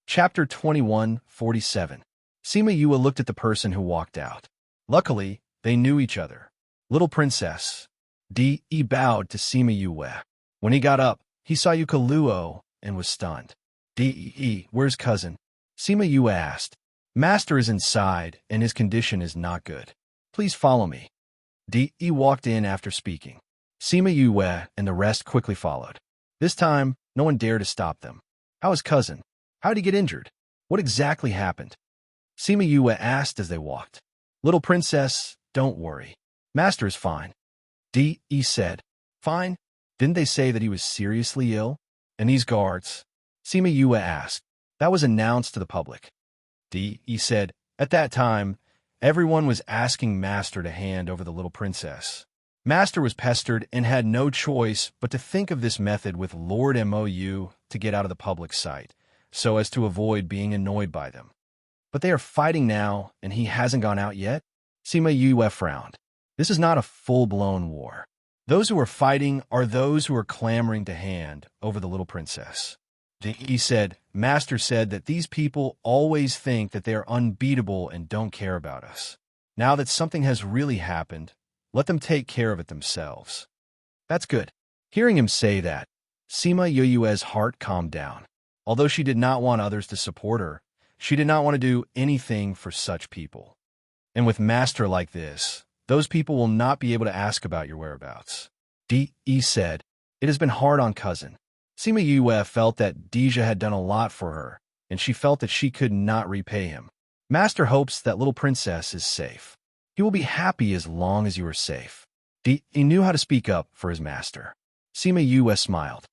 Chapter 21:47. Sima Yue looked at the person who walked out. Luckily, they knew each other. Little Princess. Di bowed to Sima Yue. When he got up, he saw Yukaluo and was stunned. Di, where's cousin? Sima Yue asked. Master is inside, and his condition is not good. Please follow me. Di walked in after speaking. Sima Yue and the rest quickly followed. This time, no one dared to stop them. How is cousin? How did he get injured? What exactly happened? Sima Yue asked as they walked. Little Princess, don't worry. Master is fine. Di said. Fine? Didn't they say that he was seriously ill? And these guards? Sima Yue asked. That was announced to the public. Di said. At that time, everyone was asking Master to hand over the little princess. Master was pestered and had no choice but to think of this method with Lord Mou to get out of the public sight, so as to avoid being annoyed by them. But they are fighting now, and he hasn't gone out yet? Sima Yue frowned. This is not a full-blown war. Those who are fighting are those who are clamoring to hand over the little princess. He said, Master said that these people always think that they are unbeatable and don't care about us. Now that something has really happened, let them take care of it themselves. That's good. Hearing him say that, Sima Yue's heart calmed down. Although she did not want others to support her, she did not want to do anything for such people. And with Master like this, those people will not be able to ask about your whereabouts. Di said, it has been hard on cousin. Sima Yue felt that Deja had done a lot for her, and she felt that she could not repay him. Master hopes that little princess is safe. He will be happy as long as you are safe. Di knew how to speak up for his master. Sima Yue smiled.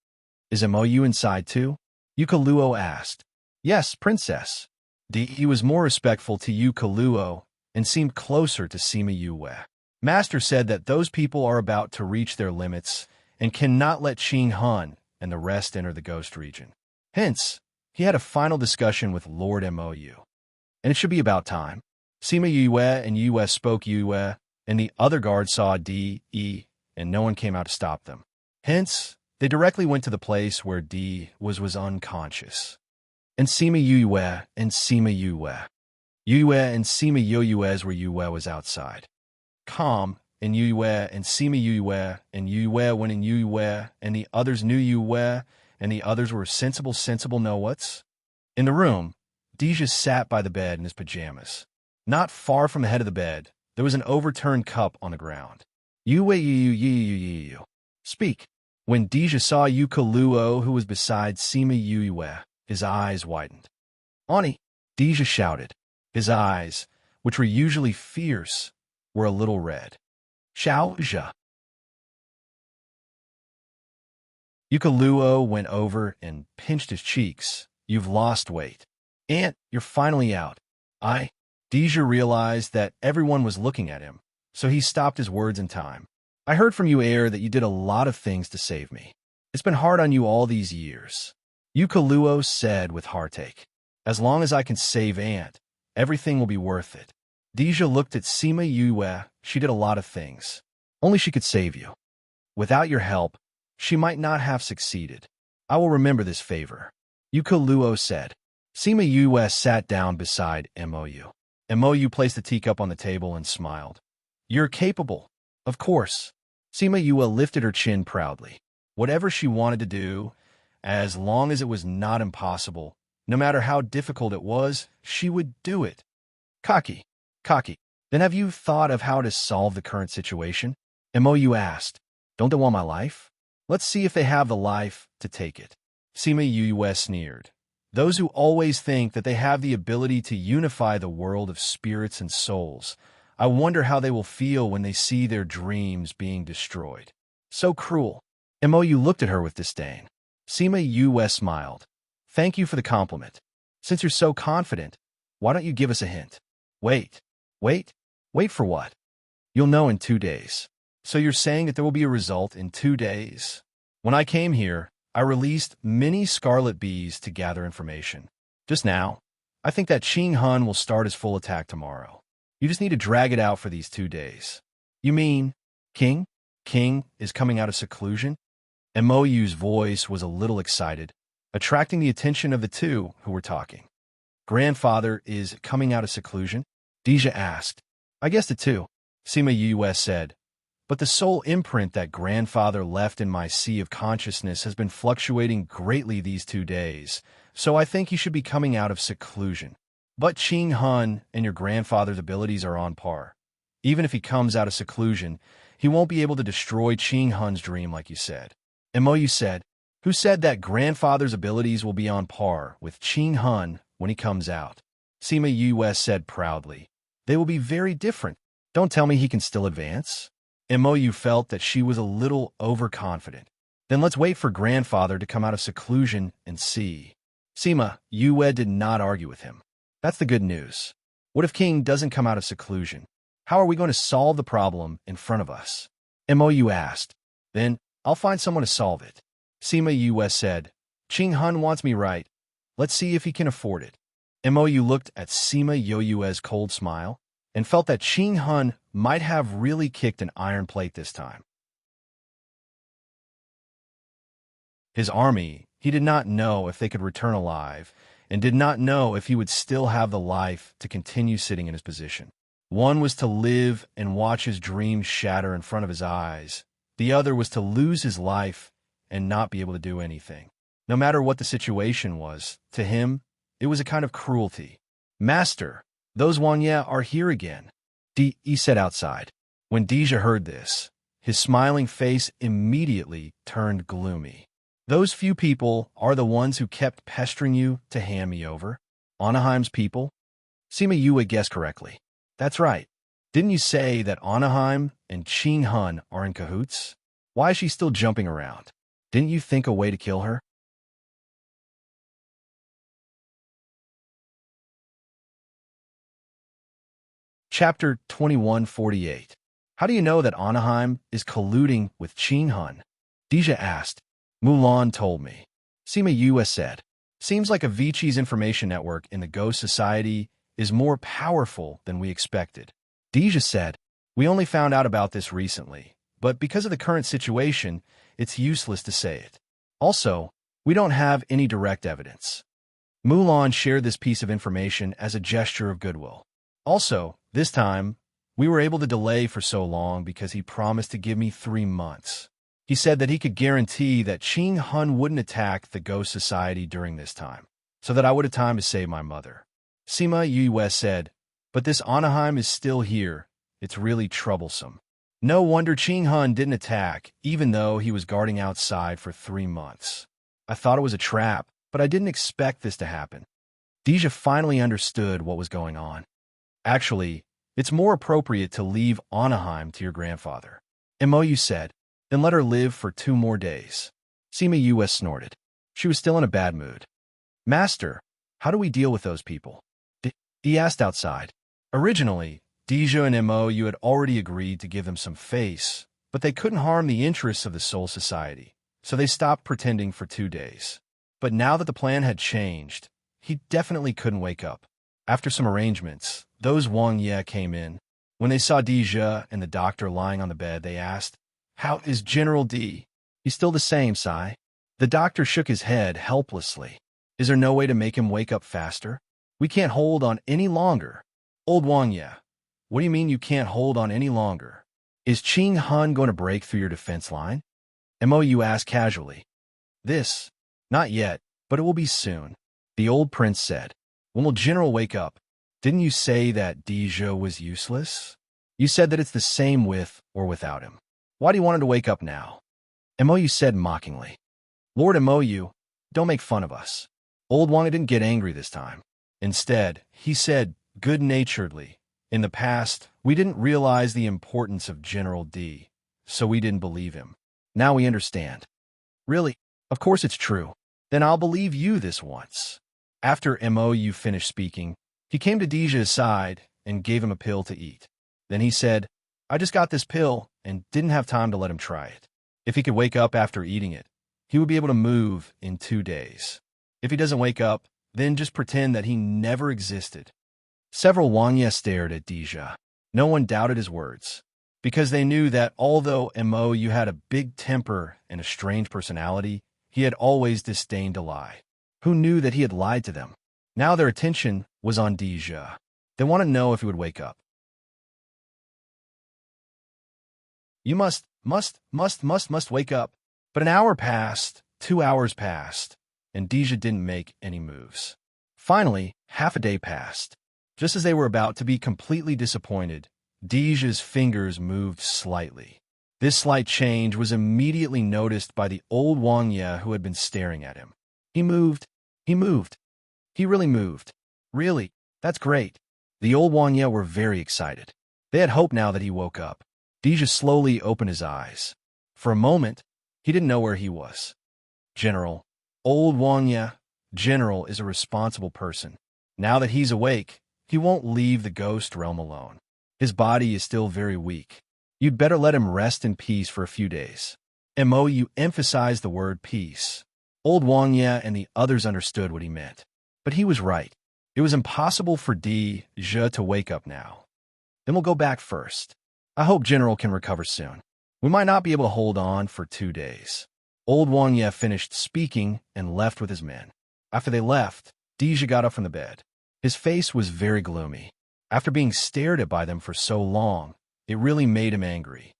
Is Mou inside too? Yukaluo asked. Yes, princess. Di was more respectful to Yukaluo and seemed closer to Sima Yue. Master said that those people are about to reach their limits and cannot let Qing Han and the rest enter the ghost region. Hence, he had a final discussion with Lord Mou. And it should be about time. Sima Yue and Yue spoke Yue, and the other guards saw Di, and no one came out to stop them. Hence, they directly went to the place where Di was unconscious. And Sima Yue and Sima Yue. Yue and Sima Yue's where Yue was outside. Calm, and Yue and Sima Yue, and Yue went in Yue, and the others knew Yue, and the others were sensible know-whats. In the room, Deja sat by the bed in his pajamas. Not far from the head of the bed, there was an overturned cup on the ground. Yue. Speak. When Deja saw Yukaluo, who was beside Sima Yue, his eyes widened. Ani, Deja shouted. His eyes, which were usually fierce, were a little red. Xiaozha. Yukaluo went over and pinched his cheeks. You've lost weight. Aunt, you're finally out. Deja realized that everyone was looking at him, so he stopped his words in time. I heard from you, Air, that you did a lot of things to save me. It's been hard on you all these years. Yukaluo said with heartache. As long as I can save Ant, everything will be worth it. Deja looked at Sima Yue. She did a lot of things. Only she could save you. Without your help, she might not have succeeded. I will remember this favor. Yukaluo said. Sima Yue sat down beside Mou. Mou placed the teacup on the table and smiled. You're capable. Of course. Sima Yue lifted her chin proudly. Whatever she wanted to do, as long as it was not impossible, no matter how difficult it was, she would do it. Cocky. Then have you thought of how to solve the current situation? Mou asked. Don't they want my life? Let's see if they have the life to take it. Sima Yue sneered. Those who always think that they have the ability to unify the world of spirits and souls, I wonder how they will feel when they see their dreams being destroyed. So cruel. Mou looked at her with disdain. Sima Yue smiled. Thank you for the compliment. Since you're so confident, why don't you give us a hint? Wait for what? You'll know in 2 days. So you're saying that there will be a result in 2 days? When I came here, I released many scarlet bees to gather information. Just now, I think that Qing Hun will start his full attack tomorrow. You just need to drag it out for these 2 days. You mean, King? King is coming out of seclusion? Mou's voice was a little excited, attracting the attention of the two who were talking. Grandfather is coming out of seclusion? Deja asked. I guess the two, Sima Yue said. But the soul imprint that grandfather left in my sea of consciousness has been fluctuating greatly these 2 days, so I think he should be coming out of seclusion. But Qing Hun and your grandfather's abilities are on par. Even if he comes out of seclusion, he won't be able to destroy Qing Hun's dream like you said. Mou said, who said that grandfather's abilities will be on par with Qing Hun when he comes out? Sima Yue said proudly. They will be very different. Don't tell me he can still advance? Mou felt that she was a little overconfident. Then let's wait for grandfather to come out of seclusion and see. Sima Yue did not argue with him. That's the good news. What if King doesn't come out of seclusion? How are we going to solve the problem in front of us? Mou asked. Then I'll find someone to solve it. Sima Yue said. Qing Hun wants me right. Let's see if he can afford it. Mou looked at Sima Yue's cold smile and felt that Qing Hun might have really kicked an iron plate this time. His army, he did not know if they could return alive, and did not know if he would still have the life to continue sitting in his position. One was to live and watch his dreams shatter in front of his eyes. The other was to lose his life and not be able to do anything. No matter what the situation was, to him, it was a kind of cruelty. Master, those Wanya are here again, he said outside. When Deja heard this, his smiling face immediately turned gloomy. Those few people are the ones who kept pestering you to hand me over? Anaheim's people? Sima Yue guessed correctly. That's right. Didn't you say that Anaheim and Qing Hun are in cahoots? Why is she still jumping around? Didn't you think a way to kill her? Chapter 2148. How do you know that Anaheim is colluding with Qing Hun? Deja asked. Mulan told me. Sima Yue said. Seems like Avicii's information network in the Ghost Society is more powerful than we expected. Deja said. We only found out about this recently, but because of the current situation, it's useless to say it. Also, we don't have any direct evidence. Mulan shared this piece of information as a gesture of goodwill. Also, this time, we were able to delay for so long because he promised to give me 3 months. He said that he could guarantee that Qing Hun wouldn't attack the Ghost Society during this time, so that I would have time to save my mother. Sima Yue said, but this Anaheim is still here. It's really troublesome. No wonder Qing Hun didn't attack, even though he was guarding outside for 3 months. I thought it was a trap, but I didn't expect this to happen. Deja finally understood what was going on. Actually, it's more appropriate to leave Anaheim to your grandfather. Mou said, then let her live for 2 more days. Sima Yue snorted. She was still in a bad mood. Master, how do we deal with those people? He asked outside. Originally, Deja and Mo had already agreed to give them some face, but they couldn't harm the interests of the Soul Society, so they stopped pretending for 2 days. But now that the plan had changed, he definitely couldn't wake up. After some arrangements, those Wang Ye came in. When they saw Deja and the doctor lying on the bed, they asked, "How is General D?" "He's still the same, Sai." The doctor shook his head helplessly. "Is there no way to make him wake up faster? We can't hold on any longer." "Old Wang Ye, what do you mean you can't hold on any longer? Is Qing Han going to break through your defense line?" Mou asked casually. "This? Not yet, but it will be soon," the old prince said. "When will General wake up? Didn't you say that Deja was useless? You said that it's the same with or without him. Why do you want him to wake up now?" Mou said mockingly. "Lord Mou, don't make fun of us." Old Wang didn't get angry this time. Instead, he said good-naturedly, "In the past, we didn't realize the importance of General D, so we didn't believe him. Now we understand." "Really? Of course it's true. Then I'll believe you this once." After Mou finished speaking, he came to Deja's side and gave him a pill to eat. Then he said, "I just got this pill and didn't have time to let him try it. If he could wake up after eating it, he would be able to move in 2 days. If he doesn't wake up, then just pretend that he never existed." Several Wang Ye stared at Deja. No one doubted his words, because they knew that although Mou had a big temper and a strange personality, he had always disdained to lie. Who knew that he had lied to them? Now their attention was on Deja. They wanted to know if he would wake up. "You must wake up." But an hour passed, 2 hours passed, and Deja didn't make any moves. Finally, half a day passed. Just as they were about to be completely disappointed, Deja's fingers moved slightly. This slight change was immediately noticed by the old Wang Ye who had been staring at him. He moved. He moved. He really moved. "Really? That's great." The old Wang Ye were very excited. They had hope now that he woke up. Deja slowly opened his eyes. For a moment, he didn't know where he was. "General." Old Wang Ye, General is a responsible person. Now that he's awake, he won't leave the ghost realm alone. His body is still very weak. You'd better let him rest in peace for a few days. Mou emphasized the word peace. Old Wang Ye and the others understood what he meant. But he was right. It was impossible for Deja to wake up now. "Then we'll go back first. I hope General can recover soon. We might not be able to hold on for 2 days." Old Wang Ye finished speaking and left with his men. After they left, Deja got up from the bed. His face was very gloomy. After being stared at by them for so long, it really made him angry.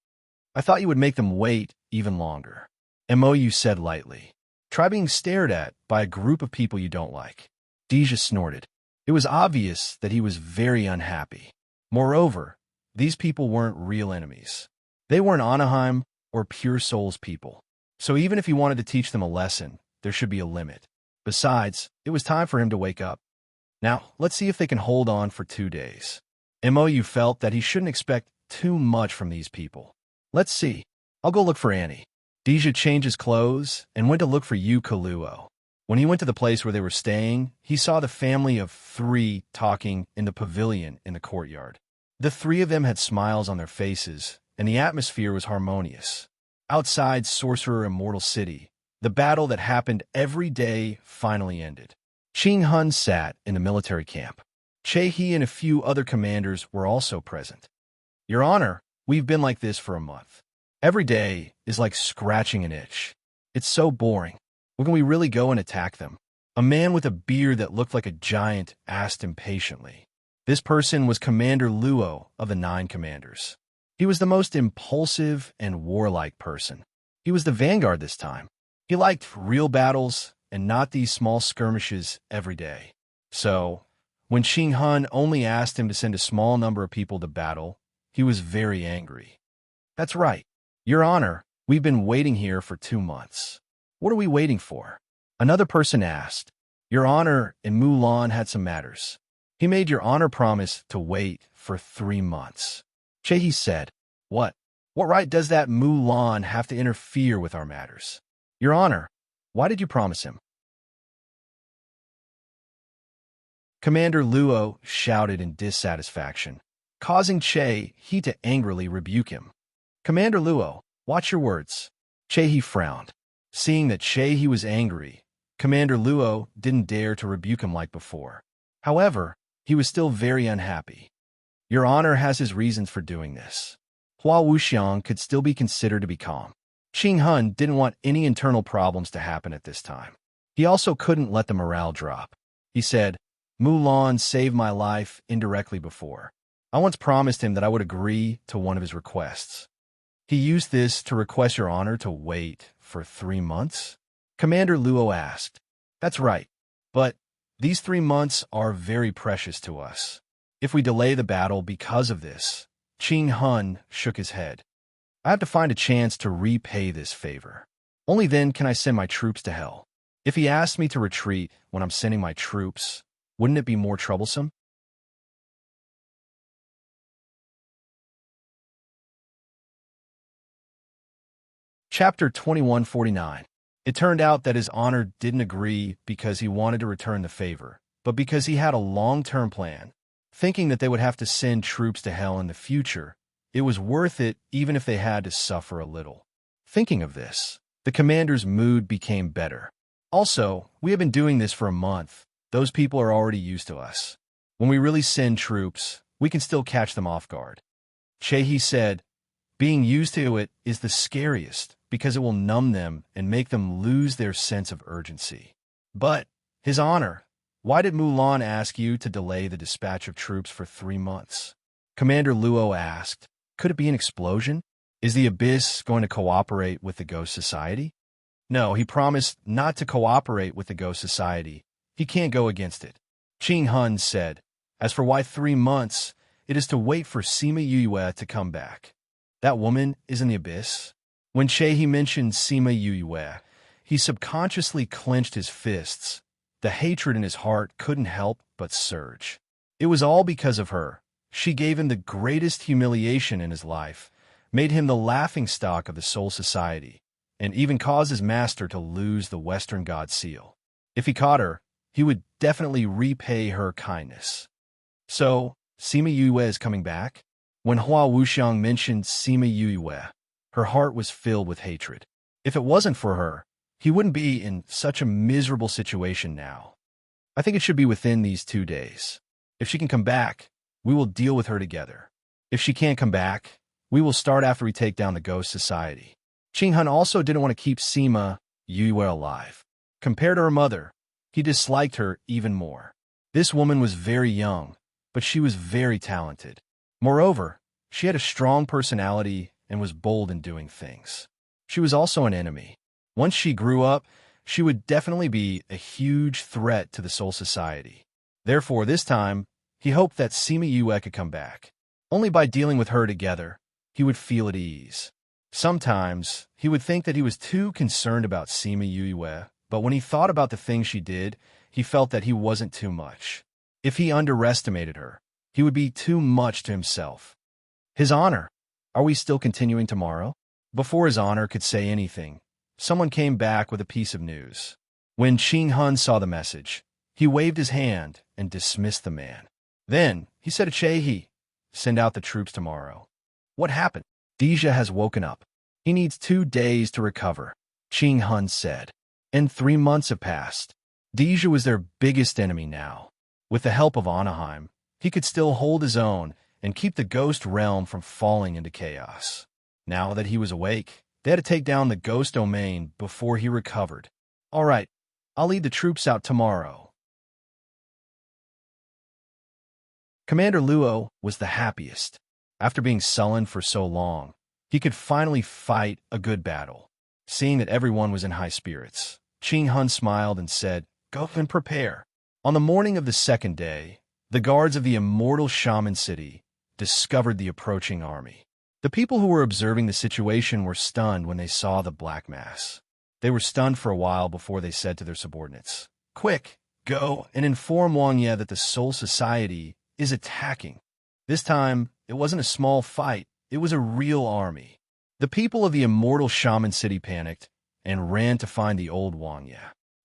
"I thought you would make them wait even longer," Mou said lightly. "Try being stared at by a group of people you don't like." Deja snorted. It was obvious that he was very unhappy. Moreover, these people weren't real enemies. They weren't Anaheim or Pure Souls people. So even if he wanted to teach them a lesson, there should be a limit. Besides, it was time for him to wake up. Now, let's see if they can hold on for 2 days. Mou felt that he shouldn't expect too much from these people. "Let's see. I'll go look for Annie." Deja changed his clothes and went to look for Yu Kaluo. When he went to the place where they were staying, he saw the family of 3 talking in the pavilion in the courtyard. The 3 of them had smiles on their faces, and the atmosphere was harmonious. Outside Sorcerer Immortal City, the battle that happened every day finally ended. Qing Han sat in the military camp. Che-He and a few other commanders were also present. "Your Honor, we've been like this for a month. Every day is like scratching an itch. It's so boring. When can we really go and attack them?" A man with a beard that looked like a giant asked impatiently. This person was Commander Luo of the 9 Commanders. He was the most impulsive and warlike person. He was the vanguard this time. He liked real battles and not these small skirmishes every day. So, when Qing Han only asked him to send a small number of people to battle, he was very angry. "That's right. Your Honor, we've been waiting here for 2 months. What are we waiting for?" Another person asked. "Your Honor and Mulan had some matters. He made Your Honor promise to wait for 3 months. Che-He said, What right does that Mulan have to interfere with our matters? Your Honor, why did you promise him?" Commander Luo shouted in dissatisfaction. causing Che-He to angrily rebuke him. "Commander Luo, watch your words." Che-He frowned. Seeing that Che-He was angry, Commander Luo didn't dare to rebuke him like before. However, he was still very unhappy. "Your honor has his reasons for doing this." Hua Wuxiang could still be considered to be calm. Qing Hun didn't want any internal problems to happen at this time. He also couldn't let the morale drop. He said, "Mulan saved my life indirectly before. I once promised him that I would agree to one of his requests. He used this to request your honor to wait for 3 months?" Commander Luo asked. "That's right. But these 3 months are very precious to us. If we delay the battle because of this..." Qing Hun shook his head. "I have to find a chance to repay this favor. Only then can I send my troops to hell. If he asks me to retreat when I'm sending my troops, wouldn't it be more troublesome?" Chapter 2149. It turned out that his honor didn't agree because he wanted to return the favor, but because he had a long-term plan. Thinking that they would have to send troops to hell in the future, it was worth it even if they had to suffer a little. Thinking of this, the commander's mood became better. "Also, we have been doing this for a month. Those people are already used to us. When we really send troops, we can still catch them off guard." Che-He said, "Being used to it is the scariest because it will numb them and make them lose their sense of urgency." "But, His Honor, why did Mulan ask you to delay the dispatch of troops for 3 months?" Commander Luo asked. "Could it be an explosion? Is the Abyss going to cooperate with the Ghost Society?" "No, he promised not to cooperate with the Ghost Society. He can't go against it." Qing Hun said. "As for why 3 months, it is to wait for Sima Yue to come back. That woman is in the Abyss." When Che-He mentioned Sima Yue, he subconsciously clenched his fists. The hatred in his heart couldn't help but surge. It was all because of her. She gave him the greatest humiliation in his life, made him the laughingstock of the Soul Society, and even caused his master to lose the Western God Seal. If he caught her, he would definitely repay her kindness. So, Sima Yue is coming back? When Hua Wuxiang mentioned Sima Yue, her heart was filled with hatred. If it wasn't for her, he wouldn't be in such a miserable situation now. "I think it should be within these 2 days. If she can come back, we will deal with her together. If she can't come back, we will start after we take down the Ghost Society." Qing Hun also didn't want to keep Sima Yue alive. Compared to her mother, he disliked her even more. This woman was very young, but she was very talented. Moreover, she had a strong personality and was bold in doing things. She was also an enemy. Once she grew up, she would definitely be a huge threat to the Soul Society. Therefore, this time, he hoped that Sima Yue could come back. Only by dealing with her together, he would feel at ease. Sometimes, he would think that he was too concerned about Sima Yue, but when he thought about the things she did, he felt that he wasn't too much. If he underestimated her, he would be too much to himself. "His Honor, are we still continuing tomorrow?" Before His Honor could say anything, someone came back with a piece of news. When Qing Hun saw the message, he waved his hand and dismissed the man. Then, he said to Che-He, "Send out the troops tomorrow." "What happened?" "Deja has woken up. He needs 2 days to recover," Qing Hun said. And 3 months have passed. Deja was their biggest enemy now. With the help of Anaheim, he could still hold his own and keep the Ghost Realm from falling into chaos. Now that he was awake, they had to take down the Ghost Domain before he recovered. "All right, I'll lead the troops out tomorrow." Commander Luo was the happiest. After being sullen for so long, he could finally fight a good battle. Seeing that everyone was in high spirits, Qing Hun smiled and said, "Go and prepare." On the morning of the 2nd day, the guards of the immortal shaman city discovered the approaching army. The people who were observing the situation were stunned when they saw the black mass. They were stunned for a while before they said to their subordinates, "Quick, go and inform Wang Ye that the Soul Society is attacking." This time, it wasn't a small fight, it was a real army. The people of the immortal shaman city panicked and ran to find the old Wang Ye.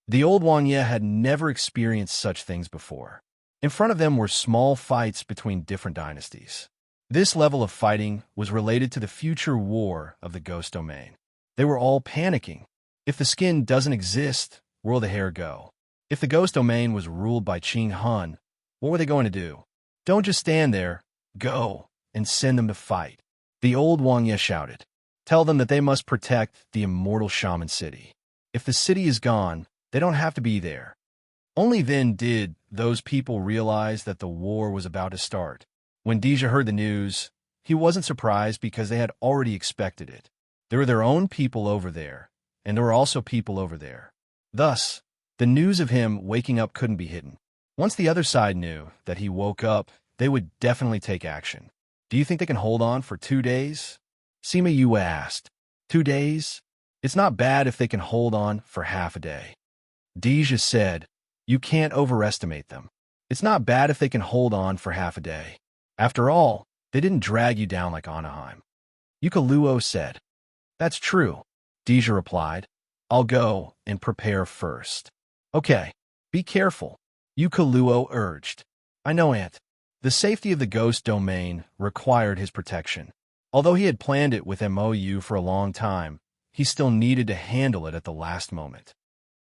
The old Wang Ye had never experienced such things before. In front of them were small fights between different dynasties. This level of fighting was related to the future war of the ghost domain. They were all panicking. If the skin doesn't exist, where will the hair go? If the ghost domain was ruled by Qing Han, what were they going to do? Don't just stand there. Go and send them to fight. The old Wang Ye shouted. Tell them that they must protect the immortal shaman city. If the city is gone, they don't have to be there. Only then did those people realize that the war was about to start. When Dija heard the news, he wasn't surprised because they had already expected it. There were their own people over there, and there were also people over there. Thus, the news of him waking up couldn't be hidden. Once the other side knew that he woke up, they would definitely take action. Do you think they can hold on for 2 days? Sima Yue asked. 2 days? It's not bad if they can hold on for half a day. Dija said, you can't overestimate them. It's not bad if they can hold on for half a day. After all, they didn't drag you down like Anaheim. Yukaluo said. That's true, Dija replied. I'll go and prepare first. Okay, be careful, Yukaluo urged. I know, Aunt. The safety of the ghost domain required his protection. Although he had planned it with MOU for a long time, he still needed to handle it at the last moment.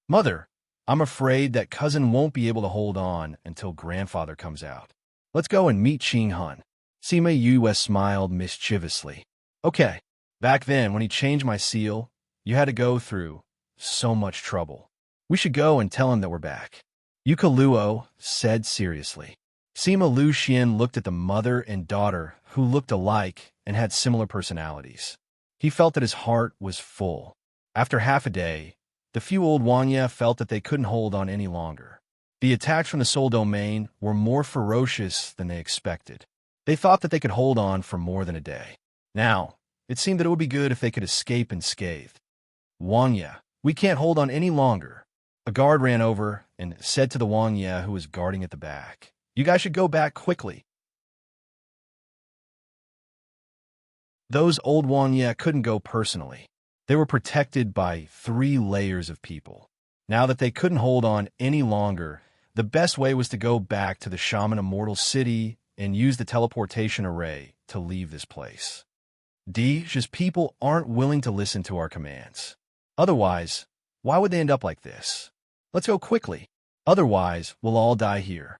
Mother, I'm afraid that cousin won't be able to hold on until grandfather comes out. Let's go and meet Qing Han. Sima Yue smiled mischievously. Okay, back then when he changed my seal, you had to go through so much trouble. We should go and tell him that we're back. Yukaluo said seriously. Sima Lu Xian looked at the mother and daughter who looked alike and had similar personalities. He felt that his heart was full. After half a day, the few old Wanya felt that they couldn't hold on any longer. The attacks from the Soul Domain were more ferocious than they expected. They thought that they could hold on for more than a day. Now, it seemed that it would be good if they could escape unscathed. Wanya, we can't hold on any longer. A guard ran over and said to the Wanya who was guarding at the back, you guys should go back quickly. Those old Wanya couldn't go personally. They were protected by 3 layers of people. Now that they couldn't hold on any longer, the best way was to go back to the Shaman Immortal City and use the teleportation array to leave this place. Dija's people aren't willing to listen to our commands. Otherwise, why would they end up like this? Let's go quickly. Otherwise, we'll all die here.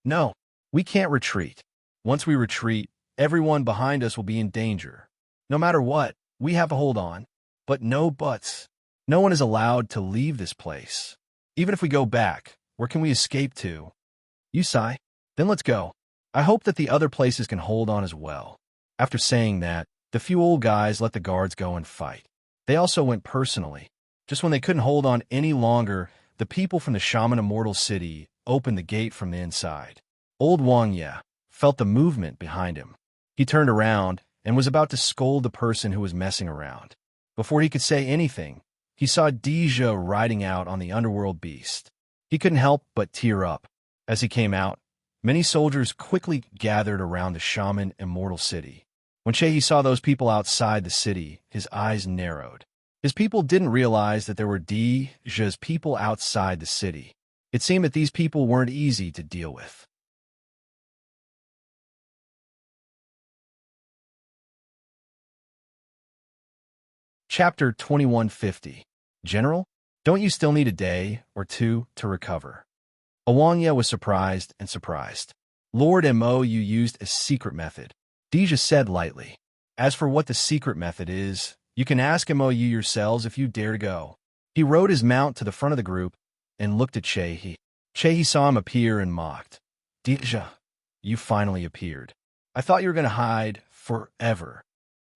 No, we can't retreat. Once we retreat, everyone behind us will be in danger. No matter what, we have to hold on. But no buts. No one is allowed to leave this place. Even if we go back, where can we escape to? You sigh? Then let's go. I hope that the other places can hold on as well. After saying that, the few old guys let the guards go and fight. They also went personally. Just when they couldn't hold on any longer, the people from the Shaman Immortal City opened the gate from the inside. Old Wang Ye felt the movement behind him. He turned around and was about to scold the person who was messing around. Before he could say anything, he saw Dija riding out on the underworld beast. He couldn't help but tear up. As he came out, many soldiers quickly gathered around the Shaman Immortal City. When Shehi saw those people outside the city, his eyes narrowed. His people didn't realize that there were Dija's people outside the city. It seemed that these people weren't easy to deal with. Chapter 2150. General, don't you still need a day or 2 to recover? Awanya was surprised and surprised. Lord Mo, you used a secret method. Dija said lightly. As for what the secret method is, you can ask Mo yourselves if you dare to go. He rode his mount to the front of the group and looked at Chehi. Chehi saw him appear and mocked. Dija, you finally appeared. I thought you were going to hide forever.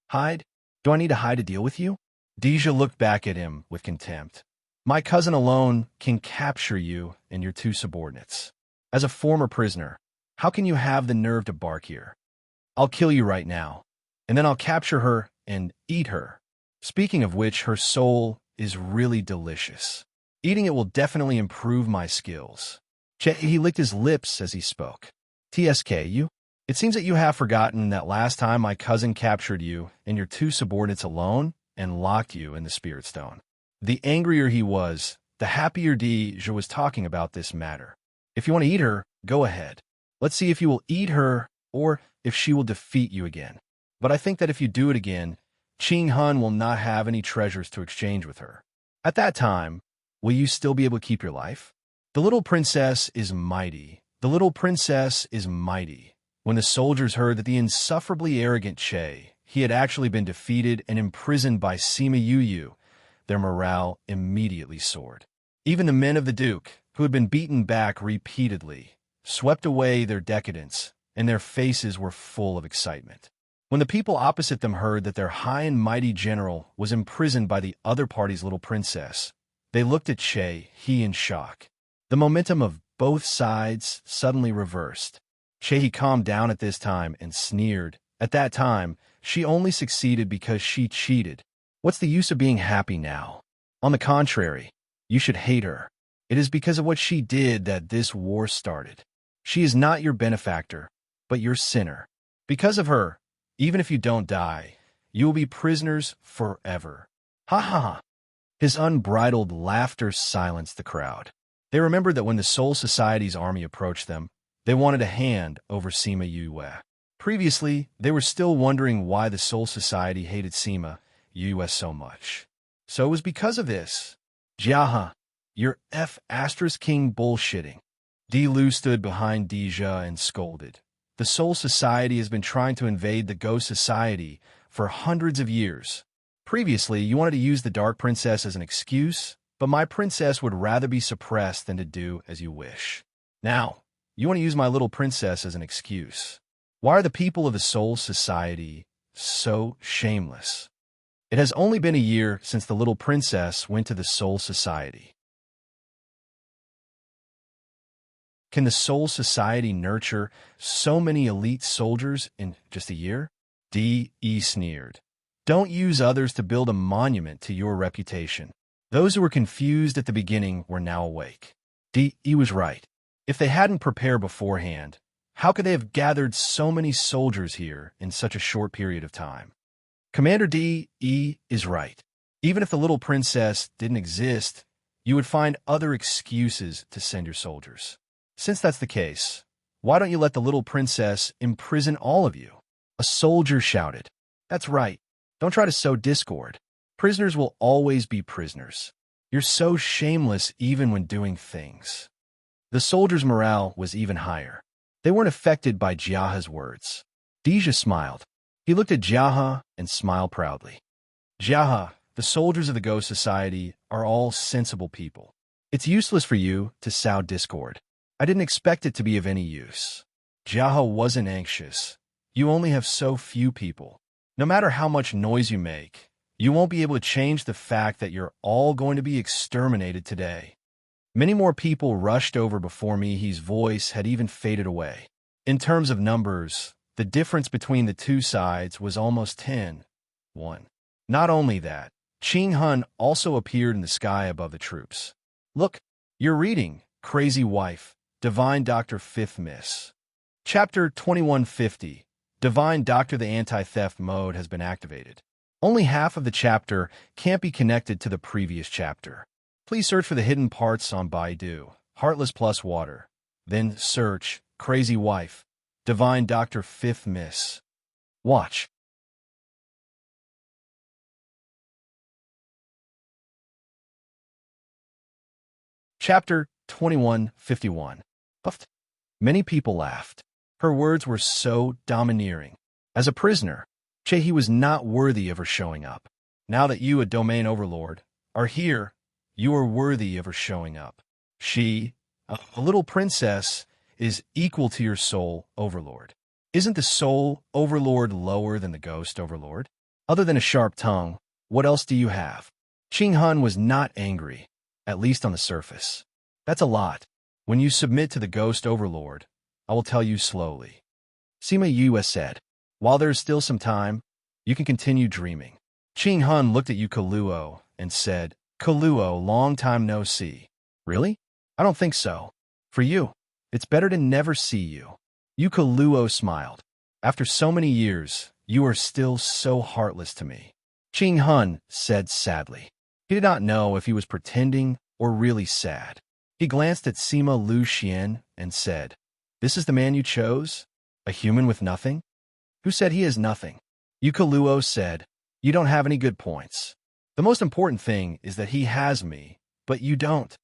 Hide? Do I need to hide to deal with you? Dija looked back at him with contempt. My cousin alone can capture you and your 2 subordinates. As a former prisoner, how can you have the nerve to bark here? I'll kill you right now, and then I'll capture her and eat her. Speaking of which, her soul is really delicious. Eating it will definitely improve my skills. He licked his lips as he spoke. TSK, you? It seems that you have forgotten that last time my cousin captured you and your 2 subordinates alone and locked you in the Spirit Stone. The angrier he was, the happier Dija was talking about this matter. If you want to eat her, go ahead. Let's see if you will eat her or if she will defeat you again. But I think that if you do it again, Qing Hun will not have any treasures to exchange with her. At that time, will you still be able to keep your life? The little princess is mighty. The little princess is mighty. When the soldiers heard that the insufferably arrogant Che, he had actually been defeated and imprisoned by Sima Yu, their morale immediately soared. Even the men of the Duke, who had been beaten back repeatedly, swept away their decadence, and their faces were full of excitement. When the people opposite them heard that their high and mighty general was imprisoned by the other party's little princess, they looked at Che, he in shock. The momentum of both sides suddenly reversed. Che calmed down at this time and sneered. At that time, she only succeeded because she cheated. What's the use of being happy now? On the contrary, you should hate her. It is because of what she did that this war started. She is not your benefactor, but your sinner. Because of her, even if you don't die, you will be prisoners forever. Ha ha ha. His unbridled laughter silenced the crowd. They remembered that when the Soul Society's army approached them, they wanted a hand over Sima Yue. Previously, they were still wondering why the Soul Society hated Sima Yue so much. So it was because of this. Jiaha, you're King bullshitting. Di Lu stood behind Dija and scolded. The Soul Society has been trying to invade the Ghost Society for hundreds of years. Previously, you wanted to use the Dark Princess as an excuse, but my princess would rather be suppressed than to do as you wish. Now, you want to use my little princess as an excuse. Why are the people of the Soul Society so shameless? It has only been a year since the little princess went to the Soul Society. Can the Soul Society nurture so many elite soldiers in just a year? D.E. sneered. Don't use others to build a monument to your reputation. Those who were confused at the beginning were now awake. D.E. was right. If they hadn't prepared beforehand, how could they have gathered so many soldiers here in such a short period of time? Commander D.E. is right. Even if the little princess didn't exist, you would find other excuses to send your soldiers. Since that's the case, why don't you let the little princess imprison all of you? A soldier shouted. That's right. Don't try to sow discord. Prisoners will always be prisoners. You're so shameless even when doing things. The soldiers' morale was even higher. They weren't affected by Jiaha's words. Dija smiled. He looked at Jiaha and smiled proudly. Jiaha, the soldiers of the Ghost Society are all sensible people. It's useless for you to sow discord. I didn't expect it to be of any use. Jiaha wasn't anxious. You only have so few people. No matter how much noise you make, you won't be able to change the fact that you're all going to be exterminated today. Many more people rushed over before me. His voice had even faded away. In terms of numbers, the difference between the two sides was almost 10-1. Not only that, Qing Hun also appeared in the sky above the troops. Look, you're reading, Crazy Wife, Divine Doctor 5th Miss. Chapter 2150, Divine Doctor. The anti-theft mode has been activated. Only half of the chapter can't be connected to the previous chapter. Please search for the hidden parts on Baidu, Heartless plus Water. Then search, Crazy Wife, Divine Doctor 5th Miss. Watch. Chapter 2151. Puffed. Many people laughed. Her words were so domineering. As a prisoner, Che was not worthy of her showing up. Now that you, a domain overlord, are here, you are worthy of her showing up. She, a little princess, is equal to your soul overlord. Isn't the soul overlord lower than the ghost overlord? Other than a sharp tongue, what else do you have? Qing Hun was not angry, at least on the surface. That's a lot. When you submit to the ghost overlord, I will tell you slowly. Sima Yue said, while there is still some time, you can continue dreaming. Qing Hun looked at Yu Kaluo and said, Kaluo, long time no see. Really? I don't think so. For you, it's better to never see you. Yu Kaluo smiled. After so many years, you are still so heartless to me. Qing Hun said sadly. He did not know if he was pretending or really sad. He glanced at Sima Lu Xian and said, This is the man you chose? A human with nothing? Who said he has nothing? Yukaluo said, you don't have any good points. The most important thing is that he has me, but you don't.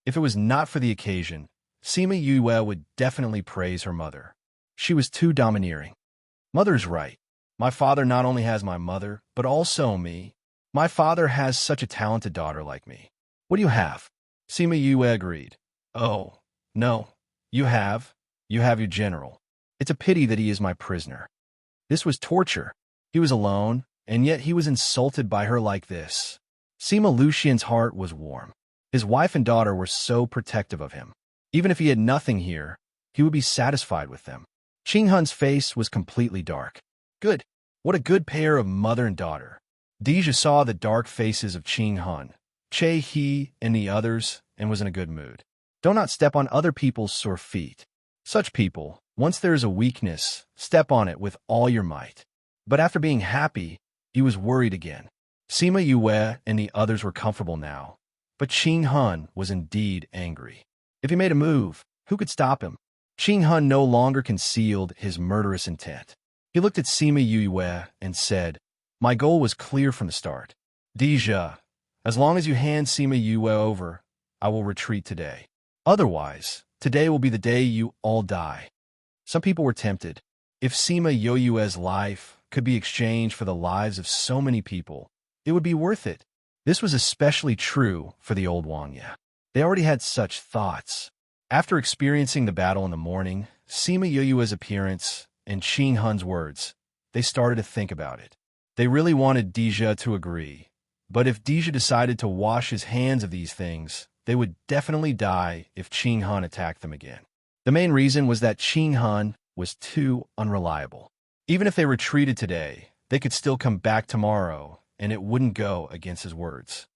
If it was not for the occasion, Sima Yue would definitely praise her mother. She was too domineering. Mother's right. My father not only has my mother, but also me. My father has such a talented daughter like me. What do you have? Sima Yue agreed. Oh, no. You have your general. It's a pity that he is my prisoner. This was torture. He was alone, and yet he was insulted by her like this. Sima Lucian's heart was warm. His wife and daughter were so protective of him. Even if he had nothing here, he would be satisfied with them. Qing Hun's face was completely dark. Good. What a good pair of mother and daughter. Deja saw the dark faces of Qing Hun, Che He, and the others, and was in a good mood. Do not step on other people's sore feet. Such people, once there is a weakness, step on it with all your might. But after being happy, he was worried again. Sima Yue and the others were comfortable now, but Qing Hun was indeed angry. If he made a move, who could stop him? Qing Hun no longer concealed his murderous intent. He looked at Sima Yue and said, my goal was clear from the start. Deja, as long as you hand Sima Yue over, I will retreat today. Otherwise, today will be the day you all die. Some people were tempted. If Sima Yue's life could be exchanged for the lives of so many people, it would be worth it. This was especially true for the old Wangya. They already had such thoughts. After experiencing the battle in the morning, Sima Yue's appearance, and Qing Hun's words, they started to think about it. They really wanted Deja to agree. But if Deja decided to wash his hands of these things, they would definitely die if Qing Hun attacked them again. The main reason was that Qing Hun was too unreliable. Even if they retreated today, they could still come back tomorrow, and it wouldn't go against his words.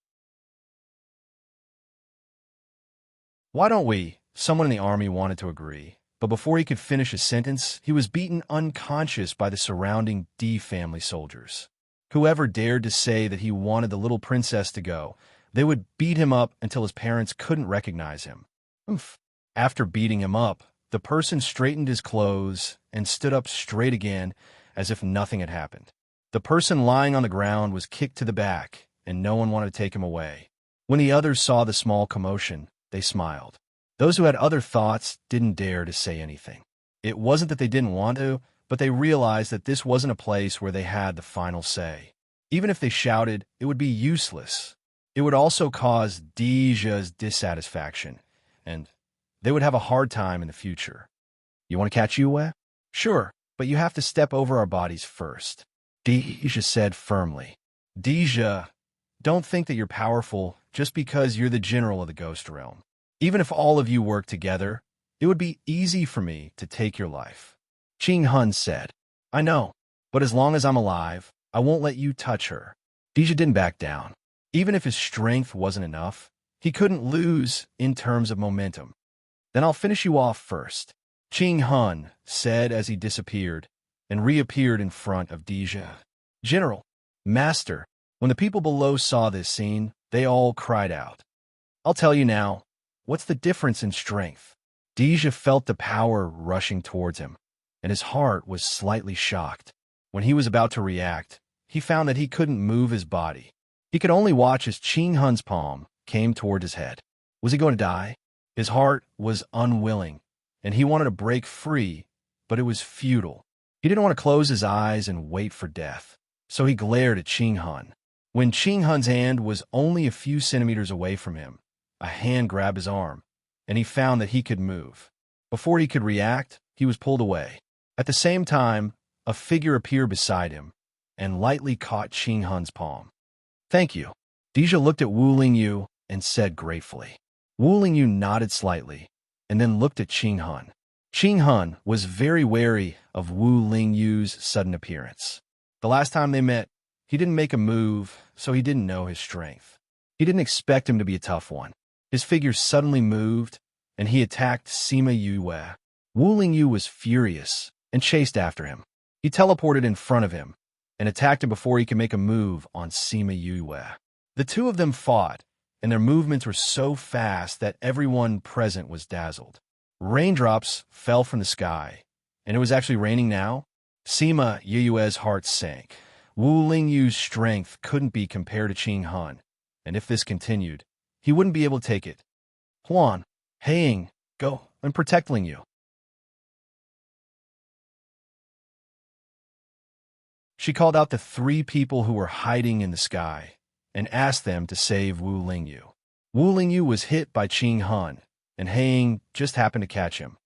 Why don't we? Someone in the army wanted to agree, but before he could finish his sentence, he was beaten unconscious by the surrounding D family soldiers. Whoever dared to say that he wanted the little princess to go, they would beat him up until his parents couldn't recognize him. Oof. After beating him up, the person straightened his clothes and stood up straight again as if nothing had happened. The person lying on the ground was kicked to the back, and no one wanted to take him away. When the others saw the small commotion, they smiled. Those who had other thoughts didn't dare to say anything. It wasn't that they didn't want to, but they realized that this wasn't a place where they had the final say. Even if they shouted, it would be useless. It would also cause Deja's dissatisfaction, and they would have a hard time in the future. You want to catch Yue? Sure, but you have to step over our bodies first, Deja said firmly. Deja, don't think that you're powerful just because you're the general of the Ghost Realm. Even if all of you work together, it would be easy for me to take your life. Qing Hun said, I know, but as long as I'm alive, I won't let you touch her. Deja didn't back down. Even if his strength wasn't enough, he couldn't lose in terms of momentum. Then I'll finish you off first, Qing Hun said as he disappeared and reappeared in front of Deja. General, Master, when the people below saw this scene, they all cried out. I'll tell you now, what's the difference in strength? Deja felt the power rushing towards him, and his heart was slightly shocked. When he was about to react, he found that he couldn't move his body. He could only watch as Qing Hun's palm came toward his head. Was he going to die? His heart was unwilling, and he wanted to break free, but it was futile. He didn't want to close his eyes and wait for death, so he glared at Qing Hun. When Qing Hun's hand was only a few centimeters away from him, a hand grabbed his arm, and he found that he could move. Before he could react, he was pulled away. At the same time, a figure appeared beside him and lightly caught Qing Hun's palm. Thank you. Deja looked at Wu Lingyu and said gratefully. Wu Lingyu nodded slightly and then looked at Qing Hun. Qing Hun was very wary of Wu Lingyu's sudden appearance. The last time they met, he didn't make a move, so he didn't know his strength. He didn't expect him to be a tough one. His figure suddenly moved, and he attacked Sima Yue. Wu Lingyu was furious and chased after him. He teleported in front of him and attacked him before he could make a move on Sima Yue. The two of them fought, and their movements were so fast that everyone present was dazzled. Raindrops fell from the sky, And it was actually raining now? Sima Yue's heart sank. Wu Lingyu's strength couldn't be compared to Qing Han, and if this continued, he wouldn't be able to take it. Huan, Heiying, go and protect Lingyu. She called out the 3 people who were hiding in the sky and asked them to save Wu Lingyu. Wu Lingyu was hit by Qing Han, and Heiying just happened to catch him,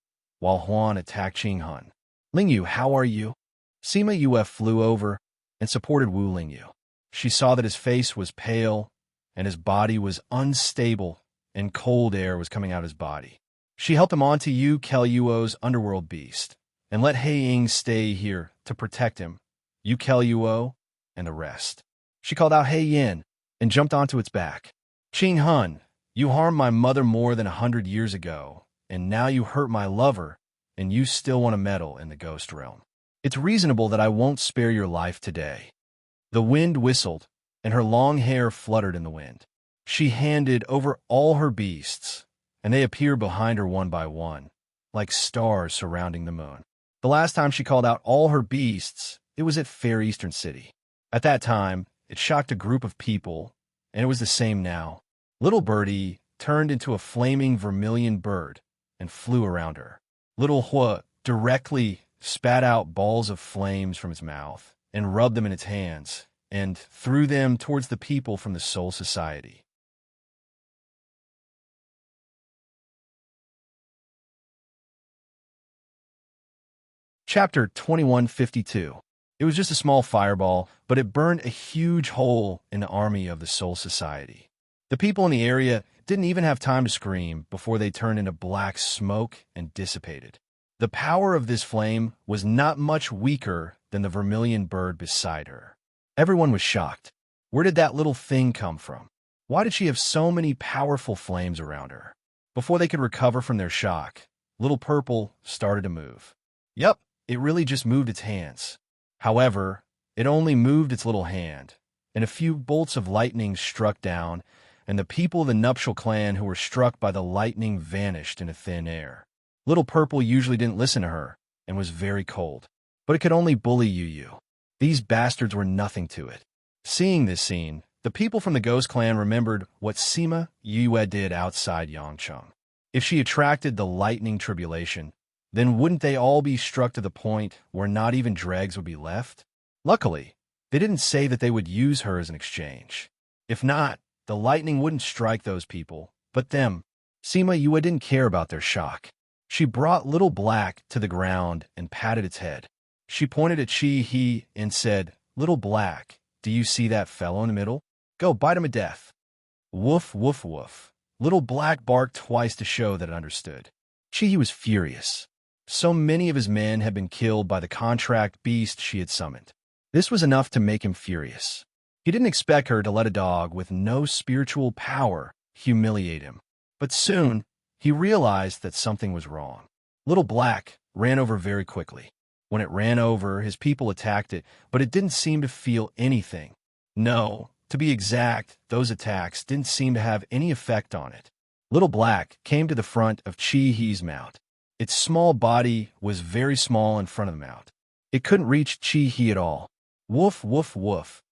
while Huan attacked Qing Han. Lingyu, how are you? Sima Yue flew over and supported Wu Lingyu. She saw that his face was pale and his body was unstable and cold air was coming out of his body. She helped him onto Yu Keluo's underworld beast and let Heiying stay here to protect him, Yu Keluo, and the rest. She called out Hei Yin and jumped onto its back. Qing Han, you harmed my mother more than 100 years ago, and now you hurt my lover, and you still want to meddle in the ghost realm. It's reasonable that I won't spare your life today. The wind whistled, and her long hair fluttered in the wind. She handed over all her beasts, and they appeared behind her one by one, like stars surrounding the moon. The last time she called out all her beasts, it was at Fair Eastern City. At that time, it shocked a group of people, and it was the same now. Little Birdie turned into a flaming vermilion bird and flew around her. Little Hua directly spat out balls of flames from its mouth and rubbed them in its hands and threw them towards the people from the Soul Society. Chapter 2152. It was just a small fireball, but it burned a huge hole in the army of the Soul Society. The people in the area didn't even have time to scream before they turned into black smoke and dissipated. The power of this flame was not much weaker than the vermilion bird beside her. Everyone was shocked. Where did that little thing come from? Why did she have so many powerful flames around her? Before they could recover from their shock, Little Purple started to move. Yup, it really just moved its hands. However, it only moved its little hand, and a few bolts of lightning struck down, and the people of the nuptial clan who were struck by the lightning vanished into thin air. Little Purple usually didn't listen to her, and was very cold. But it could only bully Yu. These bastards were nothing to it. Seeing this scene, the people from the Ghost Clan remembered what Sima Yue did outside Yangcheng. If she attracted the lightning tribulation, then wouldn't they all be struck to the point where not even dregs would be left? Luckily, they didn't say that they would use her as an exchange. If not, the lightning wouldn't strike those people, but them. Sima Yue didn't care about their shock. She brought Little Black to the ground and patted its head. She pointed at Chi He and said, "Little Black, do you see that fellow in the middle? Go bite him to death." Woof, woof, woof. Little Black barked twice to show that it understood. Chi He was furious. So many of his men had been killed by the contract beast she had summoned. This was enough to make him furious. He didn't expect her to let a dog with no spiritual power humiliate him. But soon, he realized that something was wrong. Little Black ran over very quickly. When it ran over, his people attacked it, but it didn't seem to feel anything. No, to be exact, those attacks didn't seem to have any effect on it. Little Black came to the front of Chi He's mount. Its small body was very small in front of the mount. It couldn't reach Chi He at all. Woof, woof, woof.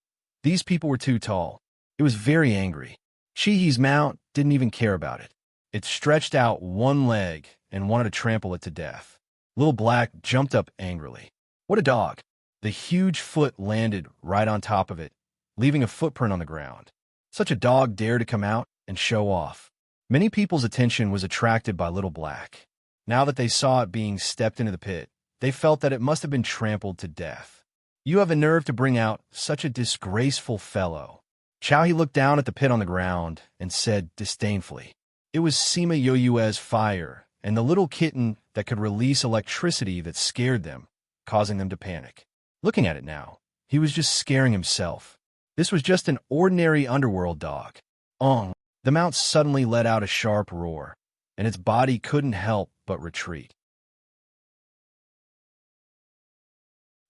These people were too tall. It was very angry. Chi He's mount didn't even care about it. It stretched out one leg and wanted to trample it to death. Little Black jumped up angrily. What a dog! The huge foot landed right on top of it, leaving a footprint on the ground. Such a dog dared to come out and show off. Many people's attention was attracted by Little Black. Now that they saw it being stepped into the pit, they felt that it must have been trampled to death. You have a nerve to bring out such a disgraceful fellow. Chao He looked down at the pit on the ground and said disdainfully, "It was Sima Yue's fire and the little kitten that could release electricity that scared them, causing them to panic." Looking at it now, he was just scaring himself. This was just an ordinary underworld dog. Ong! The mount suddenly let out a sharp roar, and its body couldn't help but retreat.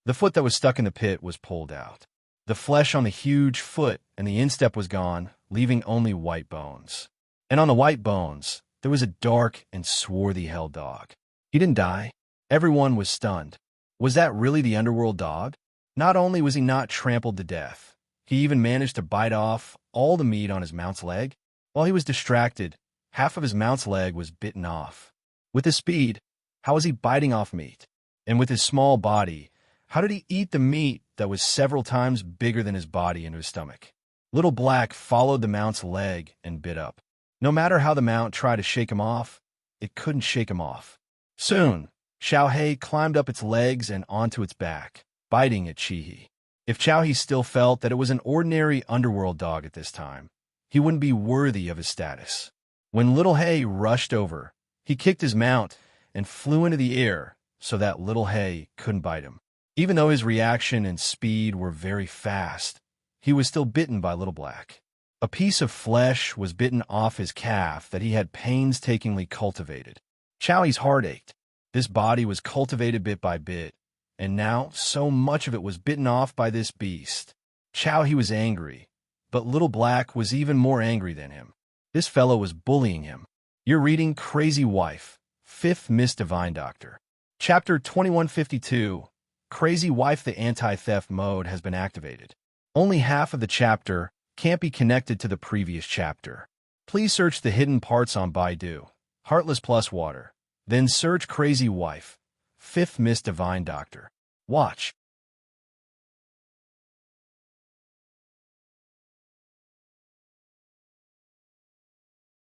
The foot that was stuck in the pit was pulled out. The flesh on the huge foot and the instep was gone, leaving only white bones. And on the white bones, there was a dark and swarthy hell dog. He didn't die. Everyone was stunned. Was that really the underworld dog? Not only was he not trampled to death, he even managed to bite off all the meat on his mount's leg. While he was distracted, half of his mount's leg was bitten off. With his speed, how was he biting off meat? And with his small body, how did he eat the meat that was several times bigger than his body into his stomach? Little Black followed the mount's leg and bit up. No matter how the mount tried to shake him off, it couldn't shake him off. Soon, Xiaohei climbed up its legs and onto its back, biting at Qihe. If Xiaohei still felt that it was an ordinary underworld dog at this time, he wouldn't be worthy of his status. When Little Hay rushed over, he kicked his mount and flew into the air so that Little Hay couldn't bite him. Even though his reaction and speed were very fast, he was still bitten by Little Black. A piece of flesh was bitten off his calf that he had painstakingly cultivated. Xiaohei's heart ached. This body was cultivated bit by bit, and now so much of it was bitten off by this beast. Xiaohei was angry, but Little Black was even more angry than him. This fellow was bullying him. You're reading Crazy Wife, 5th Miss Divine Doctor. Chapter 2152, Crazy Wife. The anti-theft mode has been activated. Only half of the chapter can't be connected to the previous chapter. Please search the hidden parts on Baidu, Heartless plus Water. Then search Crazy Wife, 5th Miss Divine Doctor. Watch.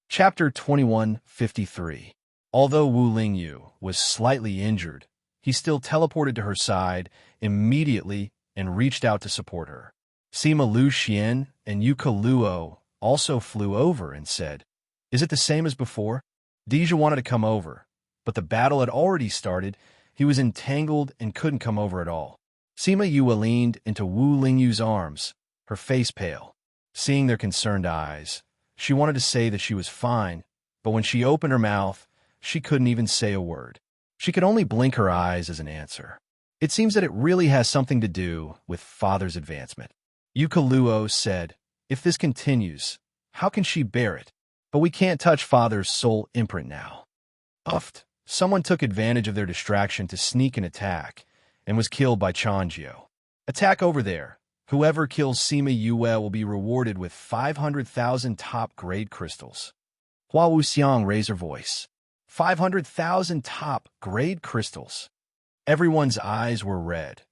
Chapter 2153. Although Wu Lingyu was slightly injured, he still teleported to her side immediately and reached out to support her. Sima Lu Xian and Yuka Luo also flew over and said, "Is it the same as before?" Deja wanted to come over, but the battle had already started. He was entangled and couldn't come over at all. Sima Yue leaned into Wu Lingyu's arms, her face pale. Seeing their concerned eyes, she wanted to say that she was fine, but when she opened her mouth, she couldn't even say a word. She could only blink her eyes as an answer. It seems that it really has something to do with Father's advancement. Yuka Luo said, "If this continues, how can she bear it? But we can't touch Father's soul imprint now." Uffed. Someone took advantage of their distraction to sneak an attack and was killed by Changjio. Attack over there. Whoever kills Sima Yue will be rewarded with 500,000 top-grade crystals. Hua Wuxiang raised her voice. 500,000 top-grade crystals. Everyone's eyes were red.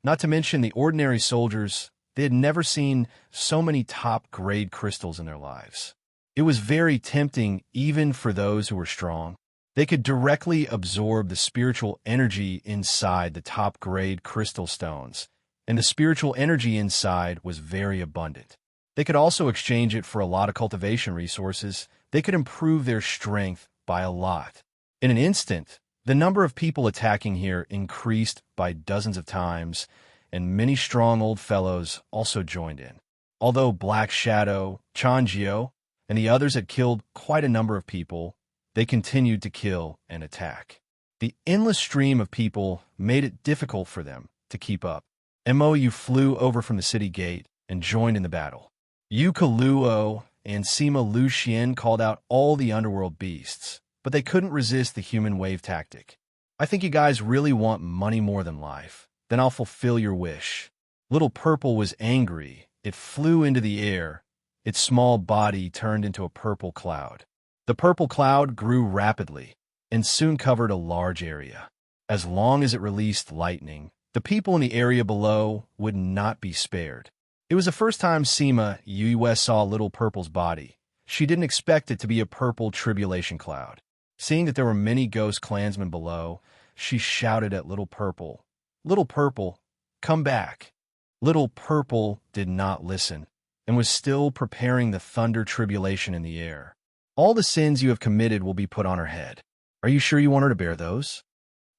Not to mention the ordinary soldiers, they had never seen so many top-grade crystals in their lives. It was very tempting even for those who were strong. They could directly absorb the spiritual energy inside the top-grade crystal stones, and the spiritual energy inside was very abundant. They could also exchange it for a lot of cultivation resources. They could improve their strength by a lot. In an instant, the number of people attacking here increased by dozens of times, and many strong old fellows also joined in. Although Black Shadow, Changjio, and the others had killed quite a number of people, they continued to kill and attack. The endless stream of people made it difficult for them to keep up. Mou flew over from the city gate and joined in the battle. Yuka Luo and Sima Lu Xian called out all the underworld beasts, but they couldn't resist the human wave tactic. "I think you guys really want money more than life. Then I'll fulfill your wish." Little Purple was angry. It flew into the air. Its small body turned into a purple cloud. The purple cloud grew rapidly and soon covered a large area. As long as it released lightning, the people in the area below would not be spared. It was the first time Sima Yue saw Little Purple's body. She didn't expect it to be a purple tribulation cloud. Seeing that there were many ghost clansmen below, she shouted at Little Purple, "Little Purple, come back." Little Purple did not listen and was still preparing the thunder tribulation in the air. "All the sins you have committed will be put on her head. Are you sure you want her to bear those?"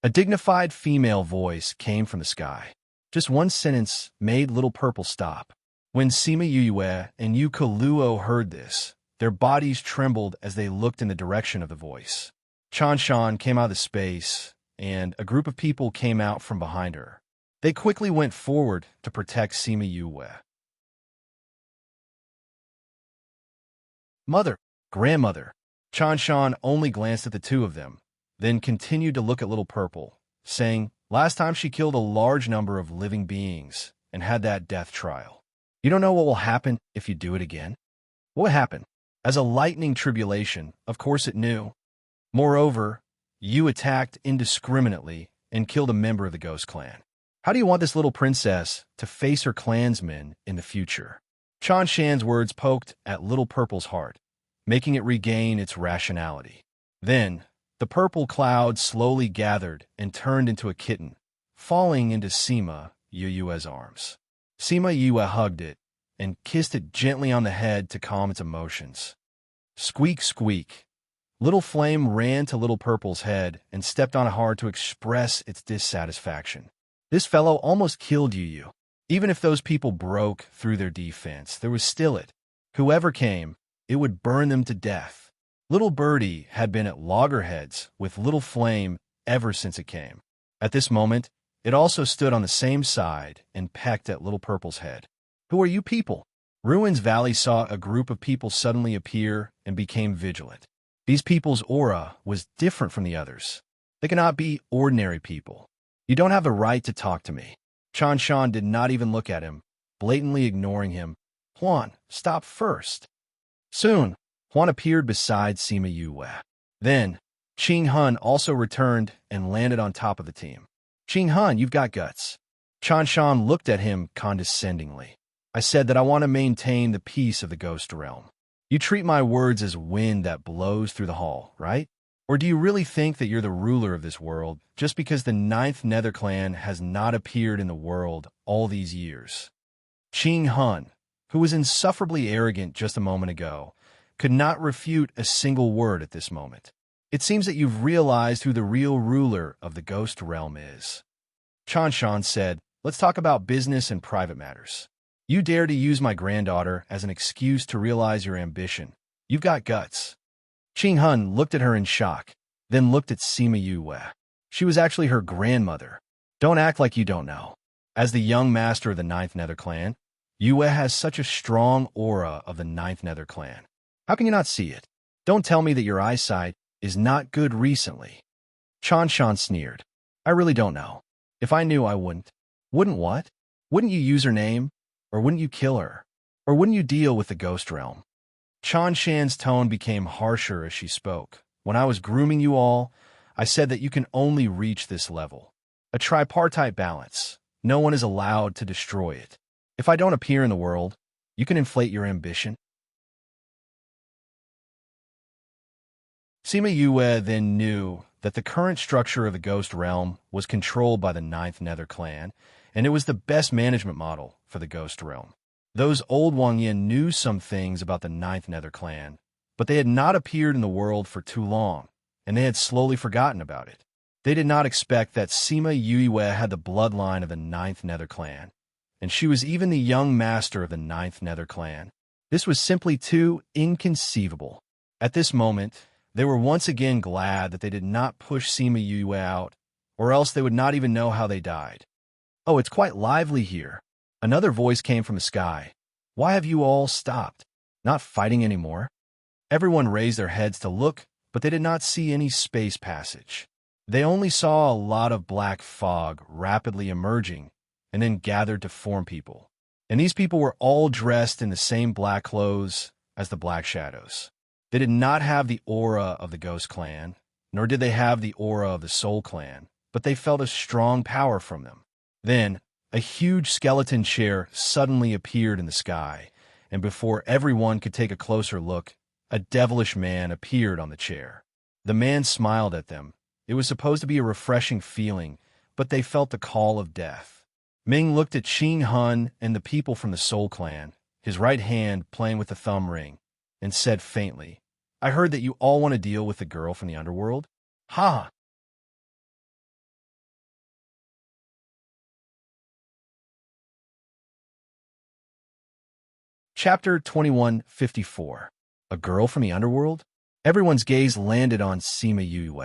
A dignified female voice came from the sky. Just one sentence made Little Purple stop. When Sima Yue and Yuka Luo heard this, their bodies trembled as they looked in the direction of the voice. Chanshan came out of the space, and a group of people came out from behind her. They quickly went forward to protect Sima Yue. "Mother, grandmother." Chanshan only glanced at the two of them, then continued to look at Little Purple, saying last time she killed a large number of living beings and had that death trial. You don't know what will happen if you do it again? What happened? As a lightning tribulation, of course it knew. Moreover, you attacked indiscriminately and killed a member of the Ghost Clan. How do you want this little princess to face her clansmen in the future? Chan Shan's words poked at Little Purple's heart, making it regain its rationality. Then, the purple cloud slowly gathered and turned into a kitten, falling into Sima Yue's arms. Sima Yue hugged it and kissed it gently on the head to calm its emotions. Squeak, squeak. Little Flame ran to Little Purple's head and stepped on it hard to express its dissatisfaction. This fellow almost killed Yu. Even if those people broke through their defense, there was still it. Whoever came, it would burn them to death. Little Birdie had been at loggerheads with Little Flame ever since it came. At this moment, it also stood on the same side and pecked at Little Purple's head. Who are you people? Ruins Valley saw a group of people suddenly appear and became vigilant. These people's aura was different from the others. They cannot be ordinary people. You don't have the right to talk to me. Chan Shan did not even look at him, blatantly ignoring him. Huan, stop first. Soon, Huan appeared beside Sima Yue. Then, Qing Hun also returned and landed on top of the team. Qing Hun, you've got guts. Chan Shan looked at him condescendingly. I said that I want to maintain the peace of the Ghost Realm. You treat my words as wind that blows through the hall, right? Or do you really think that you're the ruler of this world just because the 9th Nether Clan has not appeared in the world all these years? Qing Hun, who was insufferably arrogant just a moment ago, could not refute a single word at this moment. It seems that you've realized who the real ruler of the Ghost Realm is. Chan Shan said, let's talk about business and private matters. You dare to use my granddaughter as an excuse to realize your ambition. You've got guts. Qing Hun looked at her in shock, then looked at Sima Yue. She was actually her grandmother. Don't act like you don't know. As the young master of the 9th Nether Clan, Yue has such a strong aura of the 9th Nether Clan. How can you not see it? Don't tell me that your eyesight is not good recently. Chan Shan sneered. I really don't know. If I knew, I wouldn't. Wouldn't what? Wouldn't you use her name? Or wouldn't you kill her? Or wouldn't you deal with the Ghost Realm? Chan Shan's tone became harsher as she spoke. When I was grooming you all, I said that you can only reach this level. A tripartite balance. No one is allowed to destroy it. If I don't appear in the world, you can inflate your ambition. Sima Yue then knew that the current structure of the Ghost Realm was controlled by the 9th Nether Clan, and it was the best management model for the Ghost Realm. Those old Wang Yin knew some things about the 9th Nether Clan, but they had not appeared in the world for too long, and they had slowly forgotten about it. They did not expect that Sima Yue had the bloodline of the 9th Nether Clan, and she was even the young master of the 9th Nether Clan. This was simply too inconceivable. At this moment, they were once again glad that they did not push Sima Yue out, or else they would not even know how they died. Oh, it's quite lively here. Another voice came from the sky. Why have you all stopped? Not fighting anymore? Everyone raised their heads to look, but they did not see any space passage. They only saw a lot of black fog rapidly emerging and then gathered to form people. And these people were all dressed in the same black clothes as the Black Shadows. They did not have the aura of the Ghost Clan, nor did they have the aura of the Soul Clan, but they felt a strong power from them. Then, a huge skeleton chair suddenly appeared in the sky, and before everyone could take a closer look, a devilish man appeared on the chair. The man smiled at them. It was supposed to be a refreshing feeling, but they felt the call of death. Ming looked at Qing Hun and the people from the Soul Clan, his right hand playing with the thumb ring, and said faintly, I heard that you all want to deal with the girl from the underworld? Ha! Chapter 2154. A Girl from the Underworld? Everyone's gaze landed on Sima Yue.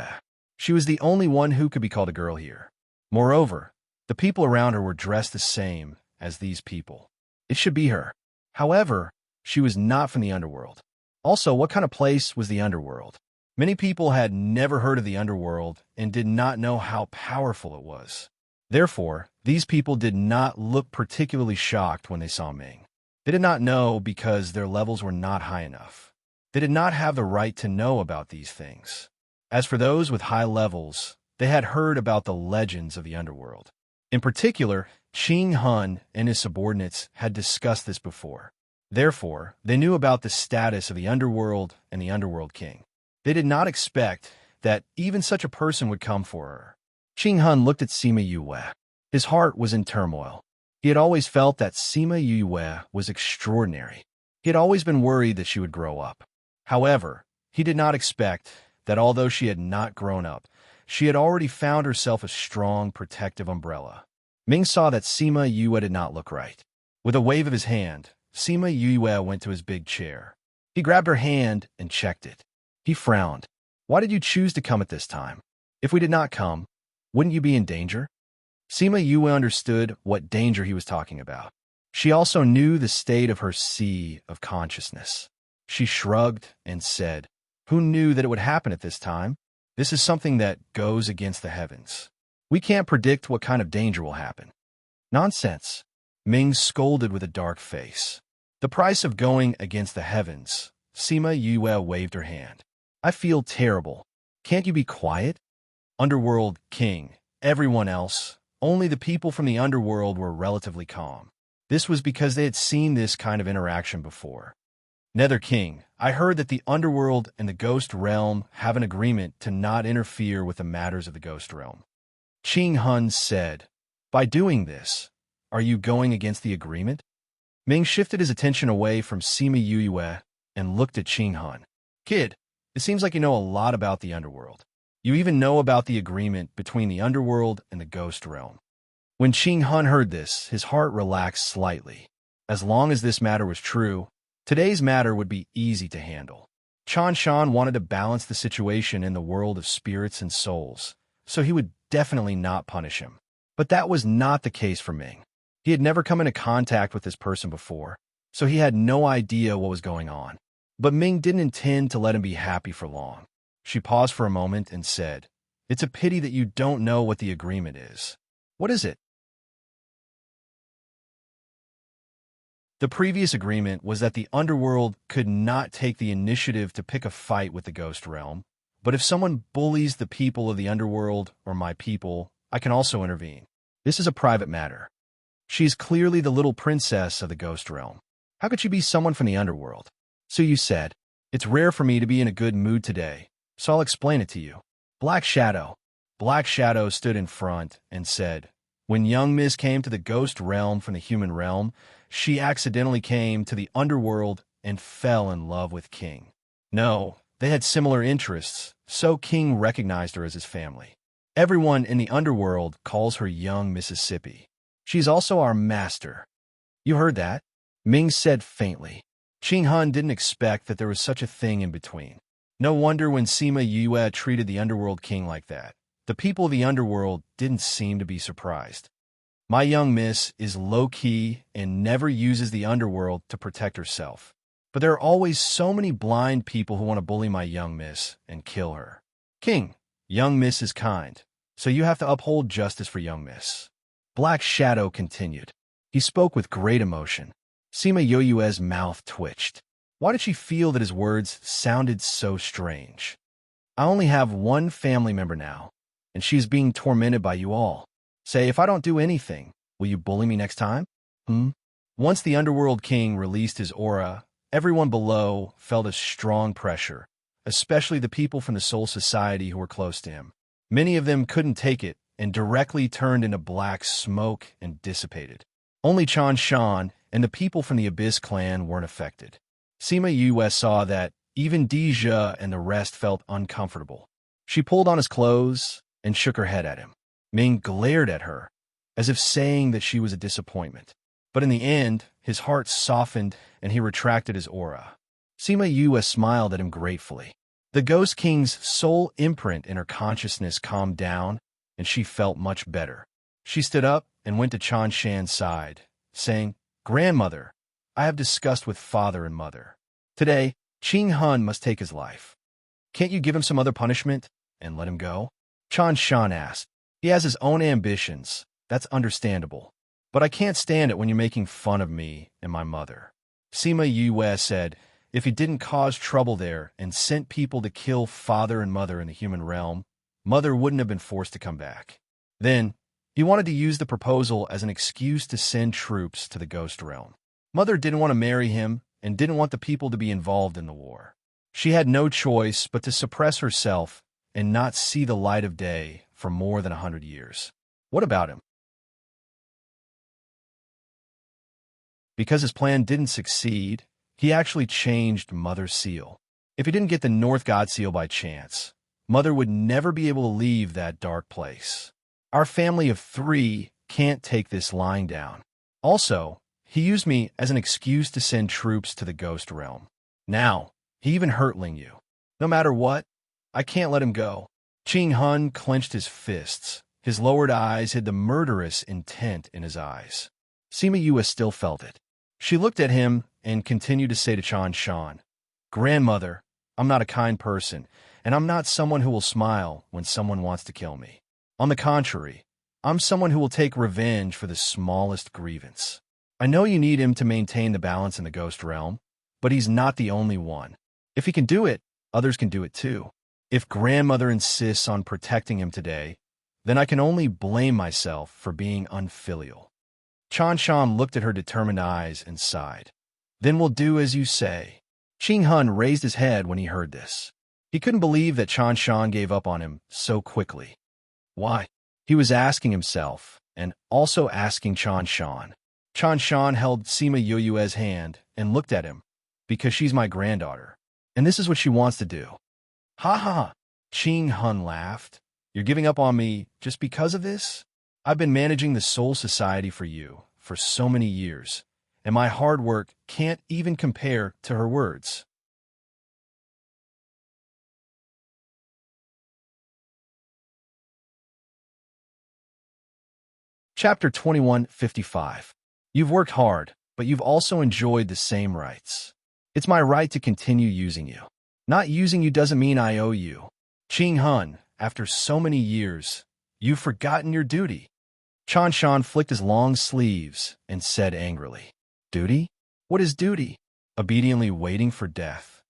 She was the only one who could be called a girl here. Moreover, the people around her were dressed the same as these people. It should be her. However, she was not from the underworld. Also, what kind of place was the underworld? Many people had never heard of the underworld and did not know how powerful it was. Therefore, these people did not look particularly shocked when they saw Ming. They did not know because their levels were not high enough. They did not have the right to know about these things. As for those with high levels, they had heard about the legends of the underworld. In particular, Qing Hun and his subordinates had discussed this before. Therefore, they knew about the status of the underworld and the underworld king. They did not expect that even such a person would come for her. Qing Hun looked at Sima Yue. His heart was in turmoil. He had always felt that Sima Yue was extraordinary. He had always been worried that she would grow up. However, he did not expect that although she had not grown up, she had already found herself a strong, protective umbrella. Ming saw that Sima Yue did not look right. With a wave of his hand, Sima Yue went to his big chair. He grabbed her hand and checked it. He frowned. Why did you choose to come at this time? If we did not come, wouldn't you be in danger? Sima Yue understood what danger he was talking about. She also knew the state of her sea of consciousness. She shrugged and said, "Who knew that it would happen at this time? This is something that goes against the heavens. We can't predict what kind of danger will happen." Nonsense. Ming scolded with a dark face. The price of going against the heavens. Sima Yue waved her hand. I feel terrible. Can't you be quiet? Underworld king, everyone else, only the people from the underworld were relatively calm. This was because they had seen this kind of interaction before. Nether king, I heard that the underworld and the ghost realm have an agreement to not interfere with the matters of the ghost realm. Qing Hun said, by doing this, are you going against the agreement? Ming shifted his attention away from Sima Yue and looked at Qing Hun. Kid, it seems like you know a lot about the underworld. You even know about the agreement between the underworld and the ghost realm. When Qing Hun heard this, his heart relaxed slightly. As long as this matter was true, today's matter would be easy to handle. Chan Shan wanted to balance the situation in the world of spirits and souls, so he would definitely not punish him. But that was not the case for Ming. He had never come into contact with this person before, so he had no idea what was going on. But Ming didn't intend to let him be happy for long. She paused for a moment and said, It's a pity that you don't know what the agreement is. What is it? The previous agreement was that the underworld could not take the initiative to pick a fight with the ghost realm, but if someone bullies the people of the underworld or my people, I can also intervene. This is a private matter. She's clearly the little princess of the ghost realm. How could she be someone from the underworld? So you said, it's rare for me to be in a good mood today, so I'll explain it to you. Black Shadow. Black Shadow stood in front and said, when young Miss came to the ghost realm from the human realm, she accidentally came to the underworld and fell in love with King. No, they had similar interests, so King recognized her as his family. Everyone in the underworld calls her young Mississippi. She's also our master. You heard that? Ming said faintly. Qing Han didn't expect that there was such a thing in between. No wonder when Sima Yue treated the underworld king like that. The people of the underworld didn't seem to be surprised. My young miss is low-key and never uses the underworld to protect herself. But there are always so many blind people who want to bully my young miss and kill her. King, young miss is kind, so you have to uphold justice for young miss. Black Shadow continued. He spoke with great emotion. Sima Yue's mouth twitched. Why did she feel that his words sounded so strange? I only have one family member now, and she is being tormented by you all. Say, if I don't do anything, will you bully me next time? Once the Underworld King released his aura, everyone below felt a strong pressure, especially the people from the Soul Society who were close to him. Many of them couldn't take it and directly turned into black smoke and dissipated. Only Chan Shan and the people from the Abyss clan weren't affected. Sima Yue saw that even Deja and the rest felt uncomfortable. She pulled on his clothes and shook her head at him. Ming glared at her, as if saying that she was a disappointment. But in the end, his heart softened and he retracted his aura. Sima Yue smiled at him gratefully. The Ghost King's soul imprint in her consciousness calmed down, and she felt much better. She stood up and went to Chan Shan's side, saying, Grandmother, I have discussed with father and mother. Today, Qing Hun must take his life. Can't you give him some other punishment and let him go? Chan Shan asked. He has his own ambitions. That's understandable. But I can't stand it when you're making fun of me and my mother. Sima Yue said, if he didn't cause trouble there and sent people to kill father and mother in the human realm, mother wouldn't have been forced to come back. Then, he wanted to use the proposal as an excuse to send troops to the ghost realm. Mother didn't want to marry him and didn't want the people to be involved in the war. She had no choice but to suppress herself and not see the light of day for more than 100 years. What about him? Because his plan didn't succeed, he actually changed Mother's seal. If he didn't get the North God seal by chance, Mother would never be able to leave that dark place. Our family of 3 can't take this lying down. Also, he used me as an excuse to send troops to the ghost realm. Now, he even hurt Ling Yu. No matter what, I can't let him go. Qing Hun clenched his fists. His lowered eyes hid the murderous intent in his eyes. Sima Yue still felt it. She looked at him and continued to say to Chan Shan, Grandmother, I'm not a kind person, and I'm not someone who will smile when someone wants to kill me. On the contrary, I'm someone who will take revenge for the smallest grievance. I know you need him to maintain the balance in the ghost realm, but he's not the only one. If he can do it, others can do it too. If Grandmother insists on protecting him today, then I can only blame myself for being unfilial. Chan Shan looked at her determined eyes and sighed. Then we'll do as you say. Qing Hun raised his head when he heard this. He couldn't believe that Chan Shan gave up on him so quickly. Why? He was asking himself, and also asking Chan Shan. Chan Shan held Sima Yue's hand and looked at him. Because she's my granddaughter, and this is what she wants to do. Ha ha! Qing Hun laughed. You're giving up on me just because of this? I've been managing the Soul Society for you for so many years, and my hard work can't even compare to her words. Chapter 2155. You've worked hard, but you've also enjoyed the same rights. It's my right to continue using you. Not using you doesn't mean I owe you. Qing Hun, after so many years, you've forgotten your duty. Chan Shan flicked his long sleeves and said angrily, Duty? What is duty? Obediently waiting for death.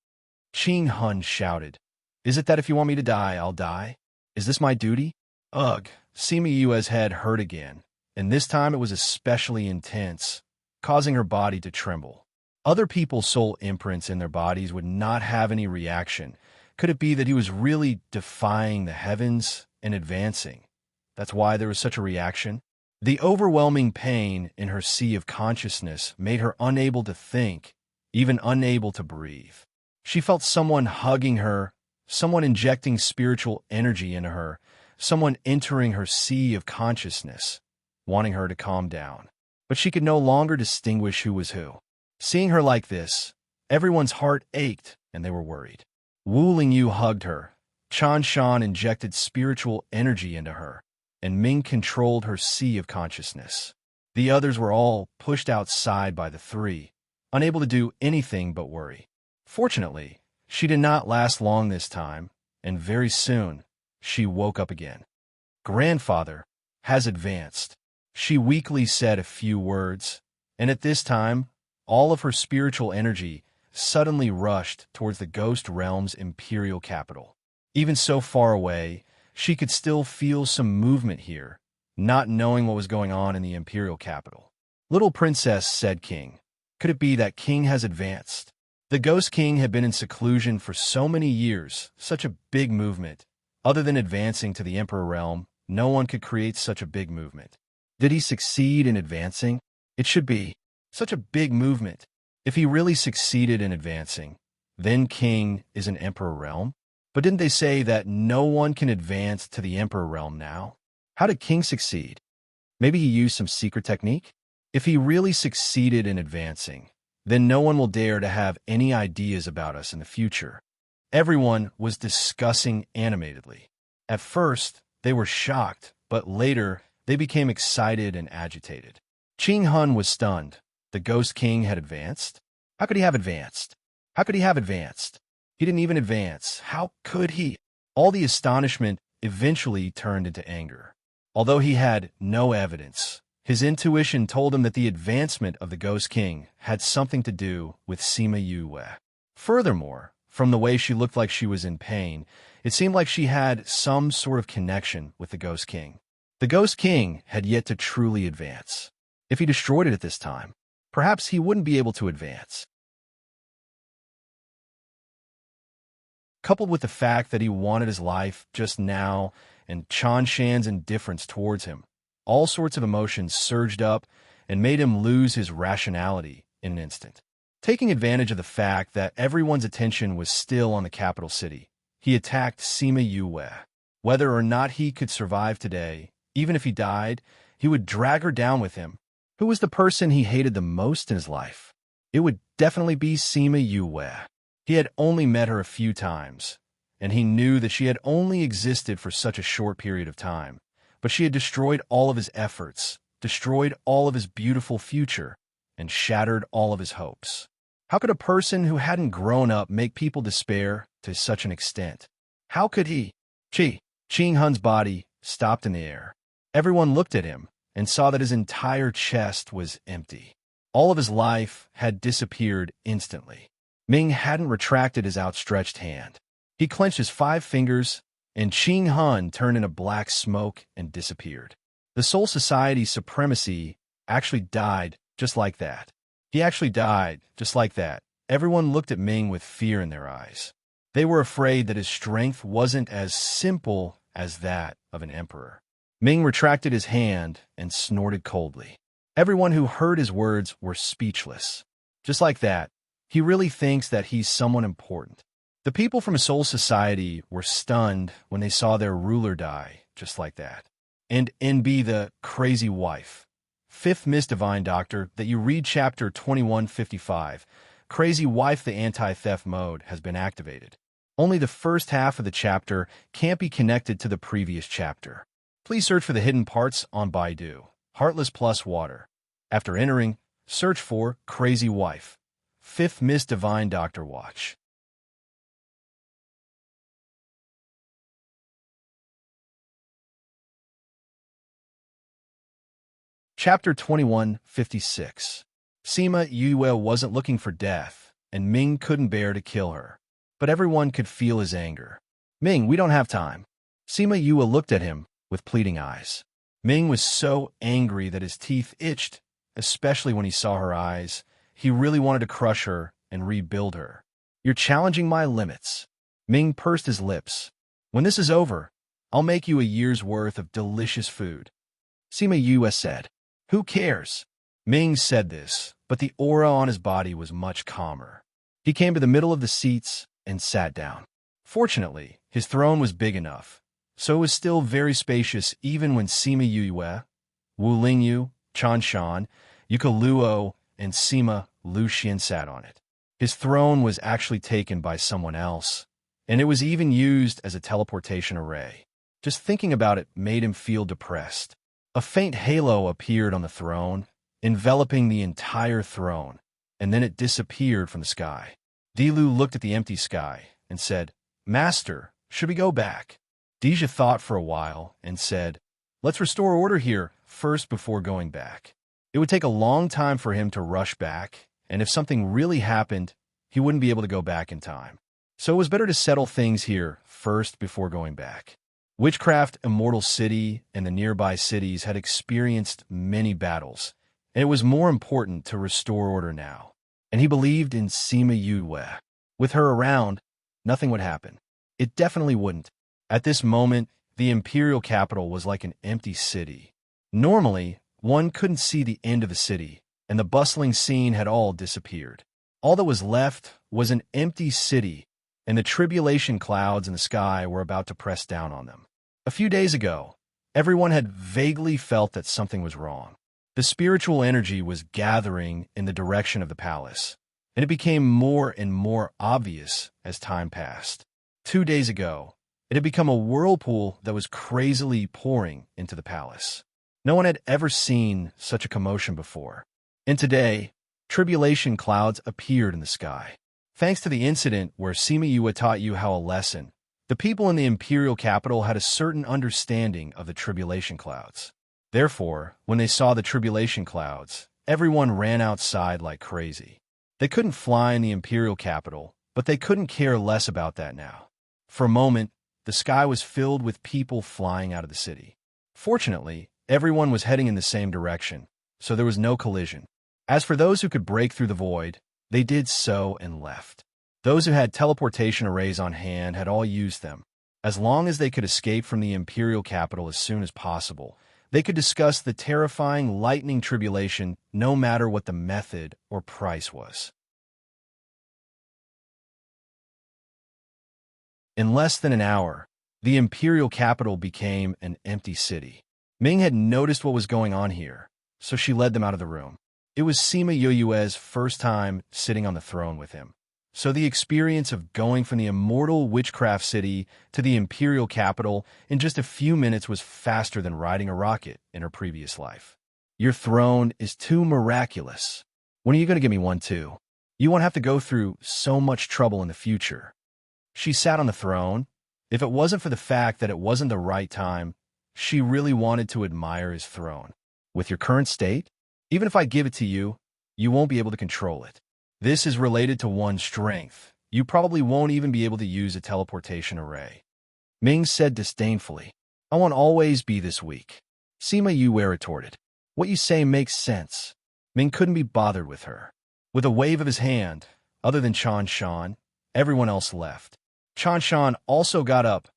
Qing Hun shouted, Is it that if you want me to die, I'll die? Is this my duty? Ugh, Sima Yue's head hurt again, and this time it was especially intense, causing her body to tremble. Other people's soul imprints in their bodies would not have any reaction. Could it be that he was really defying the heavens and advancing? That's why there was such a reaction? The overwhelming pain in her sea of consciousness made her unable to think, even unable to breathe. She felt someone hugging her, someone injecting spiritual energy into her, someone entering her sea of consciousness, wanting her to calm down. But she could no longer distinguish who was who. Seeing her like this, everyone's heart ached and they were worried. Wu Lingyu hugged her. Chan Shan injected spiritual energy into her, and Ming controlled her sea of consciousness. The others were all pushed outside by the 3, unable to do anything but worry. Fortunately, she did not last long this time, and very soon, she woke up again. Grandfather has advanced. She weakly said a few words, and at this time, all of her spiritual energy suddenly rushed towards the ghost realm's imperial capital. Even so far away, she could still feel some movement here, not knowing what was going on in the imperial capital. Little princess, said King. Could it be that King has advanced? The Ghost King had been in seclusion for so many years, such a big movement. Other than advancing to the Emperor realm, no one could create such a big movement. Did he succeed in advancing? It should be. Such a big movement. If he really succeeded in advancing, then King is an Emperor realm? But didn't they say that no one can advance to the Emperor realm now? How did King succeed? Maybe he used some secret technique? If he really succeeded in advancing, then no one will dare to have any ideas about us in the future. Everyone was discussing animatedly. At first, they were shocked, but later, they became excited and agitated. Qing Hun was stunned. The Ghost King had advanced? How could he have advanced? How could he have advanced? He didn't even advance. How could he? All the astonishment eventually turned into anger. Although he had no evidence, his intuition told him that the advancement of the Ghost King had something to do with Sima Yue. Furthermore, from the way she looked like she was in pain, it seemed like she had some sort of connection with the Ghost King. The Ghost King had yet to truly advance. If he destroyed it at this time, perhaps he wouldn't be able to advance. Coupled with the fact that he wanted his life just now and Chan Shan's indifference towards him, all sorts of emotions surged up and made him lose his rationality in an instant. Taking advantage of the fact that everyone's attention was still on the capital city, he attacked Sima Yue. Whether or not he could survive today, even if he died, he would drag her down with him. Who was the person he hated the most in his life? It would definitely be Sima Yue. He had only met her a few times, and he knew that she had only existed for such a short period of time. But she had destroyed all of his efforts, destroyed all of his beautiful future, and shattered all of his hopes. How could a person who hadn't grown up make people despair to such an extent? How could he? Qing Hun's body stopped in the air. Everyone looked at him and saw that his entire chest was empty. All of his life had disappeared instantly. Ming hadn't retracted his outstretched hand. He clenched his 5 fingers, and Qing Hun turned into black smoke and disappeared. The Soul Society's supremacy actually died just like that. He actually died just like that. Everyone looked at Ming with fear in their eyes. They were afraid that his strength wasn't as simple as that of an emperor. Ming retracted his hand and snorted coldly. Everyone who heard his words were speechless. Just like that, he really thinks that he's someone important. The people from Soul Society were stunned when they saw their ruler die just like that. And NB, the crazy wife. 5th Miss Divine Doctor, that you read chapter 2155, Crazy Wife, the anti-theft mode has been activated. Only the first half of the chapter can't be connected to the previous chapter. Please search for the hidden parts on Baidu. Heartless plus water. After entering, search for Crazy Wife. 5th Miss Divine Doctor Watch. Chapter 2156. Sima Yue wasn't looking for death, and Ming couldn't bear to kill her. But everyone could feel his anger. Ming, we don't have time. Sima Yue looked at him with pleading eyes. Ming was so angry that his teeth itched, especially when he saw her eyes. He really wanted to crush her and rebuild her. You're challenging my limits. Ming pursed his lips. When this is over, I'll make you a year's worth of delicious food. Sima Yue said. Who cares? Ming said this, but the aura on his body was much calmer. He came to the middle of the seats and sat down. Fortunately, his throne was big enough, so it was still very spacious even when Sima Yue, Wu Lingyu, Chan Shan, Yuka Luo, and Sima Luxian sat on it. His throne was actually taken by someone else, and it was even used as a teleportation array. Just thinking about it made him feel depressed. A faint halo appeared on the throne, enveloping the entire throne, and then it disappeared from the sky. Dilu looked at the empty sky and said, Master, should we go back? Deja thought for a while and said, Let's restore order here first before going back. It would take a long time for him to rush back, and if something really happened, he wouldn't be able to go back in time. So it was better to settle things here first before going back. Witchcraft Immortal City and the nearby cities had experienced many battles, and it was more important to restore order now. And he believed in Sima Yue. With her around, nothing would happen. It definitely wouldn't. At this moment, the imperial capital was like an empty city. Normally, one couldn't see the end of the city, and the bustling scene had all disappeared. All that was left was an empty city, and the tribulation clouds in the sky were about to press down on them. A few days ago, everyone had vaguely felt that something was wrong. The spiritual energy was gathering in the direction of the palace, and it became more and more obvious as time passed. 2 days ago, it had become a whirlpool that was crazily pouring into the palace. No one had ever seen such a commotion before. And today, tribulation clouds appeared in the sky. Thanks to the incident where Sima Yue taught you how a lesson, the people in the imperial capital had a certain understanding of the tribulation clouds. Therefore, when they saw the tribulation clouds, everyone ran outside like crazy. They couldn't fly in the imperial capital, but they couldn't care less about that now. For a moment, the sky was filled with people flying out of the city. Fortunately, everyone was heading in the same direction, so there was no collision. As for those who could break through the void, they did so and left. Those who had teleportation arrays on hand had all used them. As long as they could escape from the imperial capital as soon as possible, they could discuss the terrifying lightning tribulation no matter what the method or price was. In less than an hour, the imperial capital became an empty city. Ming had noticed what was going on here, so she led them out of the room. It was Sima Yue's first time sitting on the throne with him. So the experience of going from the immortal witchcraft city to the imperial capital in just a few minutes was faster than riding a rocket in her previous life. Your throne is too miraculous. When are you going to give me one too? You won't have to go through so much trouble in the future. She sat on the throne. If it wasn't for the fact that it wasn't the right time, she really wanted to admire his throne. With your current state, even if I give it to you, you won't be able to control it. This is related to one's strength. You probably won't even be able to use a teleportation array. Ming said disdainfully, I won't always be this weak. Sima Yue retorted, what you say makes sense. Ming couldn't be bothered with her. With a wave of his hand, other than Chan Shan, everyone else left. Chan Shan also got up.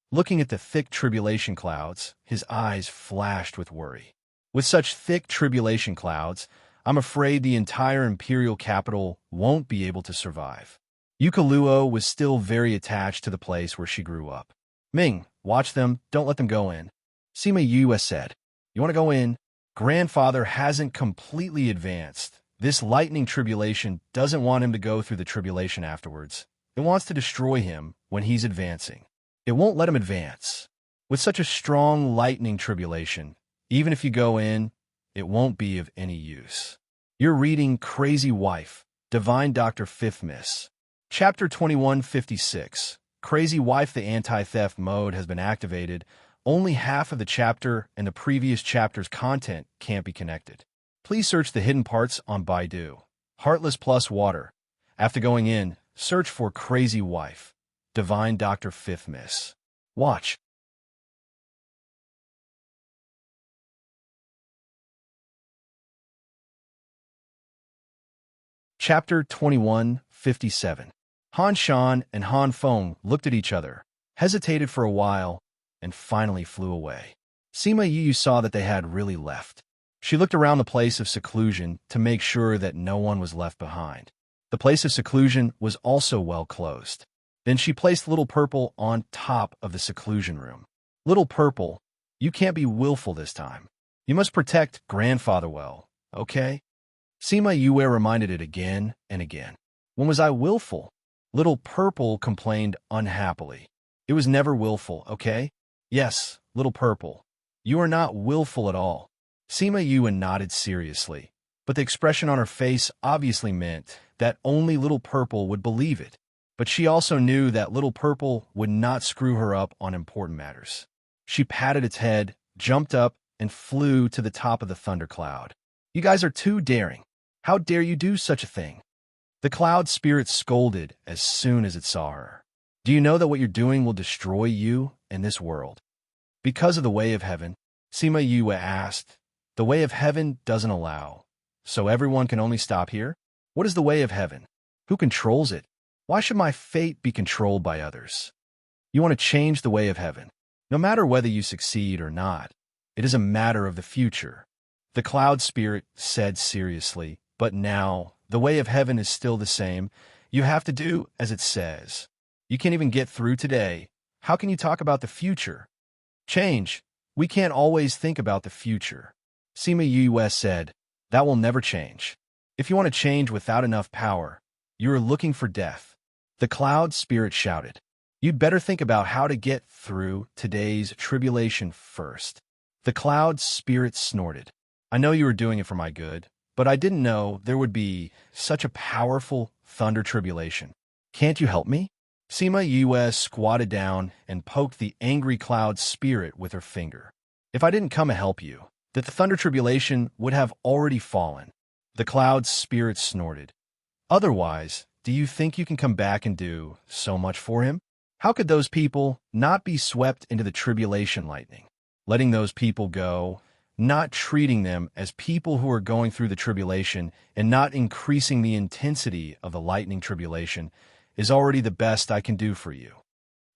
Looking at the thick tribulation clouds, his eyes flashed with worry. With such thick tribulation clouds, I'm afraid the entire imperial capital won't be able to survive. Yukaluo was still very attached to the place where she grew up. Ming, watch them, don't let them go in. Sima Yue said, you want to go in? Grandfather hasn't completely advanced. This lightning tribulation doesn't want him to go through the tribulation afterwards. It wants to destroy him when he's advancing. It won't let him advance. With such a strong lightning tribulation, even if you go in, it won't be of any use. You're reading Crazy Wife, Divine Dr. Fifth Miss. Chapter 2156. Crazy Wife, the anti-theft mode has been activated. Only half of the chapter and the previous chapter's content can't be connected. Please search the hidden parts on Baidu. Heartless plus water. After going in, search for Crazy Wife, Divine Dr. Fifth Miss. Watch. Chapter 2157. Han Shan and Han Feng looked at each other, hesitated for a while, and finally flew away. Sima Yue saw that they had really left. She looked around the place of seclusion to make sure that no one was left behind. The place of seclusion was also well closed. Then she placed Little Purple on top of the seclusion room. Little Purple, you can't be willful this time. You must protect Grandfather well, okay? Sima Yue reminded it again and again. When was I willful? Little Purple complained unhappily. It was never willful, okay? Yes, Little Purple. You are not willful at all. Sima Yue nodded seriously, but the expression on her face obviously meant that only Little Purple would believe it. But she also knew that Little Purple would not screw her up on important matters. She patted its head, jumped up, and flew to the top of the thundercloud. You guys are too daring. How dare you do such a thing? The cloud spirit scolded as soon as it saw her. Do you know that what you're doing will destroy you and this world? Because of the way of heaven, Sima Yue asked. The way of heaven doesn't allow, so everyone can only stop here? What is the way of heaven? Who controls it? Why should my fate be controlled by others? You want to change the way of heaven. No matter whether you succeed or not, it is a matter of the future. The cloud spirit said seriously, but now, the way of heaven is still the same. You have to do as it says. You can't even get through today. How can you talk about the future? Change. We can't always think about the future. Sima Yue said, that will never change. If you want to change without enough power, you are looking for death. The cloud spirit shouted. You'd better think about how to get through today's tribulation first. The cloud spirit snorted. I know you were doing it for my good, but I didn't know there would be such a powerful thunder tribulation. Can't you help me? Sima Yue squatted down and poked the angry cloud spirit with her finger. If I didn't come to help you, that the thunder tribulation would have already fallen. The cloud spirit snorted. Otherwise, do you think you can come back and do so much for him? How could those people not be swept into the tribulation lightning? Letting those people go, not treating them as people who are going through the tribulation and not increasing the intensity of the lightning tribulation is already the best I can do for you.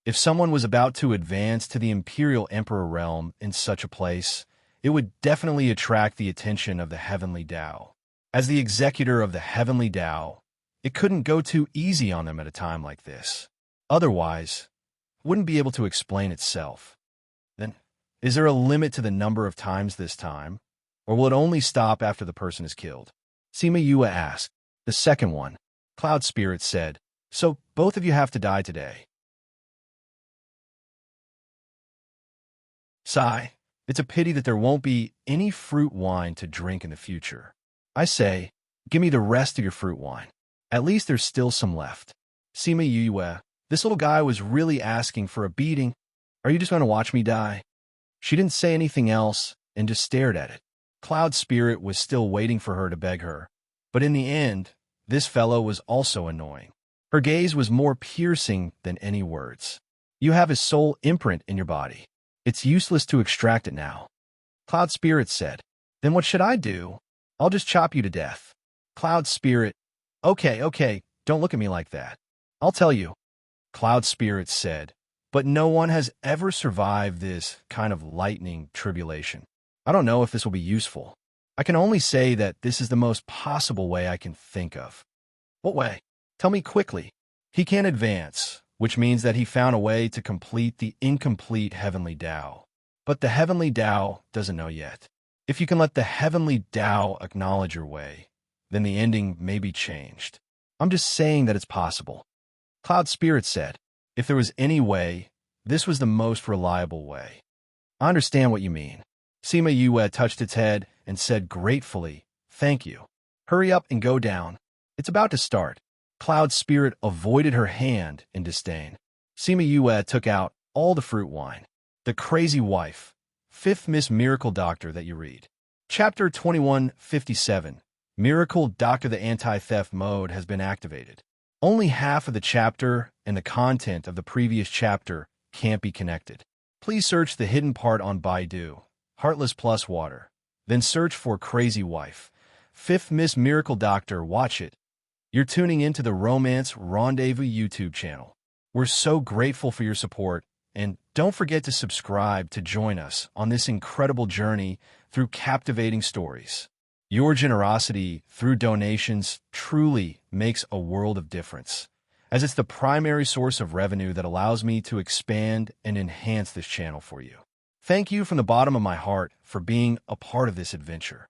If someone was about to advance to the Imperial Emperor realm in such a place, it would definitely attract the attention of the Heavenly Tao. As the executor of the Heavenly Tao, it couldn't go too easy on them at a time like this. Otherwise, it wouldn't be able to explain itself. Then, is there a limit to the number of times this time, or will it only stop after the person is killed? Sima Yue asked. The second one, Cloud Spirit said. So, both of you have to die today. Sigh. It's a pity that there won't be any fruit wine to drink in the future. I say, give me the rest of your fruit wine. At least there's still some left. Sima Yue, this little guy was really asking for a beating. Are you just going to watch me die? She didn't say anything else and just stared at it. Cloud Spirit was still waiting for her to beg her. But in the end, this fellow was also annoying. Her gaze was more piercing than any words. You have his soul imprint in your body. It's useless to extract it now. Cloud Spirit said. Then what should I do? I'll just chop you to death. Cloud Spirit. Okay, don't look at me like that. I'll tell you. Cloud Spirit said. But no one has ever survived this kind of lightning tribulation. I don't know if this will be useful. I can only say that this is the most possible way I can think of. What way? Tell me quickly. He can't advance, which means that he found a way to complete the incomplete Heavenly Tao. But the Heavenly Tao doesn't know yet. If you can let the Heavenly Tao acknowledge your way, then the ending may be changed. I'm just saying that it's possible. Cloud Spirit said, if there was any way, this was the most reliable way. I understand what you mean. Sima Yue touched its head and said gratefully, thank you. Hurry up and go down. It's about to start. Cloud Spirit avoided her hand in disdain. Sima Yue took out all the fruit wine. The Crazy Wife, 5th Miss Miracle Doctor that you read. Chapter 2157, Miracle Doctor. The anti-theft mode has been activated. Only half of the chapter and the content of the previous chapter can't be connected. Please search the hidden part on Baidu, Heartless plus Water. Then search for Crazy Wife, 5th Miss Miracle Doctor. Watch it. You're tuning into the Romance Rendezvous YouTube channel. We're so grateful for your support, and don't forget to subscribe to join us on this incredible journey through captivating stories. Your generosity through donations truly makes a world of difference, as it's the primary source of revenue that allows me to expand and enhance this channel for you. Thank you from the bottom of my heart for being a part of this adventure.